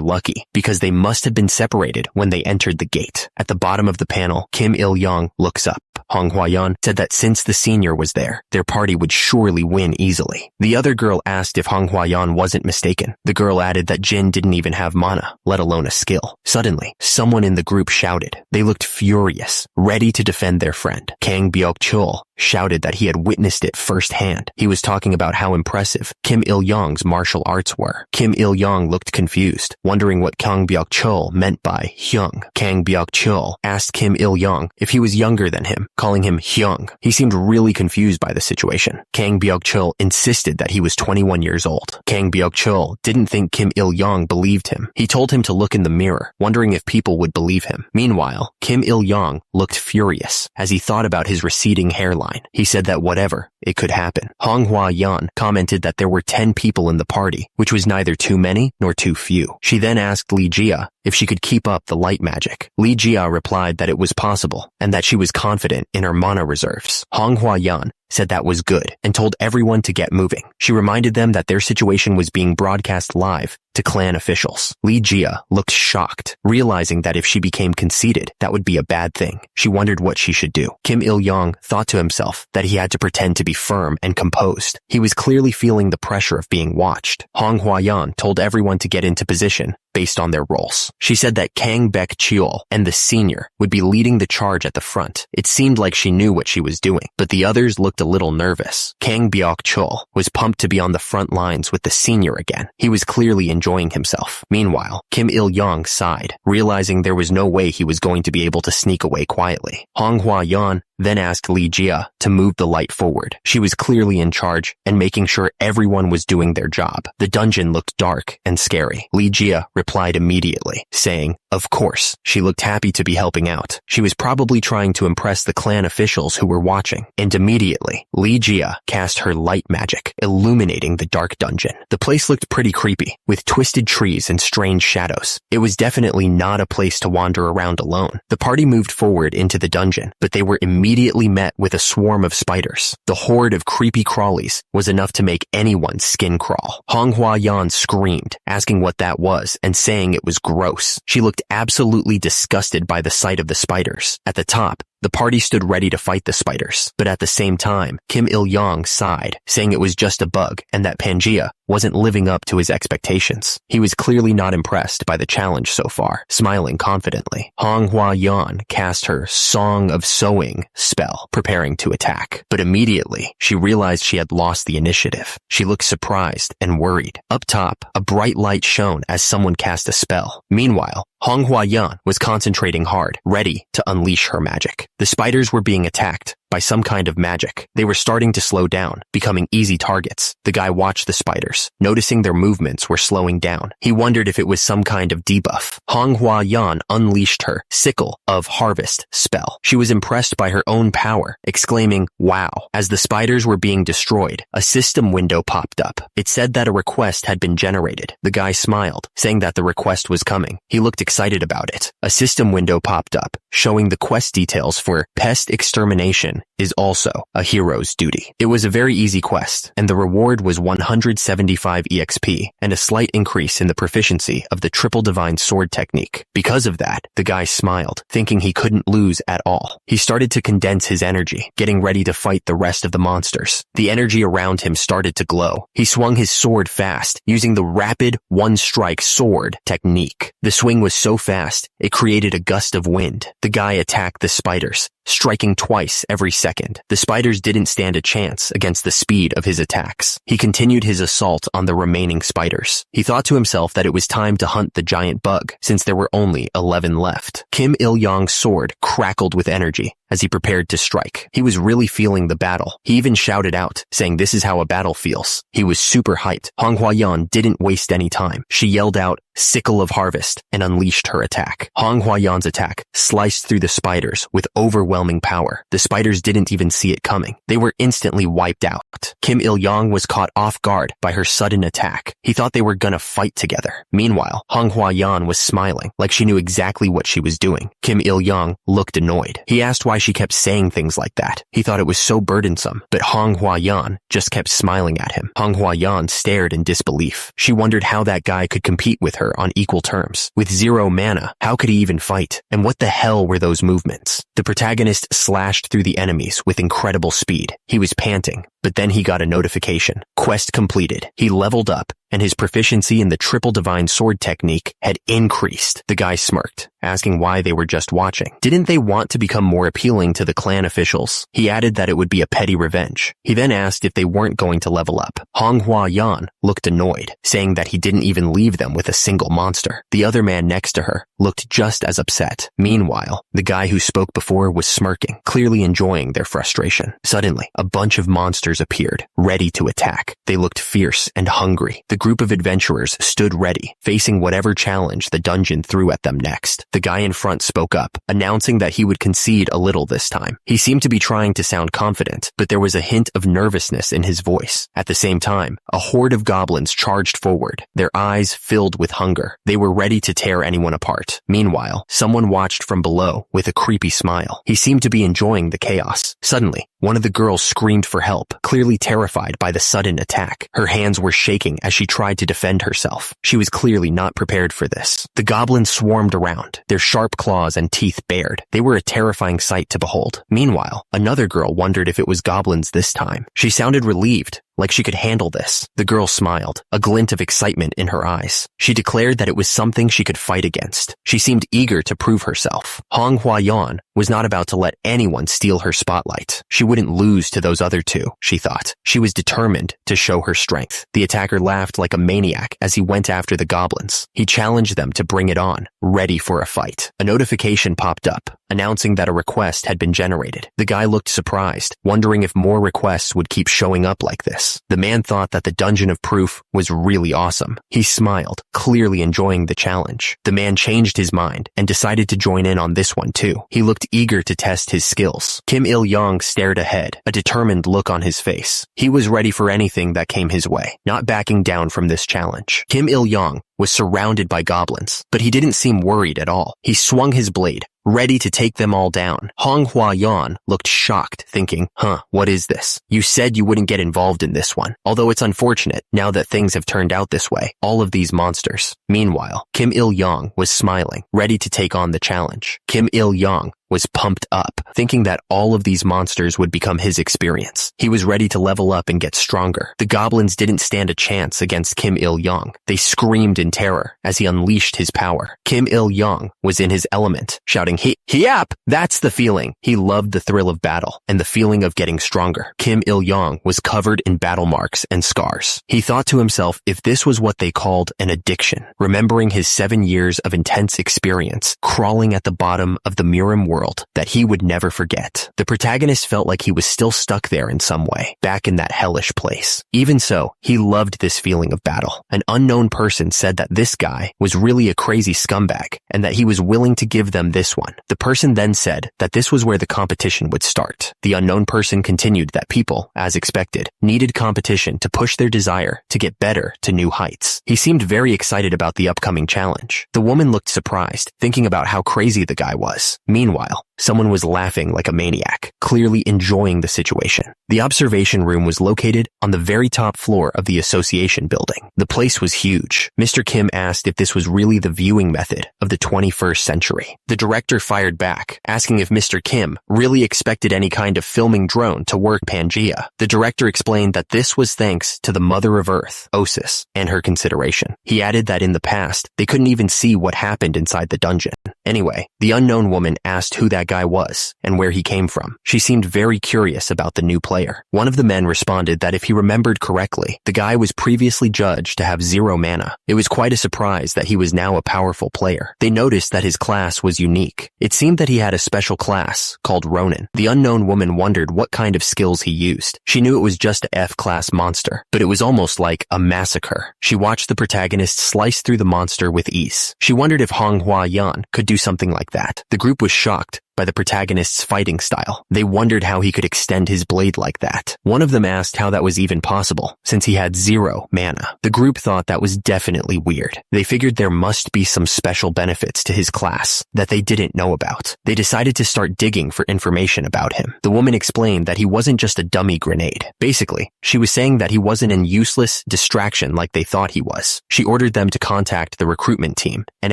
[SPEAKER 1] lucky because they must have been separated when they entered the gate. At the bottom of the panel, Kim Il-young looks up. Manhwa said that since the senior was there, their party would surely win easily. The other girl asked if Manhwa wasn't mistaken. The girl added that Jin didn't even have mana, let alone a skill. Suddenly, someone in the group shouted. They looked furious, ready to defend their friend. Kang Byok-chul shouted that he had witnessed it firsthand. He was talking about how impressive Kim Il-young's martial arts were. Kim Il-young looked confused, wondering what Kang Byok-chul meant by Hyung. Kang Byok-chul asked Kim Il-young if he was younger than him, calling him Hyung. He seemed really confused by the situation. Kang Byok-chul insisted that he was 21 years old. Kang Byok-chul didn't think Kim Il-young believed him. He told him to look in the mirror, wondering if people would believe him. Meanwhile, Kim Il-young looked furious as he thought about his receding hairline. He said that whatever, it could happen. Manhwa commented that there were 10 people in the party, which was neither too many nor too few. She then asked Li Jia if she could keep up the light magic. Li Jia replied that it was possible and that she was confident in her mana reserves. Manhwa said that was good and told everyone to get moving. She reminded them that their situation was being broadcast live to clan officials. Li Jia looked shocked, realizing that if she became conceited, that would be a bad thing. She wondered what she should do. Kim Il-young thought to himself that he had to pretend to be firm and composed. He was clearly feeling the pressure of being watched. Manhwa told everyone to get into position based on their roles. She said that Kang Baek-cheol and the senior would be leading the charge at the front. It seemed like she knew what she was doing, but the others looked a little nervous. Kang Byok-chul was pumped to be on the front lines with the senior again. He was clearly enjoying himself. Meanwhile, Kim Il-young sighed, realizing there was no way he was going to be able to sneak away quietly. Manhwa then asked Li Jia to move the light forward. She was clearly in charge and making sure everyone was doing their job. The dungeon looked dark and scary. Li Jia replied immediately, saying, "Of course." She looked happy to be helping out. She was probably trying to impress the clan officials who were watching. And immediately, Li Jia cast her light magic, illuminating the dark dungeon. The place looked pretty creepy, with twisted trees and strange shadows. It was definitely not a place to wander around alone. The party moved forward into the dungeon, but they were immediately met with a swarm of spiders. The horde of creepy crawlies was enough to make anyone's skin crawl. Manhwa screamed, asking what that was and saying it was gross. She looked absolutely disgusted by the sight of the spiders. At the top, the party stood ready to fight the spiders, but at the same time, Kim Il-young sighed, saying it was just a bug and that Pangea wasn't living up to his expectations. He was clearly not impressed by the challenge so far, smiling confidently. Manhwa cast her Song of Sowing spell, preparing to attack. But immediately, she realized she had lost the initiative. She looked surprised and worried. Up top, a bright light shone as someone cast a spell. Meanwhile, Manhwa was concentrating hard, ready to unleash her magic. The spiders were being attacked by some kind of magic. They were starting to slow down, becoming easy targets. The guy watched the spiders, noticing their movements were slowing down. He wondered if it was some kind of debuff. Manhwa unleashed her Sickle of Harvest spell. She was impressed by her own power, exclaiming, "Wow." As the spiders were being destroyed, a system window popped up. It said that a request had been generated. The guy smiled, saying that the request was coming. He looked excited about it. A system window popped up, showing the quest details for Pest Extermination is also a hero's duty. It was a very easy quest, and the reward was 175 EXP and a slight increase in the proficiency of the triple divine sword technique. Because of that, the guy smiled, thinking he couldn't lose at all. He started to condense his energy, getting ready to fight the rest of the monsters. The energy around him started to glow. He swung his sword fast, using the rapid one-strike sword technique. The swing was so fast, it created a gust of wind. The guy attacked the spiders, striking twice every second. The spiders didn't stand a chance against the speed of his attacks. He continued his assault on the remaining spiders. He thought to himself that it was time to hunt the giant bug, since there were only 11 left. Kim Il-yong's sword crackled with energy as he prepared to strike. He was really feeling the battle. He even shouted out, saying this is how a battle feels. He was super hyped. Hong Huayan didn't waste any time. She yelled out, "Sickle of Harvest," and unleashed her attack. Hong Huayan's attack sliced through the spiders with overwhelming power. The spiders didn't even see it coming. They were instantly wiped out. Kim Il-yong was caught off guard by her sudden attack. He thought they were gonna fight together. Meanwhile, Hong Huayan was smiling, like she knew exactly what she was doing. Kim Il-yong looked annoyed. He asked why she kept saying things like that. He thought it was so burdensome, but Hong Huayan just kept smiling at him. Hong Huayan stared in disbelief. She wondered how that guy could compete with her on equal terms. With 0 mana, how could he even fight? And what the hell were those movements? The protagonist slashed through the enemies with incredible speed. He was panting, but then he got a notification. Quest completed. He leveled up, and his proficiency in the triple divine sword technique had increased. The guy smirked, asking why they were just watching. Didn't they want to become more appealing to the clan officials? He added that it would be a petty revenge. He then asked if they weren't going to level up. Hong Huayan looked annoyed, saying that he didn't even leave them with a single monster. The other man next to her looked just as upset. Meanwhile, the guy who spoke before was smirking, clearly enjoying their frustration. Suddenly, a bunch of monsters appeared, ready to attack. They looked fierce and hungry. The group of adventurers stood ready, facing whatever challenge the dungeon threw at them next. The guy in front spoke up, announcing that he would concede a little this time. He seemed to be trying to sound confident, but there was a hint of nervousness in his voice. At the same time, a horde of goblins charged forward, their eyes filled with hunger. They were ready to tear anyone apart. Meanwhile, someone watched from below with a creepy smile. He seemed to be enjoying the chaos. Suddenly, one of the girls screamed for help, clearly terrified by the sudden attack. Her hands were shaking as she tried to defend herself. She was clearly not prepared for this. The goblins swarmed around, their sharp claws and teeth bared. They were a terrifying sight to behold. Meanwhile, another girl wondered if it was goblins this time. She sounded relieved, like she could handle this. The girl smiled, a glint of excitement in her eyes. She declared that it was something she could fight against. She seemed eager to prove herself. Hong Huayan was not about to let anyone steal her spotlight. She wouldn't lose to those other two, she thought. She was determined to show her strength. The attacker laughed like a maniac as he went after the goblins. He challenged them to bring it on, ready for a fight. A notification popped up, announcing that a request had been generated. The guy looked surprised, wondering if more requests would keep showing up like this. The man thought that the Dungeon of Proof was really awesome. He smiled, clearly enjoying the challenge. The man changed his mind and decided to join in on this one too. He looked eager to test his skills. Kim Il-yong stared ahead, a determined look on his face. He was ready for anything that came his way, not backing down from this challenge. Kim Il-yong was surrounded by goblins, but he didn't seem worried at all. He swung his blade, ready to take them all down. Hong Huayan looked shocked, thinking, what is this? You said you wouldn't get involved in this one. Although it's unfortunate, now that things have turned out this way, all of these monsters. Meanwhile, Kim Il-yong was smiling, ready to take on the challenge. Kim Il-yong was pumped up, thinking that all of these monsters would become his experience. He was ready to level up and get stronger. The goblins didn't stand a chance against Kim Il-yong. They screamed in terror as he unleashed his power. Kim Il-yong was in his element, shouting, Hiap! That's the feeling. He loved the thrill of battle and the feeling of getting stronger. Kim Il-yong was covered in battle marks and scars. He thought to himself if this was what they called an addiction, remembering his 7 years of intense experience crawling at the bottom of the Mirim world that he would never forget. The protagonist felt like he was still stuck there in some way, back in that hellish place. Even so, he loved this feeling of battle. An unknown person said that this guy was really a crazy scumbag and that he was willing to give them this one. The person then said that this was where the competition would start. The unknown person continued that people, as expected, needed competition to push their desire to get better to new heights. He seemed very excited about the upcoming challenge. The woman looked surprised, thinking about how crazy the guy was. Meanwhile, Someone was laughing like a maniac, clearly enjoying the situation. The observation room was located on the very top floor of the association building. The place was huge. Mr. Kim asked if this was really the viewing method of the 21st century. The director fired back, asking if Mr. Kim really expected any kind of filming drone to work Pangea. The director explained that this was thanks to the Mother of Earth, Osis, and her consideration. He added that in the past, they couldn't even see what happened inside the dungeon. Anyway, the unknown woman asked who that guy was and where he came from. She seemed very curious about the new player. One of the men responded that if he remembered correctly, the guy was previously judged to have 0 mana. It was quite a surprise that he was now a powerful player. They noticed that his class was unique. It seemed that he had a special class called Ronin. The unknown woman wondered what kind of skills he used. She knew it was just a F-class monster, but it was almost like a massacre. She watched the protagonist slice through the monster with ease. She wondered if Manhwa could do something like that. The group was shocked by the protagonist's fighting style. They wondered how he could extend his blade like that. One of them asked how that was even possible, since he had 0 mana. The group thought that was definitely weird. They figured there must be some special benefits to his class that they didn't know about. They decided to start digging for information about him. The woman explained that he wasn't just a dummy grenade. Basically, she was saying that he wasn't an useless distraction like they thought he was. She ordered them to contact the recruitment team and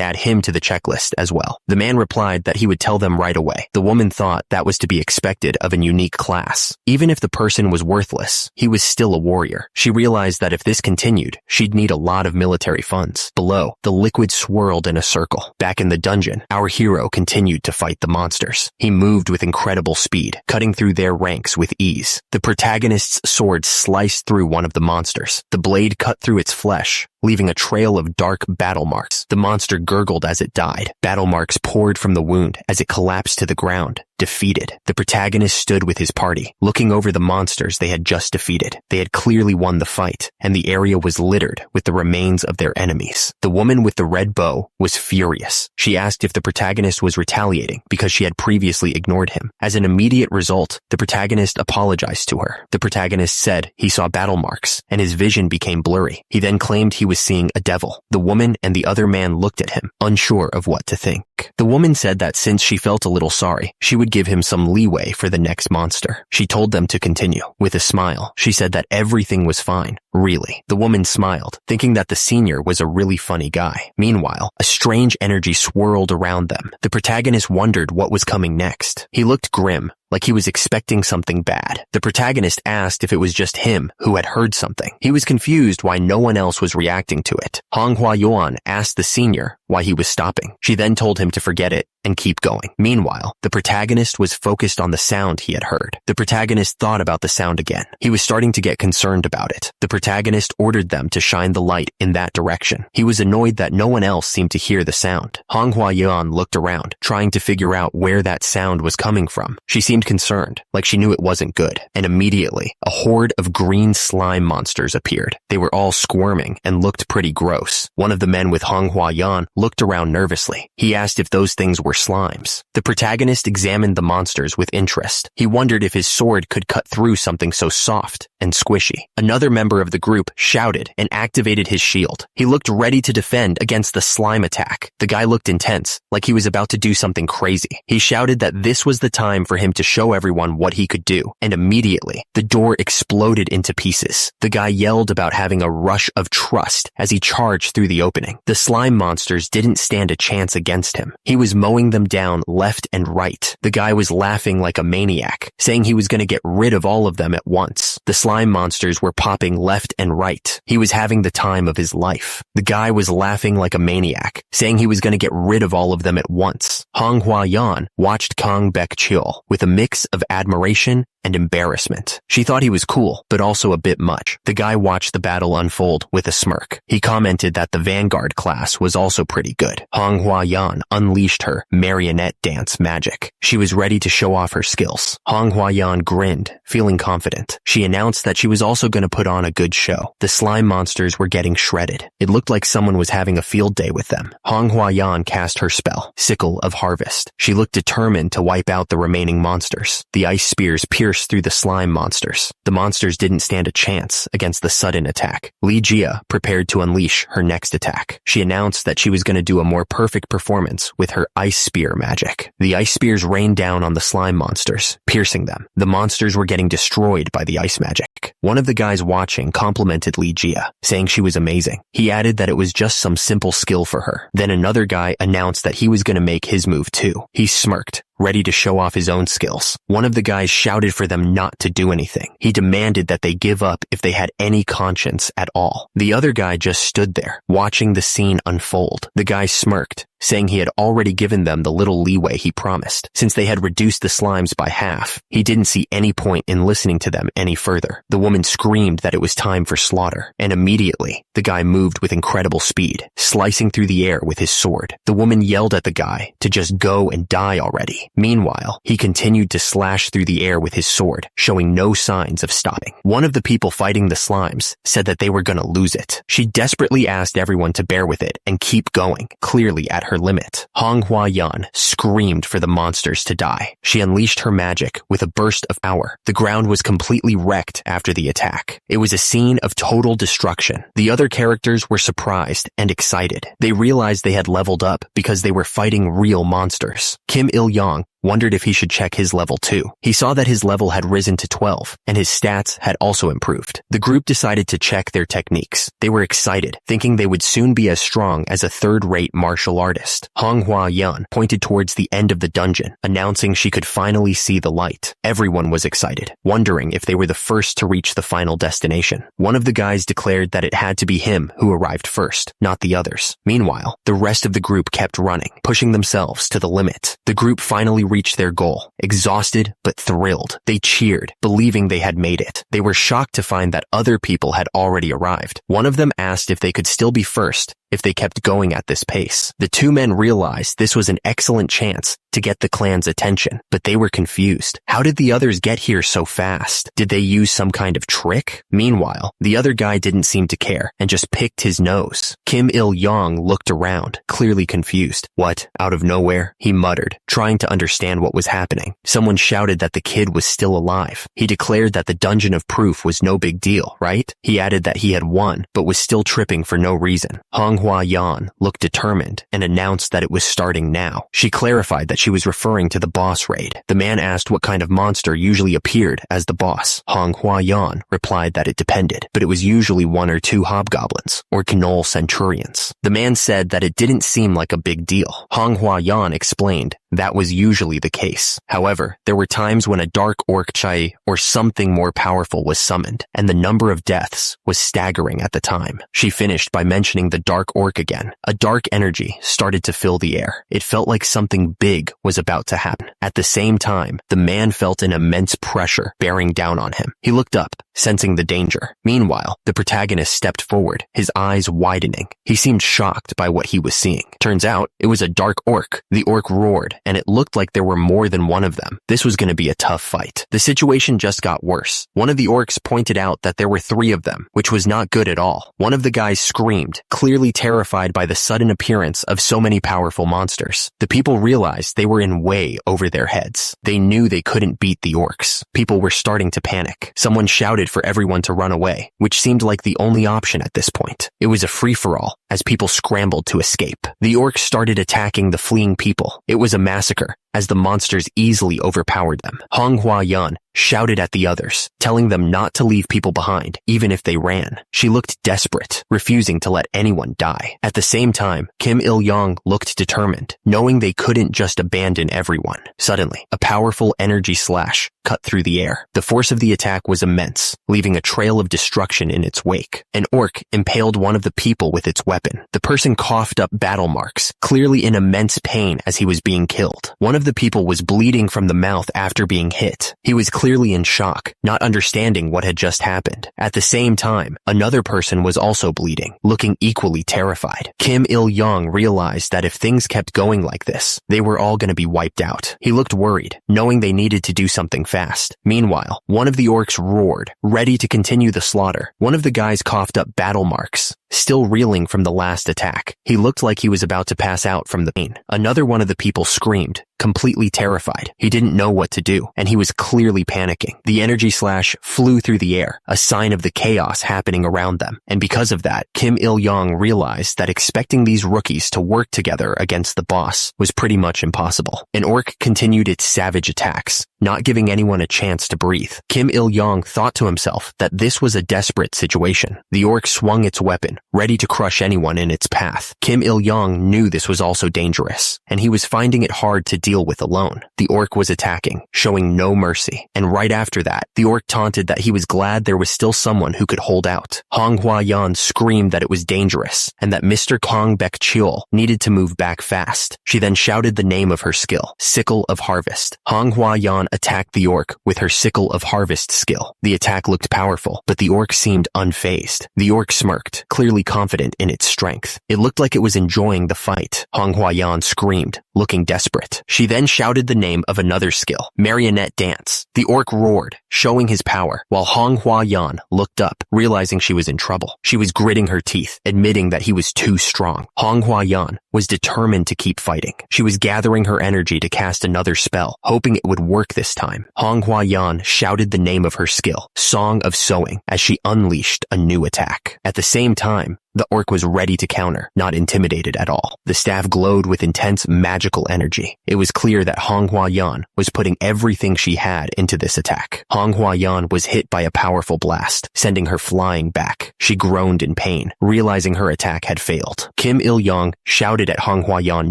[SPEAKER 1] add him to the checklist as well. The man replied that he would tell them right away. The woman thought that was to be expected of a unique class. Even if the person was worthless, he was still a warrior. She realized that if this continued, she'd need a lot of military funds. Below, the liquid swirled in a circle. Back in the dungeon, our hero continued to fight the monsters. He moved with incredible speed, cutting through their ranks with ease. The protagonist's sword sliced through one of the monsters. The blade cut through its flesh, leaving a trail of dark battle marks. The monster gurgled as it died. Battle marks poured from the wound as it collapsed to the ground, defeated. The protagonist stood with his party, looking over the monsters they had just defeated. They had clearly won the fight, and the area was littered with the remains of their enemies. The woman with the red bow was furious. She asked if the protagonist was retaliating because she had previously ignored him. As an immediate result, the protagonist apologized to her. The protagonist said he saw battle marks, and his vision became blurry. He then claimed he was seeing a devil. The woman and the other man looked at him, unsure of what to think. The woman said that since she felt a little sorry, she would give him some leeway for the next monster. She told them to continue. With a smile, she said that everything was fine. Really? The woman smiled, thinking that the senior was a really funny guy. Meanwhile, a strange energy swirled around them. The protagonist wondered what was coming next. He looked grim, like he was expecting something bad. The protagonist asked if it was just him who had heard something. He was confused why no one else was reacting to it. Manhwa asked the senior why he was stopping. She then told him to forget it and keep going. Meanwhile, the protagonist was focused on the sound he had heard. The protagonist thought about the sound again. He was starting to get concerned about it. The protagonist ordered them to shine the light in that direction. He was annoyed that no one else seemed to hear the sound. Manhwa looked around, trying to figure out where that sound was coming from. She seemed concerned, like she knew it wasn't good. And immediately, a horde of green slime monsters appeared. They were all squirming and looked pretty gross. One of the men with Manhwa looked around nervously. He asked if those things were slimes. The protagonist examined the monsters with interest. He wondered if his sword could cut through something so soft and squishy. Another member of the group shouted and activated his shield. He looked ready to defend against the slime attack. The guy looked intense, like he was about to do something crazy. He shouted that this was the time for him to show everyone what he could do, and immediately, the door exploded into pieces. The guy yelled about having a rush of trust as he charged through the opening. The slime monsters didn't stand a chance against him. He was mowing them down left and right. The guy was laughing like a maniac, saying he was going to get rid of all of them at once. The slime monsters were popping left and right. He was having the time of his life. The guy was laughing like a maniac, saying he was going to get rid of all of them at once. Manhwa watched Kang Baek-chul with a mix of admiration and embarrassment. She thought he was cool, but also a bit much. The guy watched the battle unfold with a smirk. He commented that the Vanguard class was also pretty good. Manhwa unleashed her marionette dance magic. She was ready to show off her skills. Manhwa grinned, feeling confident. She announced that she was also going to put on a good would show. The slime monsters were getting shredded. It looked like someone was having a field day with them. Manhwa cast her spell, Sickle of Harvest. She looked determined to wipe out the remaining monsters. The ice spears pierced through the slime monsters. The monsters didn't stand a chance against the sudden attack. Li Jia prepared to unleash her next attack. She announced that she was going to do a more perfect performance with her ice spear magic. The ice spears rained down on the slime monsters, piercing them. The monsters were getting destroyed by the ice magic. One of the guys watching complimented Li Jia, saying she was amazing. He added that it was just some simple skill for her. Then another guy announced that he was going to make his move too. He smirked, ready to show off his own skills. One of the guys shouted for them not to do anything. He demanded that they give up if they had any conscience at all. The other guy just stood there, watching the scene unfold. The guy smirked, saying he had already given them the little leeway he promised. Since they had reduced the slimes by half, he didn't see any point in listening to them any further. The woman screamed that it was time for slaughter, and immediately, the guy moved with incredible speed, slicing through the air with his sword. The woman yelled at the guy to just go and die already. Meanwhile, he continued to slash through the air with his sword, showing no signs of stopping. One of the people fighting the slimes said that they were gonna lose it. She desperately asked everyone to bear with it and keep going, clearly at her limit. Manhwa screamed for the monsters to die. She unleashed her magic with a burst of power. The ground was completely wrecked after the attack. It was a scene of total destruction. The other characters were surprised and excited. They realized they had leveled up because they were fighting real monsters. Kim Il-young wondered if he should check his level too. He saw that his level had risen to 12, and his stats had also improved. The group decided to check their techniques. They were excited, thinking they would soon be as strong as a third-rate martial artist. Manhwa pointed towards the end of the dungeon, announcing she could finally see the light. Everyone was excited, wondering if they were the first to reach the final destination. One of the guys declared that it had to be him who arrived first, not the others. Meanwhile, the rest of the group kept running, pushing themselves to the limit. The group finally reached their goal, exhausted but thrilled. They cheered, believing they had made it. They were shocked to find that other people had already arrived. One of them asked if they could still be first if they kept going at this pace. The two men realized this was an excellent chance to get the clan's attention, but they were confused. How did the others get here so fast? Did they use some kind of trick? Meanwhile, the other guy didn't seem to care and just picked his nose. Kim Il-young looked around, clearly confused. What? Out of nowhere? He muttered, trying to understand what was happening. Someone shouted that the kid was still alive. He declared that the Dungeon of Proof was no big deal, right? He added that he had won, but was still tripping for no reason. Manhwa looked determined and announced that it was starting now. She clarified that she was referring to the boss raid. The man asked what kind of monster usually appeared as the boss. Manhwa replied that it depended, but it was usually 1 or 2 hobgoblins or gnoll centurions. The man said that it didn't seem like a big deal. Manhwa explained that was usually the case. However, there were times when a dark orc chai or something more powerful was summoned, and the number of deaths was staggering at the time. She finished by mentioning the dark orc again. A dark energy started to fill the air. It felt like something big was about to happen. At the same time, the man felt an immense pressure bearing down on him. He looked up, sensing the danger. Meanwhile, the protagonist stepped forward, his eyes widening. He seemed shocked by what he was seeing. Turns out, it was a dark orc. The orc roared, and it looked like there were more than one of them. This was going to be a tough fight. The situation just got worse. One of the orcs pointed out that there were 3 of them, which was not good at all. One of the guys screamed, clearly terrified by the sudden appearance of so many powerful monsters. The people realized they were in way over their heads. They knew they couldn't beat the orcs. People were starting to panic. Someone shouted for everyone to run away, which seemed like the only option at this point. It was a free-for-all as people scrambled to escape. The orcs started attacking the fleeing people. It was a massacre, as the monsters easily overpowered them. Manhwa shouted at the others, telling them not to leave people behind, even if they ran. She looked desperate, refusing to let anyone die. At the same time, Kim Il-young looked determined, knowing they couldn't just abandon everyone. Suddenly, a powerful energy slash cut through the air. The force of the attack was immense, leaving a trail of destruction in its wake. An orc impaled one of the people with its weapon. The person coughed up battle marks, clearly in immense pain as he was being killed. One of the people was bleeding from the mouth after being hit. He was clearly in shock, not understanding what had just happened. At the same time, another person was also bleeding, looking equally terrified. Kim Il-young realized that if things kept going like this, they were all going to be wiped out. He looked worried, knowing they needed to do something fast. Meanwhile, one of the orcs roared, ready to continue the slaughter. One of the guys coughed up battle marks, still reeling from the last attack. He looked like he was about to pass out from the pain. Another one of the people screamed, completely terrified. He didn't know what to do, and he was clearly panicking. The energy slash flew through the air, a sign of the chaos happening around them. And because of that, Kim Il-young realized that expecting these rookies to work together against the boss was pretty much impossible. An orc continued its savage attacks, not giving anyone a chance to breathe. Kim Il-young thought to himself that this was a desperate situation. The orc swung its weapon, ready to crush anyone in its path. Kim Il-young knew this was also dangerous, and he was finding it hard to deal with alone. The orc was attacking, showing no mercy, and right after that, the orc taunted that he was glad there was still someone who could hold out. Hong Hua-yan screamed that it was dangerous, and that Mr. Kong Baek-cheol needed to move back fast. She then shouted the name of her skill, Sickle of Harvest. Hong Hua-yan attacked the orc with her Sickle of Harvest skill. The attack looked powerful, but the orc seemed unfazed. The orc smirked, clearly confident in its strength. It looked like it was enjoying the fight. Hong Hua-yan screamed, looking desperate. She then shouted the name of another skill, Marionette Dance. The orc roared, showing his power, while Hong Hua-yan looked up, realizing she was in trouble. She was gritting her teeth, admitting that he was too strong. Hong Hua-yan was determined to keep fighting. She was gathering her energy to cast another spell, hoping it would work this time. Hong Hua-yan shouted the name of her skill, Song of Sowing, as she unleashed a new attack. At the same time, the orc was ready to counter, not intimidated at all. The staff glowed with intense magical energy. It was clear that Hong Hua-yan was putting everything she had into this attack. Hong Hua-yan was hit by a powerful blast, sending her flying back. She groaned in pain, realizing her attack had failed. Kim Il-young shouted at Hong Hua-yan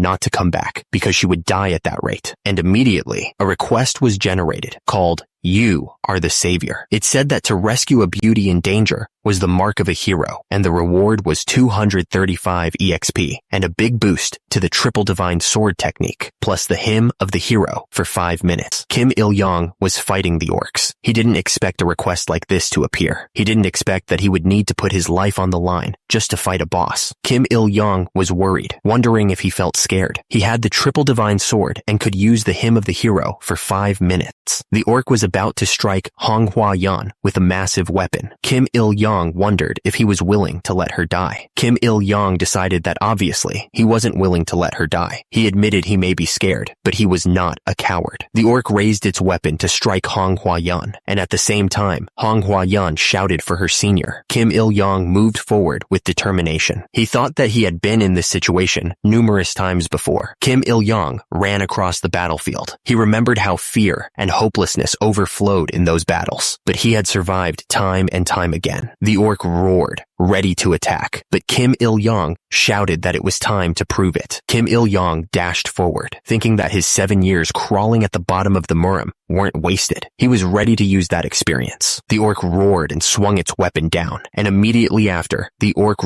[SPEAKER 1] not to come back, because she would die at that rate. And immediately, a request was generated, called "You are the savior." It said that to rescue a beauty in danger was the mark of a hero, and the reward was 235 EXP, and a big boost to the triple divine sword technique, plus the hymn of the hero for 5 minutes. Kim Il-young was fighting the orcs. He didn't expect a request like this to appear. He didn't expect that he would need to put his life on the line just to fight a boss. Kim Il-young was worried, wondering if he felt scared. He had the triple divine sword and could use the hymn of the hero for 5 minutes. The orc was about to strike Hong Hua-yan with a massive weapon. Kim Il-young wondered if he was willing to let her die. Kim Il-young decided that obviously he wasn't willing to let her die. He admitted he may be scared, but he was not a coward. The orc raised its weapon to strike Hong Hua-yan, and at the same time, Hong Hua-yan shouted for her senior. Kim Il-young moved forward with determination. He thought that he had been in this situation numerous times before. Kim Il-young ran across the battlefield. He remembered how fear and hopelessness overflowed in those battles, but he had survived time and time again. The orc roared, ready to attack, but Kim Il-young shouted that it was time to prove it. Kim Il-young dashed forward, thinking that his 7 years crawling at the bottom of the Murim weren't wasted. He was ready to use that experience. The orc roared and swung its weapon down, and immediately after, the orc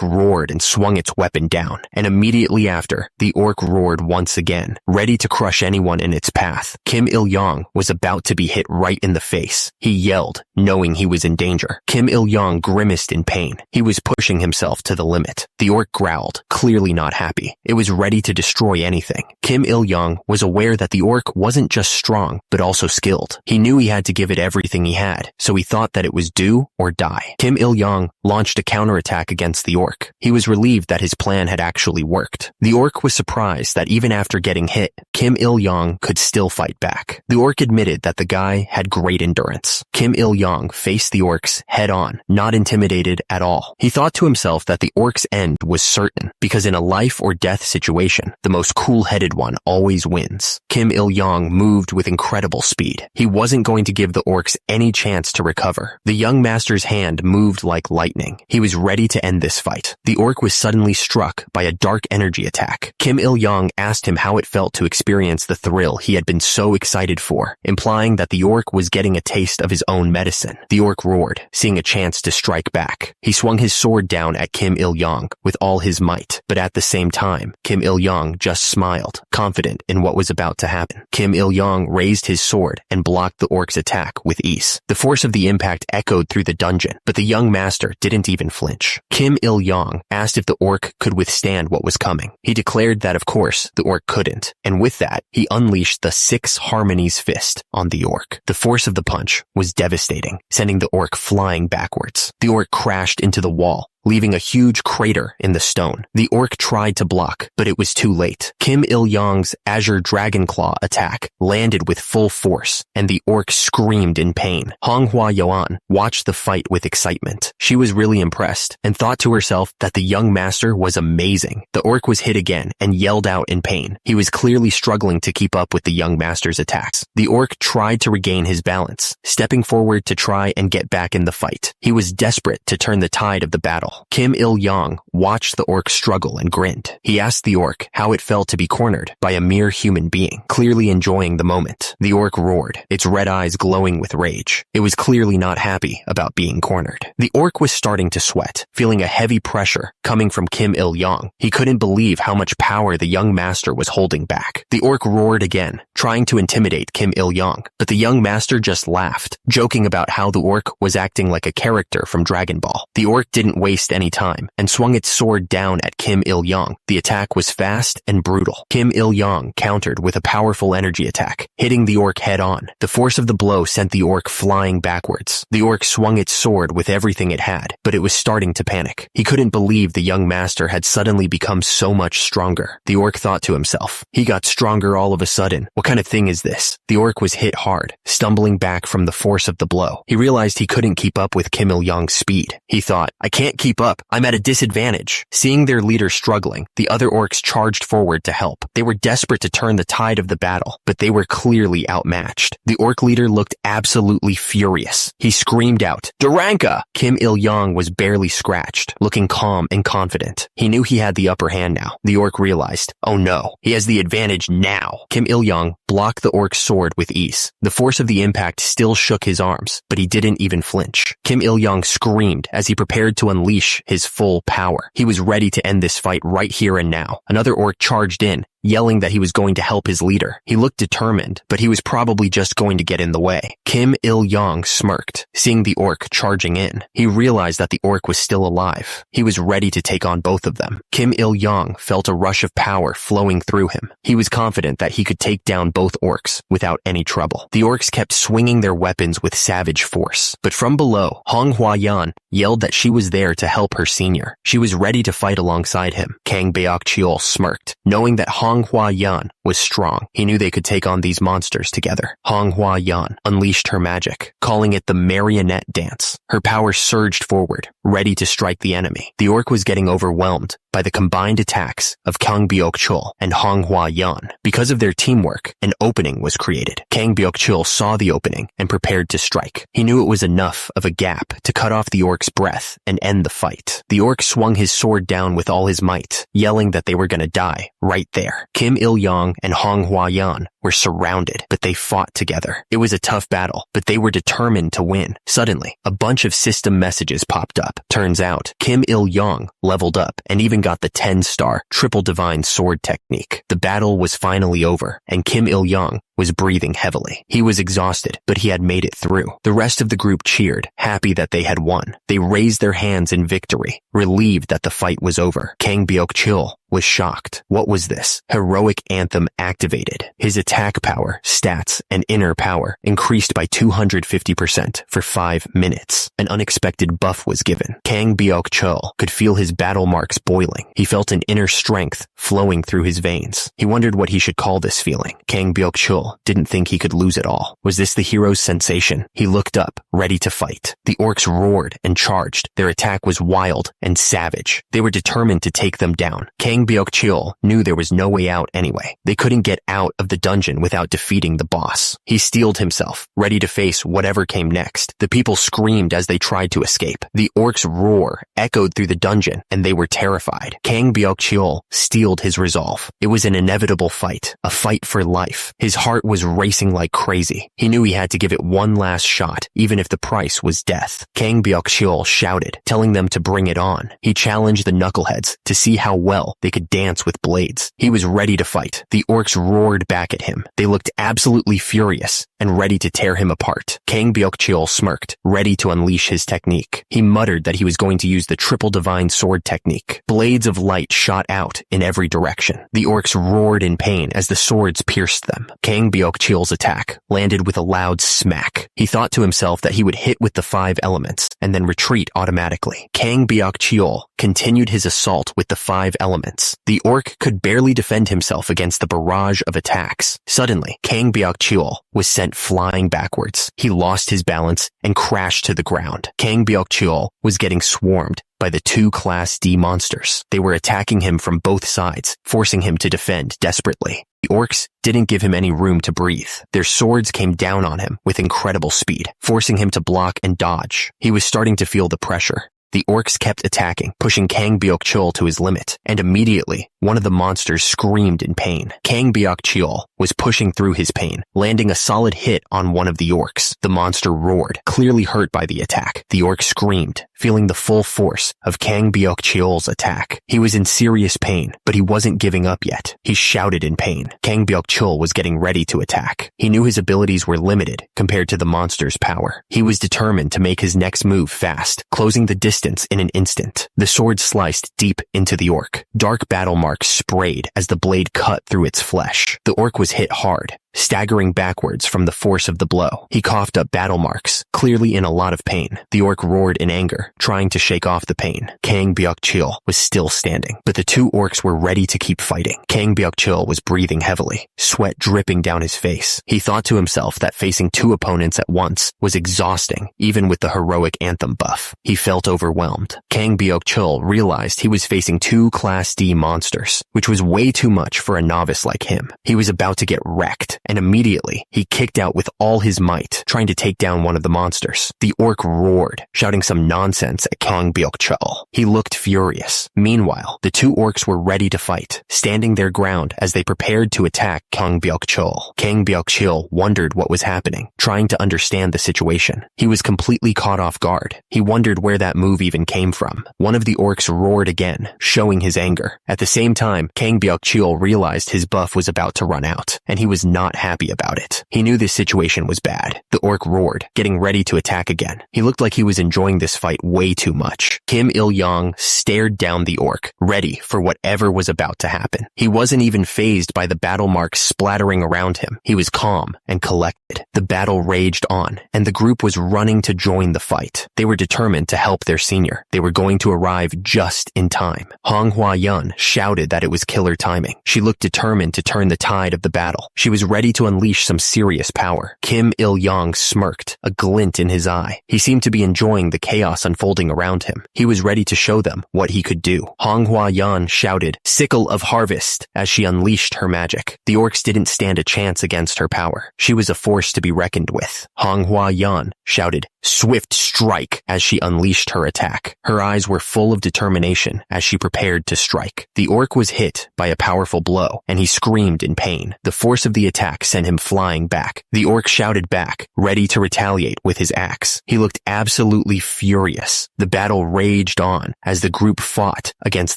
[SPEAKER 1] roared and swung its weapon down, and immediately after, the orc roared once again, ready to crush anyone in its path. Kim Il-young was about to be hit right in the face. He yelled, knowing he was in danger. Kim Il-young grimaced in pain. He was pushing himself to the limit. The orc growled, clearly not happy. It was ready to destroy anything. Kim Il-young was aware that the orc wasn't just strong, but also skilled. He knew he had to give it everything he had, so he thought that it was do or die. Kim Il-young launched a counterattack against the orc. He was relieved that his plan had actually worked. The orc was surprised that even after getting hit, Kim Il-young could still fight back. The orc admitted that the guy had great endurance. Kim Il-young faced the orcs head on, not intimidated at all. He thought to himself that the orc's end was certain, because in a life or death situation, the most cool-headed one always wins. Kim Il-young moved with incredible speed. He wasn't going to give the orcs any chance to recover. The young master's hand moved like lightning. He was ready to end this fight. The orc was suddenly struck by a dark energy attack. Kim Il-young asked him how it felt to experience the thrill he had been so excited for, implying that the orc was getting a taste of his own medicine. The orc roared, seeing a chance to strike back. He swung his sword down at Kim Il-young with all his might, but at the same time, Kim Il-young just smiled, confident in what was about to happen. Kim Il-young raised his sword and blocked the orc's attack with ease. The force of the impact echoed through the dungeon, but the young master didn't even flinch. Kim Il-young asked if the orc could withstand what was coming. He declared that of course the orc couldn't, and with that, he unleashed the 6 Harmonies fist on the orc. The force of the punch was devastating, sending the orc flying backwards. The orc crashed into the wall, leaving a huge crater in the stone. The orc tried to block, but it was too late. Kim Il-young's Azure Dragon Claw attack landed with full force, and the orc screamed in pain. Manhwa Yuan watched the fight with excitement. She was really impressed, and thought to herself that the young master was amazing. The orc was hit again, and yelled out in pain. He was clearly struggling to keep up with the young master's attacks. The orc tried to regain his balance, stepping forward to try and get back in the fight. He was desperate to turn the tide of the battle. Kim Il-young watched the orc struggle and grinned. He asked the orc how it felt to be cornered by a mere human being, clearly enjoying the moment. The orc roared, its red eyes glowing with rage. It was clearly not happy about being cornered. The orc was starting to sweat, feeling a heavy pressure coming from Kim Il-young. He couldn't believe how much power the young master was holding back. The orc roared again, trying to intimidate Kim Il-young, but the young master just laughed, joking about how the orc was acting like a character from Dragon Ball. The orc didn't waste any time and swung its sword down at Kim Il-young. The attack was fast and brutal. Kim Il-young countered with a powerful energy attack, hitting the orc head on. The force of the blow sent the orc flying backwards. The orc swung its sword with everything it had, but it was starting to panic. He couldn't believe the young master had suddenly become so much stronger. The orc thought to himself, he got stronger all of a sudden. What kind of thing is this? The orc was hit hard, stumbling back from the force of the blow. He realized he couldn't keep up with Kim Il-young's speed. He thought, I can't keep up. I'm at a disadvantage. Seeing their leader struggling, the other orcs charged forward to help. They were desperate to turn the tide of the battle, but they were clearly outmatched. The orc leader looked absolutely furious. He screamed out, Duranka! Kim Il-young was barely scratched, looking calm and confident. He knew he had the upper hand now. The orc realized, oh no, he has the advantage now. Kim Il-young blocked the orc's sword with ease. The force of the impact still shook his arms, but he didn't even flinch. Kim Il-young screamed as he prepared to unleash his full power. He was ready to end this fight right here and now. Another orc charged in, yelling that he was going to help his leader. He looked determined, but he was probably just going to get in the way. Kim Il-young smirked, seeing the orc charging in. He realized that the orc was still alive. He was ready to take on both of them. Kim Il-young felt a rush of power flowing through him. He was confident that he could take down both orcs without any trouble. The orcs kept swinging their weapons with savage force, but from below, Manhwa Yan yelled that she was there to help her senior. She was ready to fight alongside him. Kang Beok-cheol smirked, knowing that Manhwa Yan was strong. He knew they could take on these monsters together. Manhwa Yan unleashed her magic, calling it the marionette dance. Her power surged forward, ready to strike the enemy. The orc was getting overwhelmed by the combined attacks of Kang Beok-cheol and Manhwa Yan. Because of their teamwork, an opening was created. Kang Beok-cheol saw the opening and prepared to strike. He knew it was enough of a gap to cut off the orc's breath and end the fight. The orc swung his sword down with all his might, yelling that they were gonna die right there. Kim Il-young and Manhwa Yan were surrounded, but they fought together. It was a tough battle, but they were determined to win. Suddenly, a bunch of system messages popped up. Turns out, Kim Il-young leveled up and even got the 10-star triple divine sword technique. The battle was finally over, and Kim Il-young was breathing heavily. He was exhausted, but he had made it through. The rest of the group cheered, happy that they had won. They raised their hands in victory, relieved that the fight was over. Kang Beok-cheol was shocked. What was this? Heroic anthem activated. His attack power, stats, and inner power increased by 250% for 5 minutes. An unexpected buff was given. Kang Beok-cheol could feel his battle marks boiling. He felt an inner strength flowing through his veins. He wondered what he should call this feeling. Kang Beok-cheol Byuk-chul didn't think he could lose it all. Was this the hero's sensation? He looked up, ready to fight. The orcs roared and charged. Their attack was wild and savage. They were determined to take them down. Kang Byuk-chul knew there was no way out anyway. They couldn't get out of the dungeon without defeating the boss. He steeled himself, ready to face whatever came next. The people screamed as they tried to escape. The orcs' roar echoed through the dungeon, and they were terrified. Kang Byuk-chul steeled his resolve. It was an inevitable fight, a fight for life. His heart was racing like crazy. He knew he had to give it one last shot, even if the price was death. Kang Byuk-chul shouted, telling them to bring it on. He challenged the knuckleheads to see how well they could dance with blades. He was ready to fight. The orcs roared back at him. They looked absolutely furious and ready to tear him apart. Kang Byuk-chul smirked, ready to unleash his technique. He muttered that he was going to use the triple divine sword technique. Blades of light shot out in every direction. The orcs roared in pain as the swords pierced them. Kang Byuk-chul's attack landed with a loud smack. He thought to himself that he would hit with the 5 elements and then retreat automatically. Kang Byuk-chul continued his assault with the 5 elements. The orc could barely defend himself against the barrage of attacks. Suddenly, Kang Byuk-chul was sent flying backwards. He lost his balance and crashed to the ground. Kang Byuk-chul was getting swarmed by the 2 Class D monsters. They were attacking him from both sides, forcing him to defend desperately. The orcs didn't give him any room to breathe. Their swords came down on him with incredible speed, forcing him to block and dodge. He was starting to feel the pressure. The orcs kept attacking, pushing Kang Byuk-chul to his limit, and immediately, one of the monsters screamed in pain. Kang Byuk-chul was pushing through his pain, landing a solid hit on one of the orcs. The monster roared, clearly hurt by the attack. The orc screamed, feeling the full force of Kang Byuk-chul's attack. He was in serious pain, but he wasn't giving up yet. He shouted in pain. Kang Byuk-chul was getting ready to attack. He knew his abilities were limited compared to the monster's power. He was determined to make his next move fast, closing the distance in an instant. The sword sliced deep into the orc. Dark battle marks sprayed as the blade cut through its flesh. The orc was hit hard, staggering backwards from the force of the blow. He coughed up battle marks, clearly in a lot of pain. The orc roared in anger, trying to shake off the pain. Kang Byuk-chul was still standing, but the 2 orcs were ready to keep fighting. Kang Byuk-chul was breathing heavily, sweat dripping down his face. He thought to himself that facing 2 opponents at once was exhausting, even with the heroic anthem buff. He felt overwhelmed. Kang Byuk-chul realized he was facing 2 Class D monsters, which was way too much for a novice like him. He was about to get wrecked, and immediately, he kicked out with all his might, trying to take down one of the monsters. The orc roared, shouting some nonsense at Kang Byuk-chul. He looked furious. Meanwhile, the 2 orcs were ready to fight, standing their ground as they prepared to attack Kang Byuk-chul. Kang Byuk-chul wondered what was happening, trying to understand the situation. He was completely caught off guard. He wondered where that move even came from. One of the orcs roared again, showing his anger. At the same time, Kang Byuk-chul realized his buff was about to run out, and he was not happy about it. He knew this situation was bad. The orc roared, getting ready to attack again. He looked like he was enjoying this fight way too much. Kim Il-yong stared down the orc, ready for whatever was about to happen. He wasn't even fazed by the battle marks splattering around him. He was calm and collected. The battle raged on, and the group was running to join the fight. They were determined to help their senior. They were going to arrive just in time. Hong Hua-yun shouted that it was killer timing. She looked determined to turn the tide of the battle. She was ready to unleash some serious power. Kim Il-yong smirked, a glint in his eye. He seemed to be enjoying the chaos unfolding around him. He was ready to show them what he could do. Hong Hua-yun shouted, "Sickle of Harvest," as she unleashed her magic. The orcs didn't stand a chance against her power. She was a force to be reckoned with. Hong Hua-yun shouted, "Swift Strike," as she unleashed her attack. Her eyes were full of determination as she prepared to strike. The orc was hit by a powerful blow, and he screamed in pain. The force of the attack sent him flying back. The orc shouted back, ready to retaliate with his axe. He looked absolutely furious. The battle raged on as the group fought against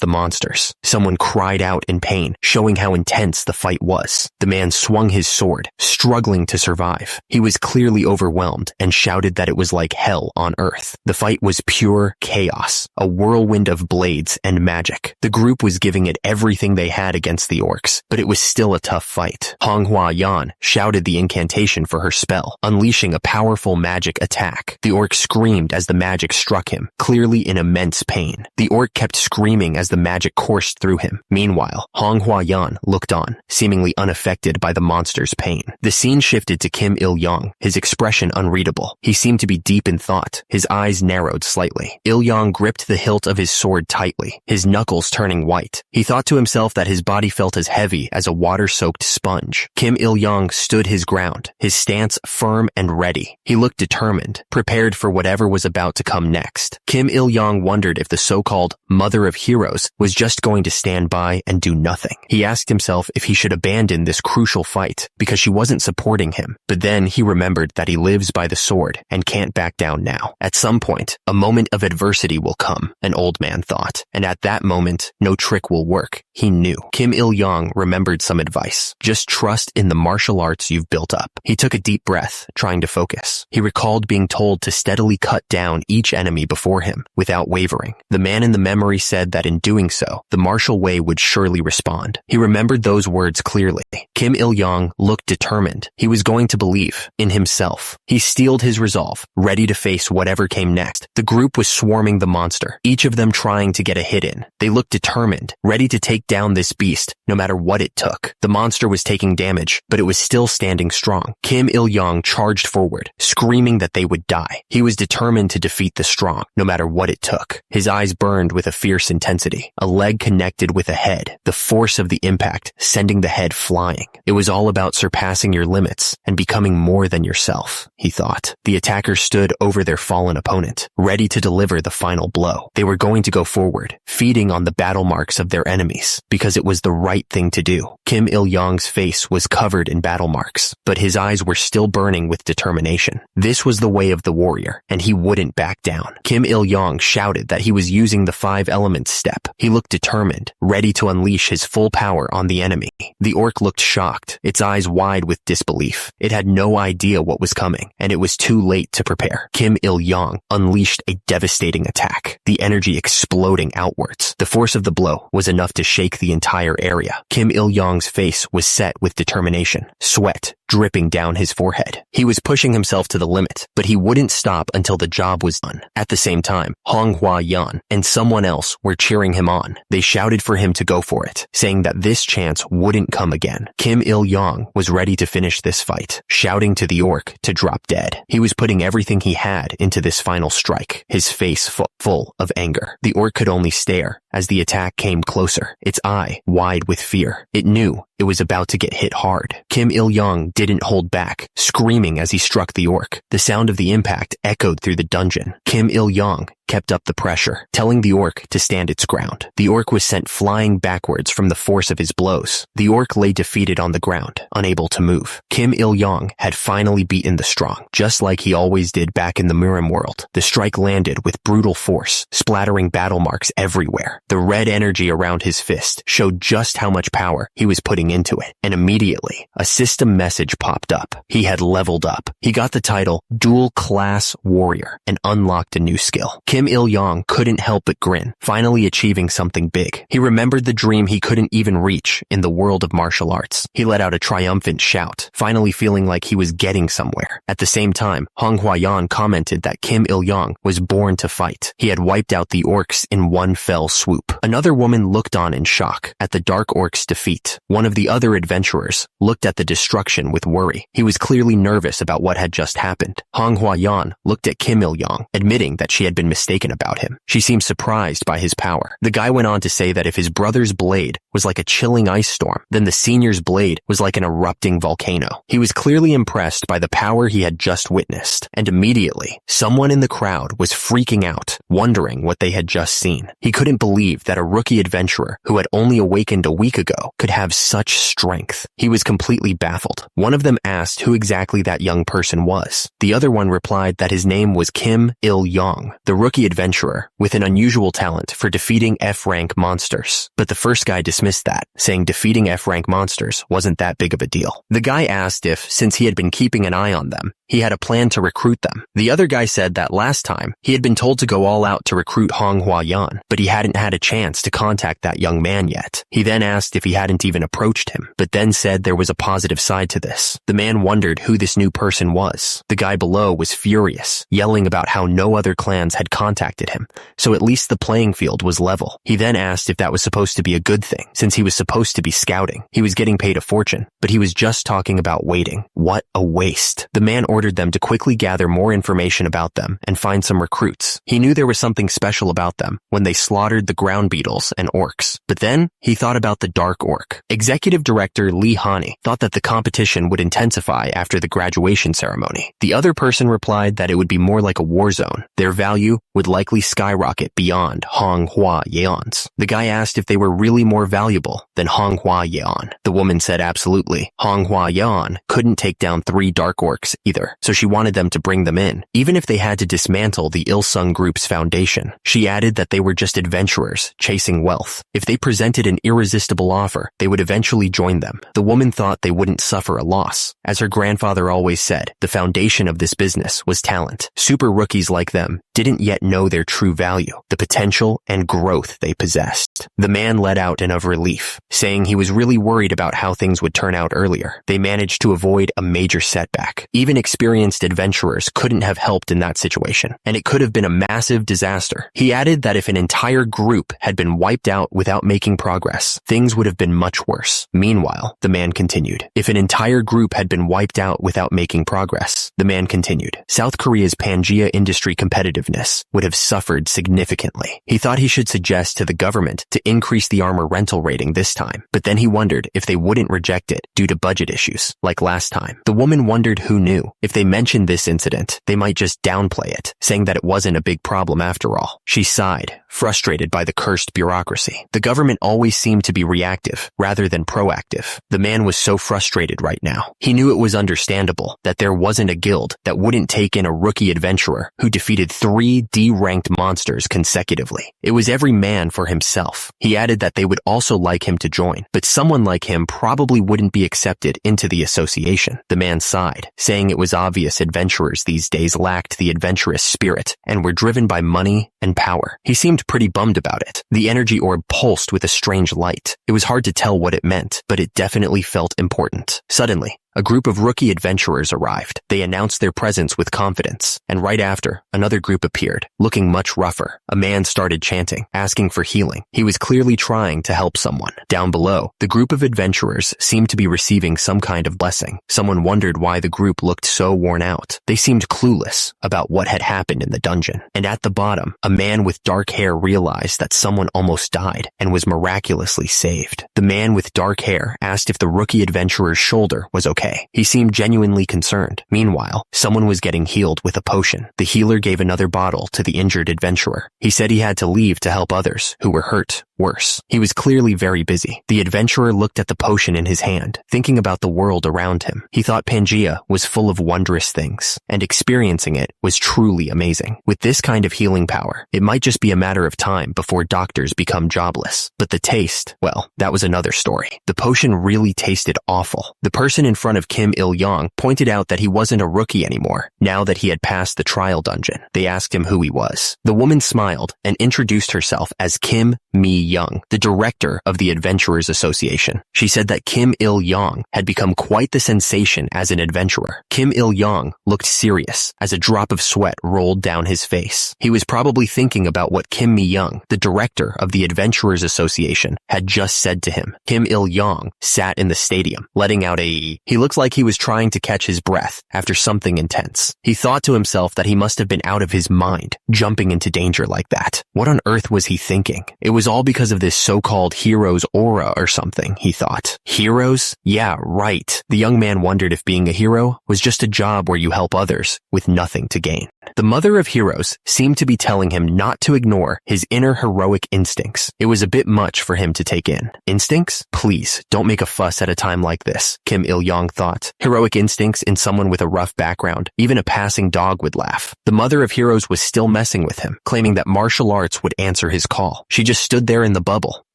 [SPEAKER 1] the monsters. Someone cried out in pain, showing how intense the fight was. The man swung his sword, struggling to survive. He was clearly overwhelmed and shouted that it was like like hell on Earth. The fight was pure chaos, a whirlwind of blades and magic. The group was giving it everything they had against the orcs, but it was still a tough fight. Manhwa shouted the incantation for her spell, unleashing a powerful magic attack. The orc screamed as the magic struck him, clearly in immense pain. The orc kept screaming as the magic coursed through him. Meanwhile, Manhwa looked on, seemingly unaffected by the monster's pain. The scene shifted to Kim Il-yong, his expression unreadable. He seemed to be deep in thought, his eyes narrowed slightly. Il-yong gripped the hilt of his sword tightly, his knuckles turning white. He thought to himself that his body felt as heavy as a water-soaked sponge. Kim Il-yong stood his ground, his stance firm and ready. He looked determined, prepared for whatever was about to come next. Kim Il-yong wondered if the so-called Mother of Heroes was just going to stand by and do nothing. He asked himself if he should abandon this crucial fight because she wasn't supporting him, but then he remembered that he lives by the sword and can't back down now. At some point, a moment of adversity will come, an old man thought, and at that moment, no trick will work. He knew. Kim Il-yong remembered some advice. Just trust in the martial arts you've built up. He took a deep breath, trying to focus. He recalled being told to steadily cut down each enemy before him, without wavering. The man in the memory said that in doing so, the martial way would surely respond. He remembered those words clearly. Kim Il-yong looked determined. He was going to believe in himself. He steeled his resolve, ready to face whatever came next. The group was swarming the monster, each of them trying to get a hit in. They looked determined, ready to take down this beast, no matter what it took. The monster was taking damage, but it was still standing strong. Kim Il-yong charged forward, screaming that they would die. He was determined to defeat the strong, no matter what it took. His eyes burned with a fierce intensity. A leg connected with a head, the force of the impact sending the head flying. It was all about surpassing your limits and becoming more than yourself, he thought. The attackers stood over their fallen opponent, ready to deliver the final blow. They were going to go forward, feeding on the battle marks of their enemies, because it was the right thing to do. Kim Il-yong's face was covered in battle marks, but his eyes were still burning with determination. This was the way of the warrior, and he wouldn't back down. Kim Il-yong shouted that he was using the 5 elements step. He looked determined, ready to unleash his full power on the enemy. The orc looked shocked, its eyes wide with disbelief. It had no idea what was coming, and it was too late to prepare. Kim Il-yong unleashed a devastating attack, the energy exploding outwards. The force of the blow was enough to shake the entire area. Kim Il-yong's face was set with determination, sweat dripping down his forehead. He was pushing himself to the limit, but he wouldn't stop until the job was done. At the same time, Manhwa and someone else were cheering him on. They shouted for him to go for it, saying that this chance wouldn't come again. Kim Il-yong was ready to finish this fight, shouting to the orc to drop dead. He was putting everything he had into this final strike, his face full of anger. The orc could only stare as the attack came closer, its eye wide with fear. It knew it was about to get hit hard. Kim Il-yong didn't hold back, screaming as he struck the orc. The sound of the impact echoed through the dungeon. Kim Il-yong kept up the pressure, telling the orc to stand its ground. The orc was sent flying backwards from the force of his blows. The orc lay defeated on the ground, unable to move. Kim Il-yong had finally beaten the strong, just like he always did back in the Murim world. The strike landed with brutal force, splattering battle marks everywhere. The red energy around his fist showed just how much power he was putting into it, and immediately, a system message popped up. He had leveled up. He got the title Dual Class Warrior and unlocked a new skill. Kim Il-yong couldn't help but grin, finally achieving something big. He remembered the dream he couldn't even reach in the world of martial arts. He let out a triumphant shout, finally feeling like he was getting somewhere. At the same time, Manhwa commented that Kim Il-yong was born to fight. He had wiped out the orcs in one fell swoop. Another woman looked on in shock at the dark orcs' defeat. One of the other adventurers looked at the destruction with worry. He was clearly nervous about what had just happened. Manhwa looked at Kim Il-yong, admitting that she had been mistaken about him. She seemed surprised by his power. The guy went on to say that if his brother's blade was like a chilling ice storm, then the senior's blade was like an erupting volcano. He was clearly impressed by the power he had just witnessed, and immediately, someone in the crowd was freaking out, wondering what they had just seen. He couldn't believe that a rookie adventurer who had only awakened a week ago could have such strength. He was completely baffled. One of them asked who exactly that young person was. The other one replied that his name was Kim Il-yong, the rookie adventurer with an unusual talent for defeating F-rank monsters. But the first guy dismissed that, saying defeating F-rank monsters wasn't that big of a deal. The guy asked if, since he had been keeping an eye on them, he had a plan to recruit them. The other guy said that last time, he had been told to go all out to recruit Manhwa Yan, but he hadn't had a chance to contact that young man yet. He then asked if he hadn't even approached him, but then said there was a positive side to this. The man wondered who this new person was. The guy below was furious, yelling about how no other clans had contacted him, so at least the playing field was level. He then asked if that was supposed to be a good thing, since he was supposed to be scouting. He was getting paid a fortune, but he was just talking about waiting. What a waste. The man ordered them to quickly gather more information about them and find some recruits. He knew there was something special about them when they slaughtered the ground beetles and orcs. But then, he thought about the dark orc. Executive Director Lee Hani thought that the competition would intensify after the graduation ceremony. The other person replied that it would be more like a war zone. Their value would likely skyrocket beyond Manhwa Yan's. The guy asked if they were really more valuable than Manhwa Yan. The woman said absolutely. Manhwa Yan couldn't take down 3 dark orcs either, so she wanted them to bring them in, even if they had to dismantle the Ilsung Group's foundation. She added that they were just adventurers chasing wealth. If they presented an irresistible offer, they would eventually join them. The woman thought they wouldn't suffer a loss. As her grandfather always said, the foundation of this business was talent. Super rookies like them didn't yet know their true value, the potential and growth they possessed. The man let out an of relief, saying he was really worried about how things would turn out earlier. They managed to avoid a major setback. Even experienced adventurers couldn't have helped in that situation, and it could have been a massive disaster. He added that if an entire group had been wiped out without making progress, things would have been much worse. Meanwhile, the man continued, if an entire group had been wiped out without making progress, the man continued, South Korea's Pangea industry competitiveness would have suffered significantly. He thought he should suggest to the government to increase the armor rental rating this time, but then he wondered if they wouldn't reject it due to budget issues, like last time. The woman wondered who knew. If they mentioned this incident, they might just downplay it, saying that it wasn't a big problem after all. She sighed, frustrated by the cursed bureaucracy. The government always seemed to be reactive rather than proactive. The man was so frustrated right now. He knew it was understandable that there wasn't a guild that wouldn't take in a rookie adventurer who defeated 3 D-ranked monsters consecutively. It was every man for himself. He added that they would also like him to join, but someone like him probably wouldn't be accepted into the association. The man sighed, saying it was obvious adventurers these days lacked the adventurous spirit and were driven by money and power. He seemed pretty bummed about it. The energy orb pulsed with a strange light. It was hard to tell what it meant, but it definitely felt important. Suddenly, a group of rookie adventurers arrived. They announced their presence with confidence, and right after, another group appeared, looking much rougher. A man started chanting, asking for healing. He was clearly trying to help someone. Down below, the group of adventurers seemed to be receiving some kind of blessing. Someone wondered why the group looked so worn out. They seemed clueless about what had happened in the dungeon. And at the bottom, a man with dark hair realized that someone almost died and was miraculously saved. The man with dark hair asked if the rookie adventurer's shoulder was okay. He seemed genuinely concerned. Meanwhile, someone was getting healed with a potion. The healer gave another bottle to the injured adventurer. He said he had to leave to help others who were hurt worse. He was clearly very busy. The adventurer looked at the potion in his hand, thinking about the world around him. He thought Pangea was full of wondrous things, and experiencing it was truly amazing. With this kind of healing power, it might just be a matter of time before doctors become jobless. But the taste, well, that was another story. The potion really tasted awful. The person in front of Kim Il-young pointed out that he wasn't a rookie anymore, now that he had passed the trial dungeon. They asked him who he was. The woman smiled and introduced herself as Kim Mi-young, the director of the Adventurers Association. She said that Kim Il-young had become quite the sensation as an adventurer. Kim Il-young looked serious as a drop of sweat rolled down his face. He was probably thinking about what Kim Mi-young, the director of the Adventurers Association, had just said to him. Kim Il-young sat in the stadium, letting out a He looked like he was trying to catch his breath after something intense. He thought to himself that he must have been out of his mind, jumping into danger like that. What on earth was he thinking? It was all because of this so-called hero's aura or something, he thought. Heroes? Yeah, right. The young man wondered if being a hero was just a job where you help others with nothing to gain. The mother of heroes seemed to be telling him not to ignore his inner heroic instincts. It was a bit much for him to take in. Instincts? Please, don't make a fuss at a time like this, Kim Il-young thought. Heroic instincts in someone with a rough background. Even a passing dog would laugh. The mother of heroes was still messing with him, claiming that martial arts would answer his call. She just stood there in the bubble,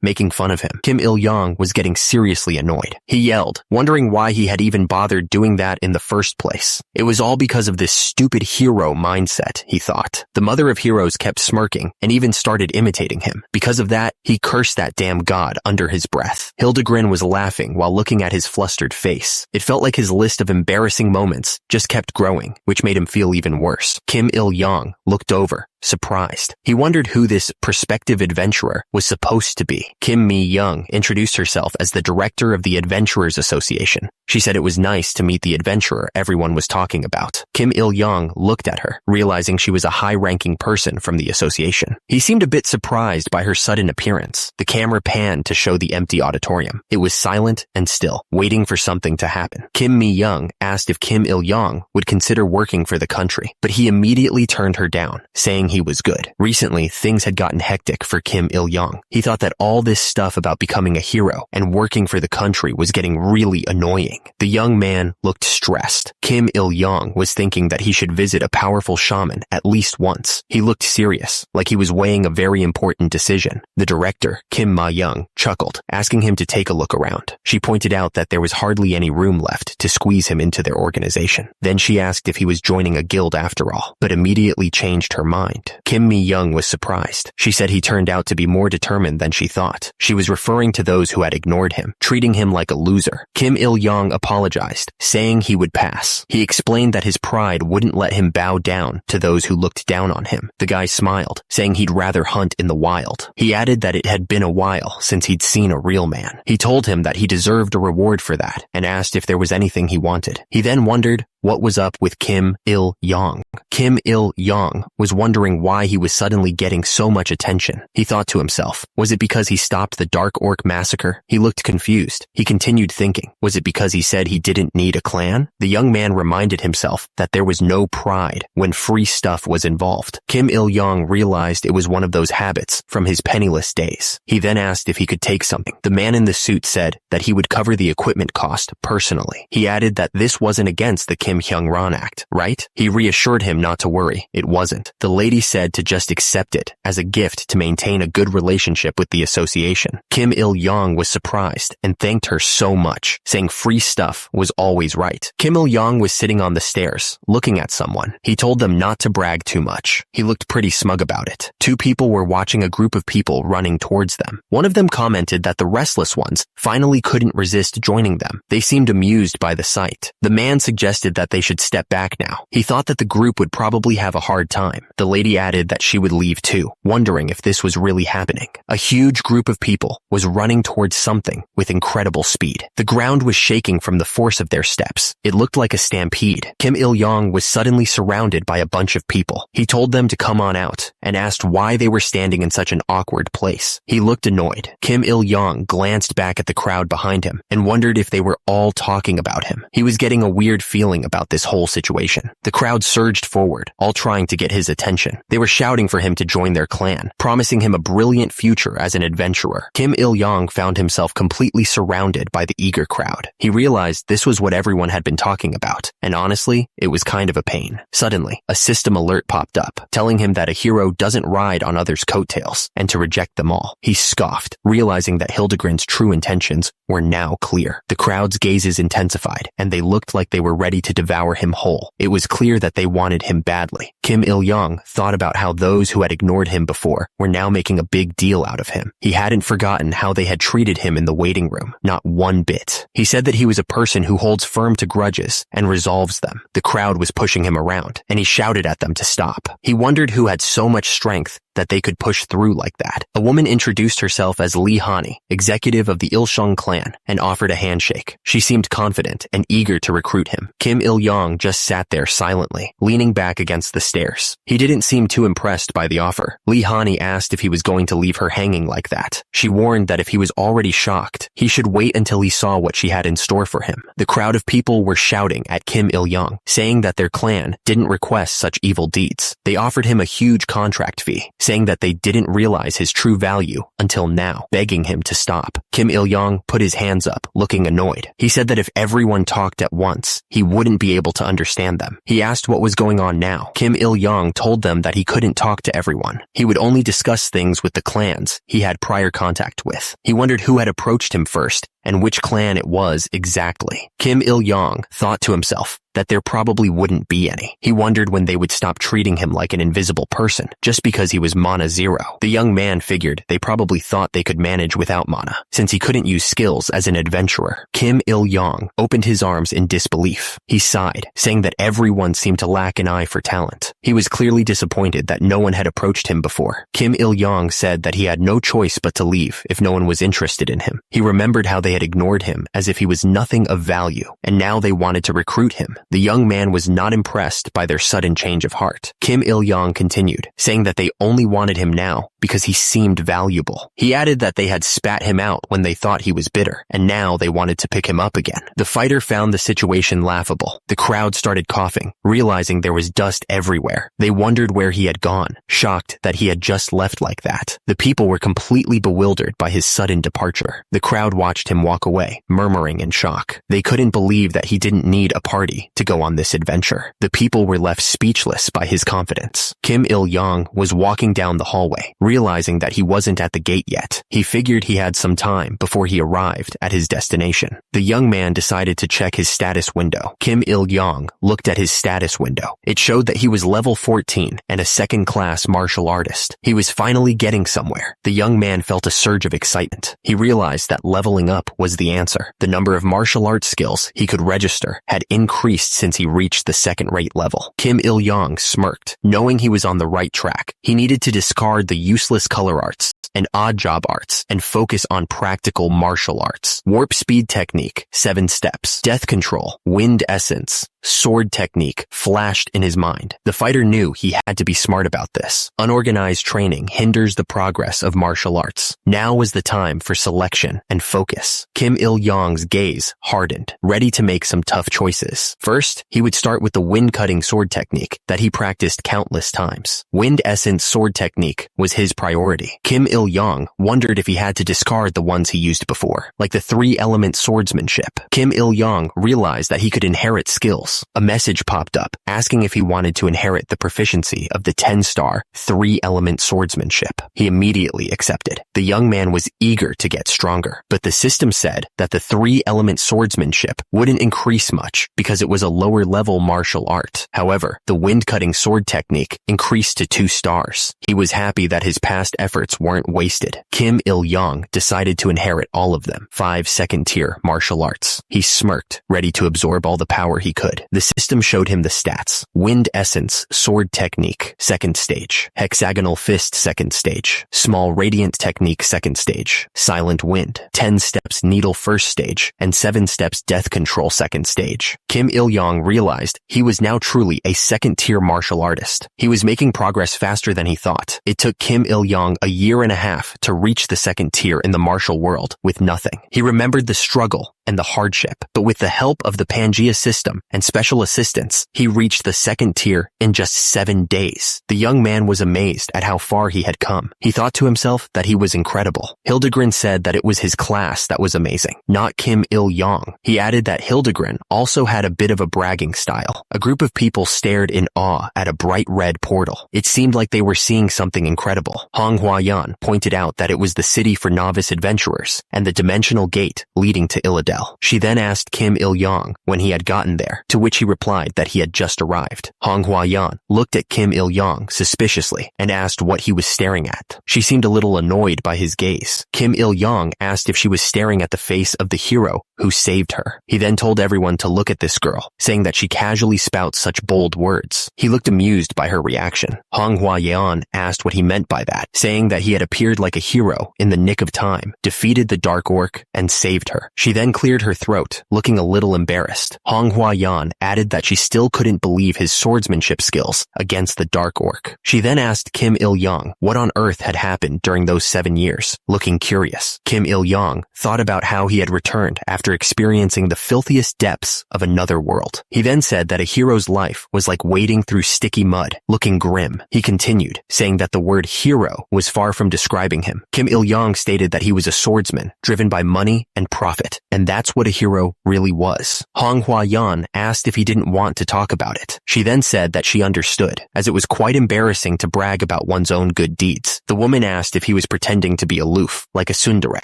[SPEAKER 1] making fun of him. Kim Il-young was getting seriously annoyed. He yelled, wondering why he had even bothered doing that in the first place. It was all because of this stupid hero mindset, he thought. The mother of heroes kept smirking and even started imitating him. Because of that, he cursed that damn god under his breath. Hildegren was laughing while looking at his flustered face. It felt like his list of embarrassing moments just kept growing, which made him feel even worse. Kim Il-young looked over, surprised. He wondered who this prospective adventurer was supposed to be. Kim Mi-young introduced herself as the director of the Adventurers Association. She said it was nice to meet the adventurer everyone was talking about. Kim Il-young looked at her, realizing she was a high-ranking person from the association. He seemed a bit surprised by her sudden appearance. The camera panned to show the empty auditorium. It was silent and still, waiting for something to happen. Kim Mi-young asked if Kim Il-young would consider working for the country, but he immediately turned her down, saying he was good. Recently, things had gotten hectic for Kim Il-young. He thought that all this stuff about becoming a hero and working for the country was getting really annoying. The young man looked stressed. Kim Il-young was thinking that he should visit a powerful shaman at least once. He looked serious, like he was weighing a very important decision. The director, Kim Ma-young, chuckled, asking him to take a look around. She pointed out that there was hardly any room left to squeeze him into their organization. Then she asked if he was joining a guild after all, but immediately changed her mind. Kim Mi-young was surprised. She said he turned out to be more determined than she thought. She was referring to those who had ignored him, treating him like a loser. Kim Il-young apologized, saying he would pass. He explained that his pride wouldn't let him bow down to those who looked down on him. The guy smiled, saying he'd rather hunt in the wild. He added that it had been a while since he'd seen a real man. He told him that he deserved a reward for that and asked if there was anything he wanted. He then wondered what was up with Kim Il-young. Kim Il-young was wondering why he was suddenly getting so much attention. He thought to himself, was it because he stopped the Dark Orc massacre? He looked confused. He continued thinking, was it because he said he didn't need a clan? The young man reminded himself that there was no pride when free stuff was involved. Kim Il-young realized it was one of those habits from his penniless days. He then asked if he could take something. The man in the suit said that he would cover the equipment cost personally. He added that this wasn't against the Kim Hyung-ran Act, right? He reassured him not to worry. It wasn't. The lady said to just accept it as a gift to maintain a good relationship with the association. Kim Il-young was surprised and thanked her so much, saying free stuff was always right. Kim Il-young was sitting on the stairs, looking at someone. He told them not to brag too much. He looked pretty smug about it. Two people were watching a group of people running towards them. One of them commented that the restless ones finally couldn't resist joining them. They seemed amused by the sight. The man suggested that they should step back now. He thought that the group would probably have a hard time. The lady added that she would leave too, wondering if this was really happening. A huge group of people was running towards something with incredible speed. The ground was shaking from the force of their steps. It looked like a stampede. Kim Il-young was suddenly surrounded by a bunch of people. He told them to come on out and asked why they were standing in such an awkward place. He looked annoyed. Kim Il-young glanced back at the crowd behind him and wondered if they were all talking about him. He was getting a weird feeling about this whole situation. The crowd surged forward, all trying to get his attention. They were shouting for him to join their clan, promising him a brilliant future as an adventurer. Kim Il-young found himself completely surrounded by the eager crowd. He realized this was what everyone had been talking about, and honestly, it was kind of a pain. Suddenly, a system alert popped up, telling him that a hero doesn't ride on others' coattails, and to reject them all. He scoffed, realizing that Hildegren's true intentions were now clear. The crowd's gazes intensified, and they looked like they were ready to devour him whole. It was clear that they wanted him badly. Kim Il-young thought about how those who had ignored him before were now making a big deal out of him. He hadn't forgotten how they had treated him in the waiting room, not one bit. He said that he was a person who holds firm to grudges and resolves them. The crowd was pushing him around, and he shouted at them to stop. He wondered who had so much strength that they could push through like that. A woman introduced herself as Li Hani, executive of the Ilshung clan, and offered a handshake. She seemed confident and eager to recruit him. Kim Il-young just sat there silently, leaning back against the stairs. He didn't seem too impressed by the offer. Li Hani asked if he was going to leave her hanging like that. She warned that if he was already shocked, he should wait until he saw what she had in store for him. The crowd of people were shouting at Kim Il-young, saying that their clan didn't request such evil deeds. They offered him a huge contract fee, saying that they didn't realize his true value until now, begging him to stop. Kim Il-yong put his hands up, looking annoyed. He said that if everyone talked at once, he wouldn't be able to understand them. He asked what was going on now. Kim Il-yong told them that he couldn't talk to everyone. He would only discuss things with the clans he had prior contact with. He wondered who had approached him first and which clan it was exactly. Kim Il-yong thought to himself that there probably wouldn't be any. He wondered when they would stop treating him like an invisible person just because he was Mana Zero. The young man figured they probably thought they could manage without Mana, since he couldn't use skills as an adventurer. Kim Il-yong opened his arms in disbelief. He sighed, saying that everyone seemed to lack an eye for talent. He was clearly disappointed that no one had approached him before. Kim Il-yong said that he had no choice but to leave if no one was interested in him. He remembered how they had ignored him as if he was nothing of value, and now they wanted to recruit him. The young man was not impressed by their sudden change of heart. Kim Il-yong continued, saying that they only wanted him now because he seemed valuable. He added that they had spat him out when they thought he was bitter, and now they wanted to pick him up again. The fighter found the situation laughable. The crowd started coughing, realizing there was dust everywhere. They wondered where he had gone, shocked that he had just left like that. The people were completely bewildered by his sudden departure. The crowd watched him walk away, murmuring in shock. They couldn't believe that he didn't need a party to go on this adventure. The people were left speechless by his confidence. Kim Il-yong was walking down the hallway, realizing that he wasn't at the gate yet. He figured he had some time before he arrived at his destination. The young man decided to check his status window. Kim Il-yong looked at his status window. It showed that he was level 14 and a second-class martial artist. He was finally getting somewhere. The young man felt a surge of excitement. He realized that leveling up was the answer. The number of martial arts skills he could register had increased since he reached the second-rate level. Kim Il-yong smirked, knowing he was on the right track. He needed to discard the useless color arts and odd job arts and focus on practical martial arts. Warp speed technique, 7 steps. Death control, wind essence, sword technique flashed in his mind. The fighter knew he had to be smart about this. Unorganized training hinders the progress of martial arts. Now was the time for selection and focus. Kim Il-yong's gaze hardened, ready to make some tough choices. First, he would start with the wind-cutting sword technique that he practiced countless times. Wind essence sword technique was his priority. Kim Il-yong wondered if he had to discard the ones he used before, like the 3-element swordsmanship. Kim Il-yong realized that he could inherit skills. A message popped up, asking if he wanted to inherit the proficiency of the 10-star, 3-element swordsmanship. He immediately accepted. The young man was eager to get stronger, but the system said that the 3-element swordsmanship wouldn't increase much because it was a lower-level martial art. However, the wind-cutting sword technique increased to 2 stars. He was happy that his past efforts weren't wasted. Kim Il-yong decided to inherit all of them, 5 second-tier martial arts. He smirked, ready to absorb all the power he could. The system showed him the stats. Wind essence, sword technique, 2nd stage. Hexagonal fist, 2nd stage. Small radiant technique, 2nd stage. Silent wind, 10 steps needle, 1st stage, and 7 steps death control, 2nd stage. Kim Il-yong realized he was now truly a 2nd-tier martial artist. He was making progress faster than he thought. It took Kim Il-yong a year and a half to reach the 2nd tier in the martial world with nothing. He remembered the struggle and the hardship, but with the help of the Pangea system and special assistance, he reached the 2nd tier in just 7 days. The young man was amazed at how far he had come. He thought to himself that he was incredible. Hildegren said that it was his class that was amazing, not Kim Il-yong. He added that Hildegren also had a bit of a bragging style. A group of people stared in awe at a bright red portal. It seemed like they were seeing something incredible. Hong Huayan pointed out that it was the city for novice adventurers and the dimensional gate leading to Illidel. She then asked Kim Il-yong when he had gotten there, to which he replied that he had just arrived. Hong Huayan looked at Kim Il-yong suspiciously and asked what he was staring at. She seemed a little annoyed by his gaze. Kim Il-yong asked if she was staring at the face of the hero who saved her. He then told everyone to look at this girl, saying that she casually spouts such bold words. He looked amused by her reaction. Hong Huayan asked what he meant by that, saying that he had appeared like a hero in the nick of time, defeated the Dark Orc, and saved her. She then clearly cleared her throat, looking a little embarrassed. Manhwa added that she still couldn't believe his swordsmanship skills against the Dark Orc. She then asked Kim Il-young what on earth had happened during those 7 years. Looking curious, Kim Il-young thought about how he had returned after experiencing the filthiest depths of another world. He then said that a hero's life was like wading through sticky mud. Looking grim, he continued, saying that the word hero was far from describing him. Kim Il-young stated that he was a swordsman, driven by money and profit, and that's what a hero really was. Manhwa asked if he didn't want to talk about it. She then said that she understood, as it was quite embarrassing to brag about one's own good deeds. The woman asked if he was pretending to be aloof, like a tsundere.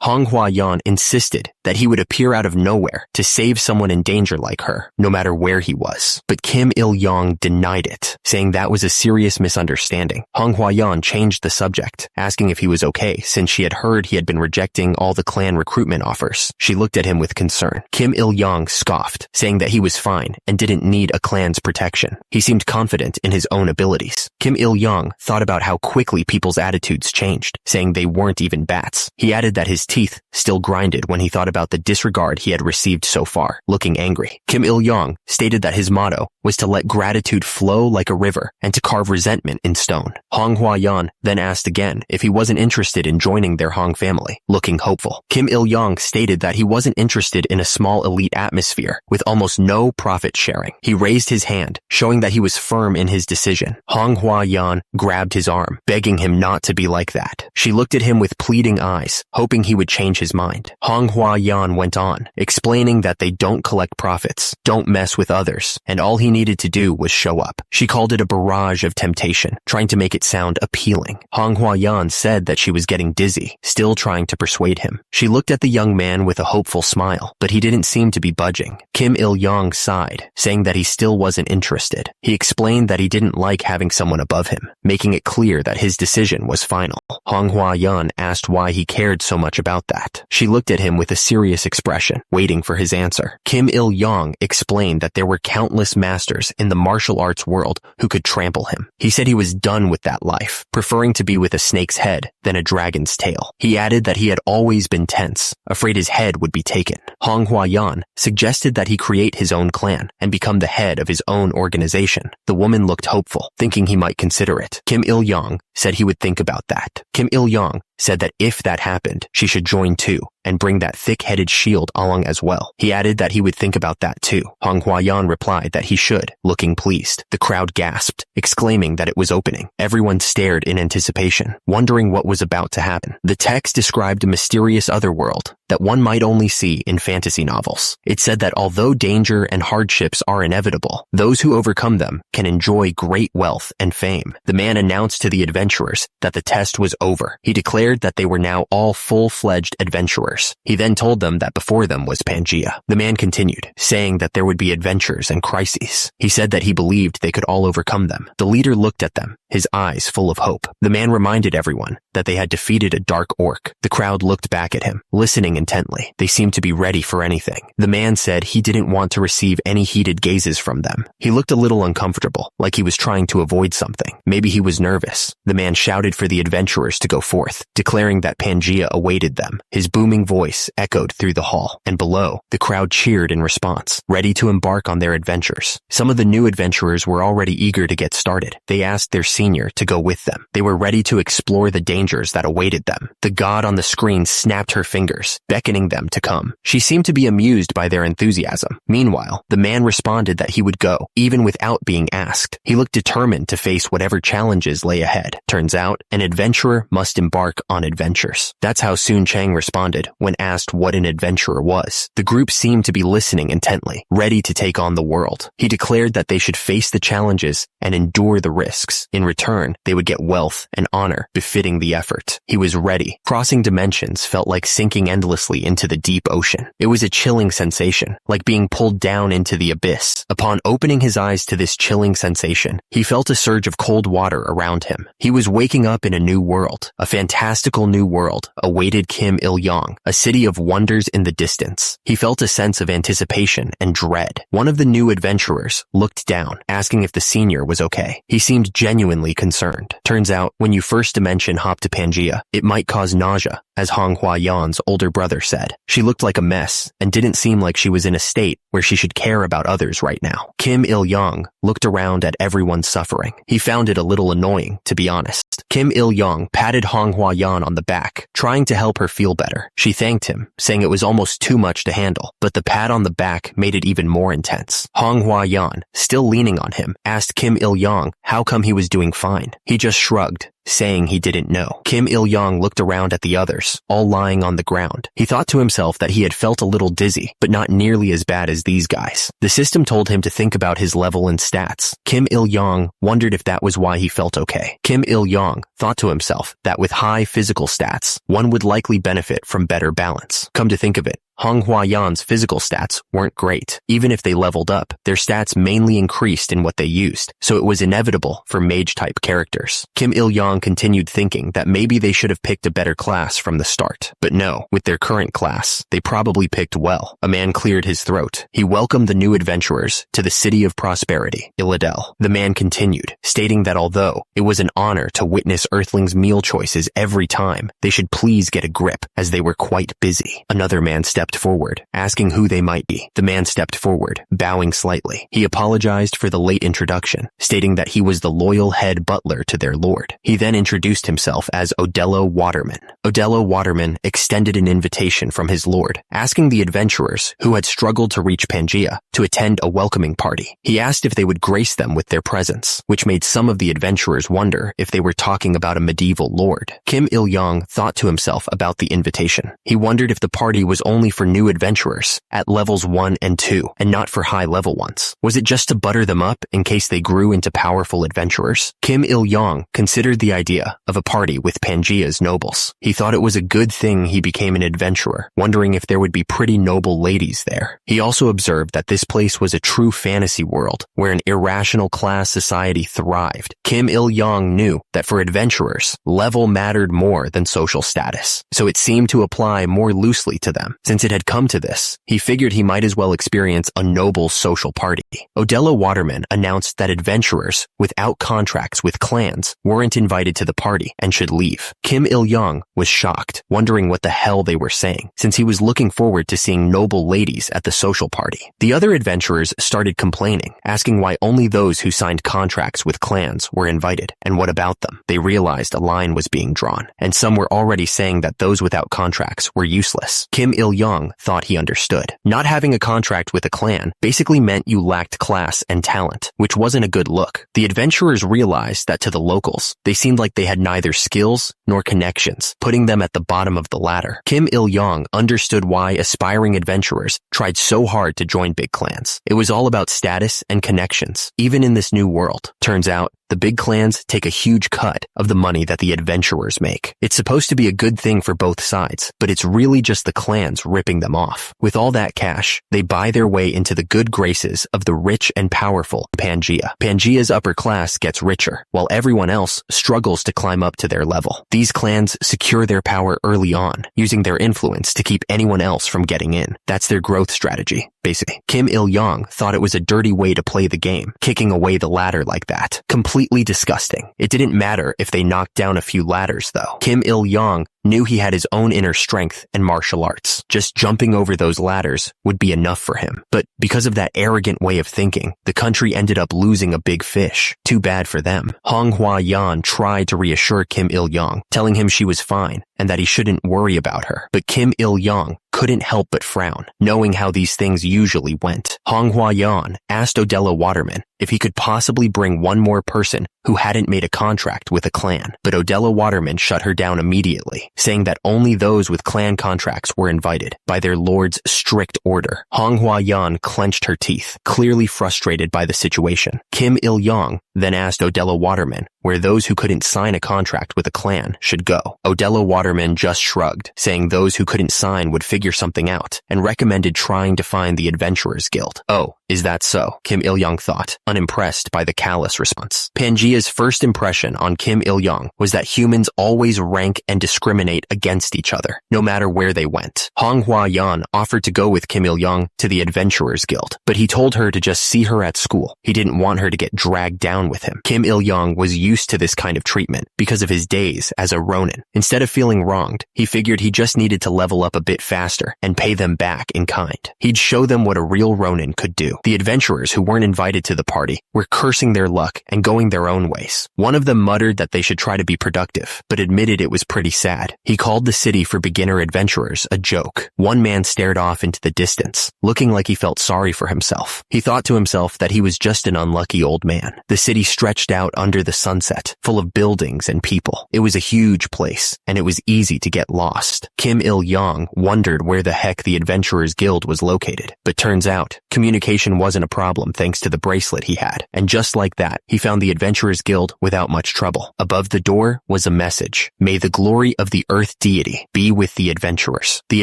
[SPEAKER 1] Manhwa insisted that he would appear out of nowhere to save someone in danger like her, no matter where he was. But Kim Il-young denied it, saying that was a serious misunderstanding. Manhwa changed the subject, asking if he was okay since she had heard he had been rejecting all the clan recruitment offers. She looked at him with concern. Kim Il-young scoffed, saying that he was fine and didn't need a clan's protection. He seemed confident in his own abilities. Kim Il-young thought about how quickly people's attitudes changed, saying they weren't even bats. He added that his teeth still grinded when he thought about the disregard he had received so far, looking angry. Kim Il-young stated that his motto was to let gratitude flow like a river and to carve resentment in stone. Manhwa then asked again if he wasn't interested in joining their Hong family, looking hopeful. Kim Il-young stated that he wasn't interested in a small elite atmosphere with almost no profit sharing. He raised his hand, showing that he was firm in his decision. Manhwa grabbed his arm, begging him not to be like that. She looked at him with pleading eyes, hoping he would change his mind. Manhwa went on, explaining that they don't collect profits, don't mess with others, and all he needed to do was show up. She called it a barrage of temptation, trying to make it sound appealing. Manhwa said that she was getting dizzy, still trying to persuade him. She looked at the young man with a hopeful smile, but he didn't seem to be budging. Kim Il-young sighed, saying that he still wasn't interested. He explained that he didn't like having someone above him, making it clear that his decision was final. Manhwa asked why he cared so much about that. She looked at him with a serious expression, waiting for his answer. Kim Il-young explained that there were countless masters in the martial arts world who could trample him. He said he was done with that life, preferring to be with a snake's head than a dragon's tail. He added that he had always been tense, afraid his head would be taken. Manhwa suggested that he create his own clan and become the head of his own organization. The woman looked hopeful, thinking he might consider it. Kim Il-young said he would think about that. Kim Il-young said that if that happened, she should join too and bring that thick-headed shield along as well. He added that he would think about that too. Manhwa replied that he should, looking pleased. The crowd gasped, exclaiming that it was opening. Everyone stared in anticipation, wondering what was about to happen. The text described a mysterious otherworld that one might only see in fantasy novels. It said that although danger and hardships are inevitable, those who overcome them can enjoy great wealth and fame. The man announced to the adventurers that the test was over. He declared that they were now all full-fledged adventurers. He then told them that before them was Pangea. The man continued, saying that there would be adventures and crises. He said that he believed they could all overcome them. The leader looked at them, his eyes full of hope. The man reminded everyone that they had defeated a dark orc. The crowd looked back at him, listening intently. They seemed to be ready for anything. The man said he didn't want to receive any heated gazes from them. He looked a little uncomfortable, like he was trying to avoid something. Maybe he was nervous. The man shouted for the adventurers to go forth, declaring that Pangea awaited them. His booming voice echoed through the hall, and below, the crowd cheered in response, ready to embark on their adventures. Some of the new adventurers were already eager to get started. They asked their senior to go with them. They were ready to explore the dangers that awaited them. The god on the screen snapped her fingers, beckoning them to come. She seemed to be amused by their enthusiasm. Meanwhile, the man responded that he would go, even without being asked. He looked determined to face whatever challenges lay ahead. Turns out, an adventurer must embark on adventures. That's how Sun Chang responded when asked what an adventurer was. The group seemed to be listening intently, ready to take on the world. He declared that they should face the challenges and endure the risks. In return, they would get wealth and honor befitting the effort. He was ready. Crossing dimensions felt like sinking endlessly into the deep ocean. It was a chilling sensation, like being pulled down into the abyss. Upon opening his eyes to this chilling sensation, he felt a surge of cold water around him. He was waking up in a new world. A fantastical new world awaited Kim Il-young, a city of wonders in the distance. He felt a sense of anticipation and dread. One of the new adventurers looked down, asking if the senior was okay. He seemed genuinely genuinely concerned. Turns out, when you first dimension hop to Pangea, it might cause nausea, as Honghua Yan's older brother said. She looked like a mess and didn't seem like she was in a state where she should care about others right now. Kim Il-young looked around at everyone suffering. He found it a little annoying, to be honest. Kim Il-young patted Honghua Yan on the back, trying to help her feel better. She thanked him, saying it was almost too much to handle, but the pat on the back made it even more intense. Honghua Yan, still leaning on him, asked Kim Il-young how come he was doing fine. He just shrugged, saying he didn't know. Kim Il-young looked around at the others, all lying on the ground. He thought to himself that he had felt a little dizzy, but not nearly as bad as these guys. The system told him to think about his level and stats. Kim Il-young wondered if that was why he felt okay. Kim Il-young thought to himself that with high physical stats, one would likely benefit from better balance. Come to think of it, Honghua Yan's physical stats weren't great. Even if they leveled up, their stats mainly increased in what they used, so it was inevitable for mage-type characters. Kim Il-young continued thinking that maybe they should have picked a better class from the start. But no, with their current class, they probably picked well. A man cleared his throat. He welcomed the new adventurers to the City of Prosperity, Illidel. The man continued, stating that although it was an honor to witness Earthlings' meal choices every time, they should please get a grip, as they were quite busy. Another man stepped forward, asking who they might be. The man stepped forward, bowing slightly. He apologized for the late introduction, stating that he was the loyal head butler to their lord. He then introduced himself as Yahello Waterman. Yahello Waterman extended an invitation from his lord, asking the adventurers, who had struggled to reach Pangea, to attend a welcoming party. He asked if they would grace them with their presence, which made some of the adventurers wonder if they were talking about a medieval lord. Kim Il-young thought to himself about the invitation. He wondered if the party was only for new adventurers at levels 1 and 2 and not for high-level ones. Was it just to butter them up in case they grew into powerful adventurers? Kim Il-young considered the idea of a party with Pangea's nobles. He thought it was a good thing he became an adventurer, wondering if there would be pretty noble ladies there. He also observed that this place was a true fantasy world where an irrational class society thrived. Kim Il-young knew that for adventurers, level mattered more than social status, so it seemed to apply more loosely to them. Since it had come to this, he figured he might as well experience a noble social party. Yahello Waterman announced that adventurers without contracts with clans weren't invited to the party and should leave. Kim Il-young was shocked, wondering what the hell they were saying, since he was looking forward to seeing noble ladies at the social party. The other adventurers started complaining, asking why only those who signed contracts with clans were invited, and what about them. They realized a line was being drawn, and some were already saying that those without contracts were useless. Kim Il-young thought he understood. Not having a contract with a clan basically meant you lacked class and talent, which wasn't a good look. The adventurers realized that to the locals, they seemed like they had neither skills nor connections, putting them at the bottom of the ladder. Kim Il-young understood why aspiring adventurers tried so hard to join big clans. It was all about status and connections, even in this new world. Turns out, the big clans take a huge cut of the money that the adventurers make. It's supposed to be a good thing for both sides, but it's really just the clans ripping them off. With all that cash, they buy their way into the good graces of the rich and powerful Pangea. Pangea's upper class gets richer, while everyone else struggles to climb up to their level. These clans secure their power early on, using their influence to keep anyone else from getting in. That's their growth strategy, basically. Kim Il-young thought it was a dirty way to play the game, kicking away the ladder like that. Completely disgusting. It didn't matter if they knocked down a few ladders, though. Kim Il-young knew he had his own inner strength and martial arts. Just jumping over those ladders would be enough for him. But because of that arrogant way of thinking, the country ended up losing a big fish. Too bad for them. Honghua Yan tried to reassure Kim Il-young, telling him she was fine and that he shouldn't worry about her. But Kim Il-young couldn't help but frown, knowing how these things usually went. Honghua Yan asked Yahello Waterman if he could possibly bring one more person who hadn't made a contract with a clan. But Yahello Waterman shut her down immediately, saying that only those with clan contracts were invited by their lord's strict order. Honghua Yan clenched her teeth, clearly frustrated by the situation. Kim Il-young then asked Yahello Waterman where those who couldn't sign a contract with a clan should go. Yahello Waterman just shrugged, saying those who couldn't sign would figure something out, and recommended trying to find the Adventurers Guild. Oh, is that so? Kim Il-young thought, unimpressed by the callous response. Pangea Mia's first impression on Kim Il-young was that humans always rank and discriminate against each other, no matter where they went. Hong Hua-yan offered to go with Kim Il-young to the Adventurers Guild, but he told her to just see her at school. He didn't want her to get dragged down with him. Kim Il-young was used to this kind of treatment because of his days as a ronin. Instead of feeling wronged, he figured he just needed to level up a bit faster and pay them back in kind. He'd show them what a real ronin could do. The adventurers who weren't invited to the party were cursing their luck and going their own ways. One of them muttered that they should try to be productive, but admitted it was pretty sad. He called the city for beginner adventurers a joke. One man stared off into the distance, looking like he felt sorry for himself. He thought to himself that he was just an unlucky old man. The city stretched out under the sunset, full of buildings and people. It was a huge place, and it was easy to get lost. Kim Il-young wondered where the heck the Adventurers Guild was located, but turns out, communication wasn't a problem thanks to the bracelet he had, and just like that, he found the Adventurers Guild without much trouble. Above the door was a message: "May the glory of the Earth Deity be with the adventurers." The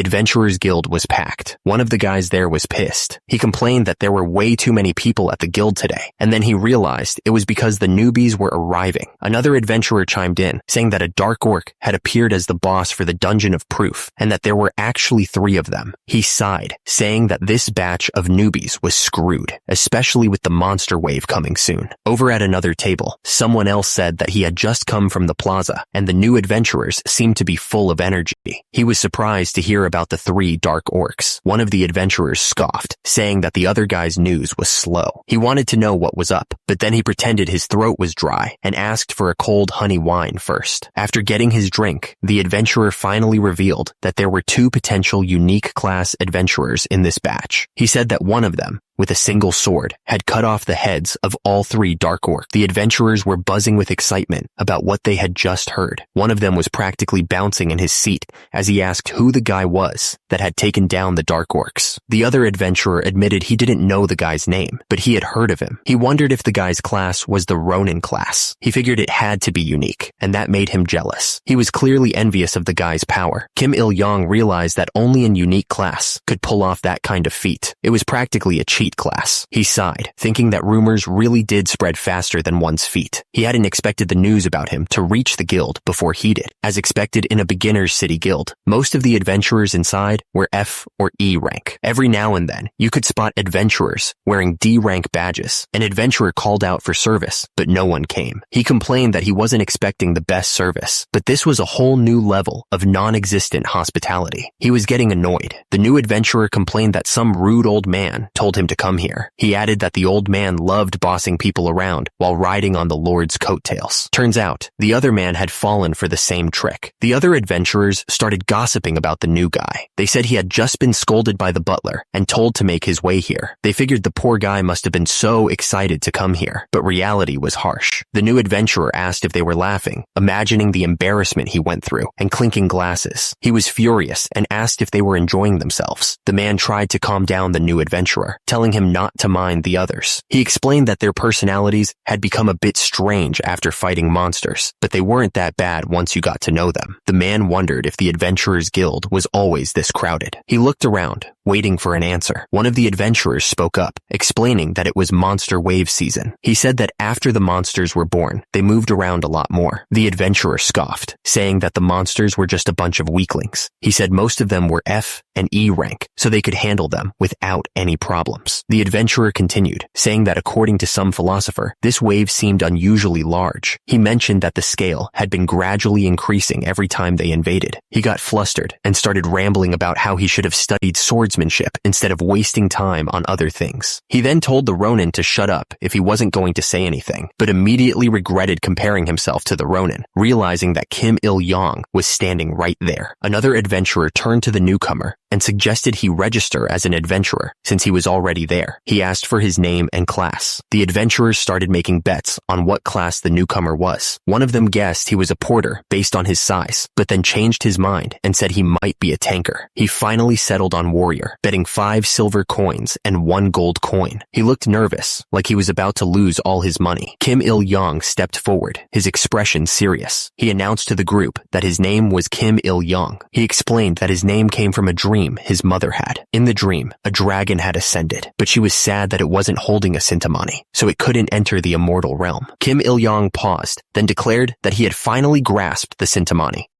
[SPEAKER 1] Adventurers Guild was packed. One of the guys there was pissed. He complained that there were way too many people at the guild today, and then he realized it was because the newbies were arriving. Another adventurer chimed in, saying that a dark orc had appeared as the boss for the Dungeon of Proof, and that there were actually 3 of them. He sighed, saying that this batch of newbies was screwed, especially with the monster wave coming soon. Over at another table, someone else said that he had just come from the plaza, and the new adventurers seemed to be full of energy. He was surprised to hear about the 3 dark orcs. One of the adventurers scoffed, saying that the other guy's news was slow. He wanted to know what was up, but then he pretended his throat was dry and asked for a cold honey wine first. After getting his drink, the adventurer finally revealed that there were 2 potential unique class adventurers in this batch. He said that one of them, with a single sword, had cut off the heads of all 3 dark orcs. The adventurers were buzzing with excitement about what they had just heard. One of them was practically bouncing in his seat as he asked who the guy was that had taken down the dark orcs. The other adventurer admitted he didn't know the guy's name, but he had heard of him. He wondered if the guy's class was the Ronin class. He figured it had to be unique, and that made him jealous. He was clearly envious of the guy's power. Kim Il-young realized that only a unique class could pull off that kind of feat. It was practically a cheat class. He sighed, thinking that rumors really did spread faster than one's feet. He hadn't expected the news about him to reach the guild before he did. As expected in a beginner's city guild, most of the adventurers inside were F or E rank. Every now and then, you could spot adventurers wearing D rank badges. An adventurer called out for service, but no one came. He complained that he wasn't expecting the best service, but this was a whole new level of non-existent hospitality. He was getting annoyed. The new adventurer complained that some rude old man told him to come here. He added that the old man loved bossing people around while riding on the Lord's coattails. Turns out, the other man had fallen for the same trick. The other adventurers started gossiping about the new guy. They said he had just been scolded by the butler and told to make his way here. They figured the poor guy must have been so excited to come here, but reality was harsh. The new adventurer asked if they were laughing, imagining the embarrassment he went through, and clinking glasses. He was furious and asked if they were enjoying themselves. The man tried to calm down the new adventurer, telling him not to mind the others. He explained that their personalities had become a bit strange after fighting monsters, but they weren't that bad once you got to know them. The man wondered if the Adventurers Guild was always this crowded. He looked around, waiting for an answer. One of the adventurers spoke up, explaining that it was monster wave season. He said that after the monsters were born, they moved around a lot more. The adventurer scoffed, saying that the monsters were just a bunch of weaklings. He said most of them were F and E rank, so they could handle them without any problems. The adventurer continued, saying that according to some philosopher, this wave seemed unusually large. He mentioned that the scale had been gradually increasing every time they invaded. He got flustered and started rambling about how he should have studied swordsmanship instead of wasting time on other things. He then told the Ronin to shut up if he wasn't going to say anything, but immediately regretted comparing himself to the Ronin, realizing that Kim Il-young was standing right there. Another adventurer turned to the newcomer and suggested he register as an adventurer since he was already there. He asked for his name and class. The adventurers started making bets on what class the newcomer was. One of them guessed he was a porter based on his size, but then changed his mind and said he might be a tanker. He finally settled on warrior dealer, betting 5 silver coins and 1 gold coin. He looked nervous, like he was about to lose all his money. Kim Il-young stepped forward, his expression serious. He announced to the group that his name was Kim Il-young. He explained that his name came from a dream his mother had. In the dream, a dragon had ascended, but she was sad that it wasn't holding a Sintamani, so it couldn't enter the immortal realm. Kim Il-young paused, then declared that he had finally grasped the Sintamani.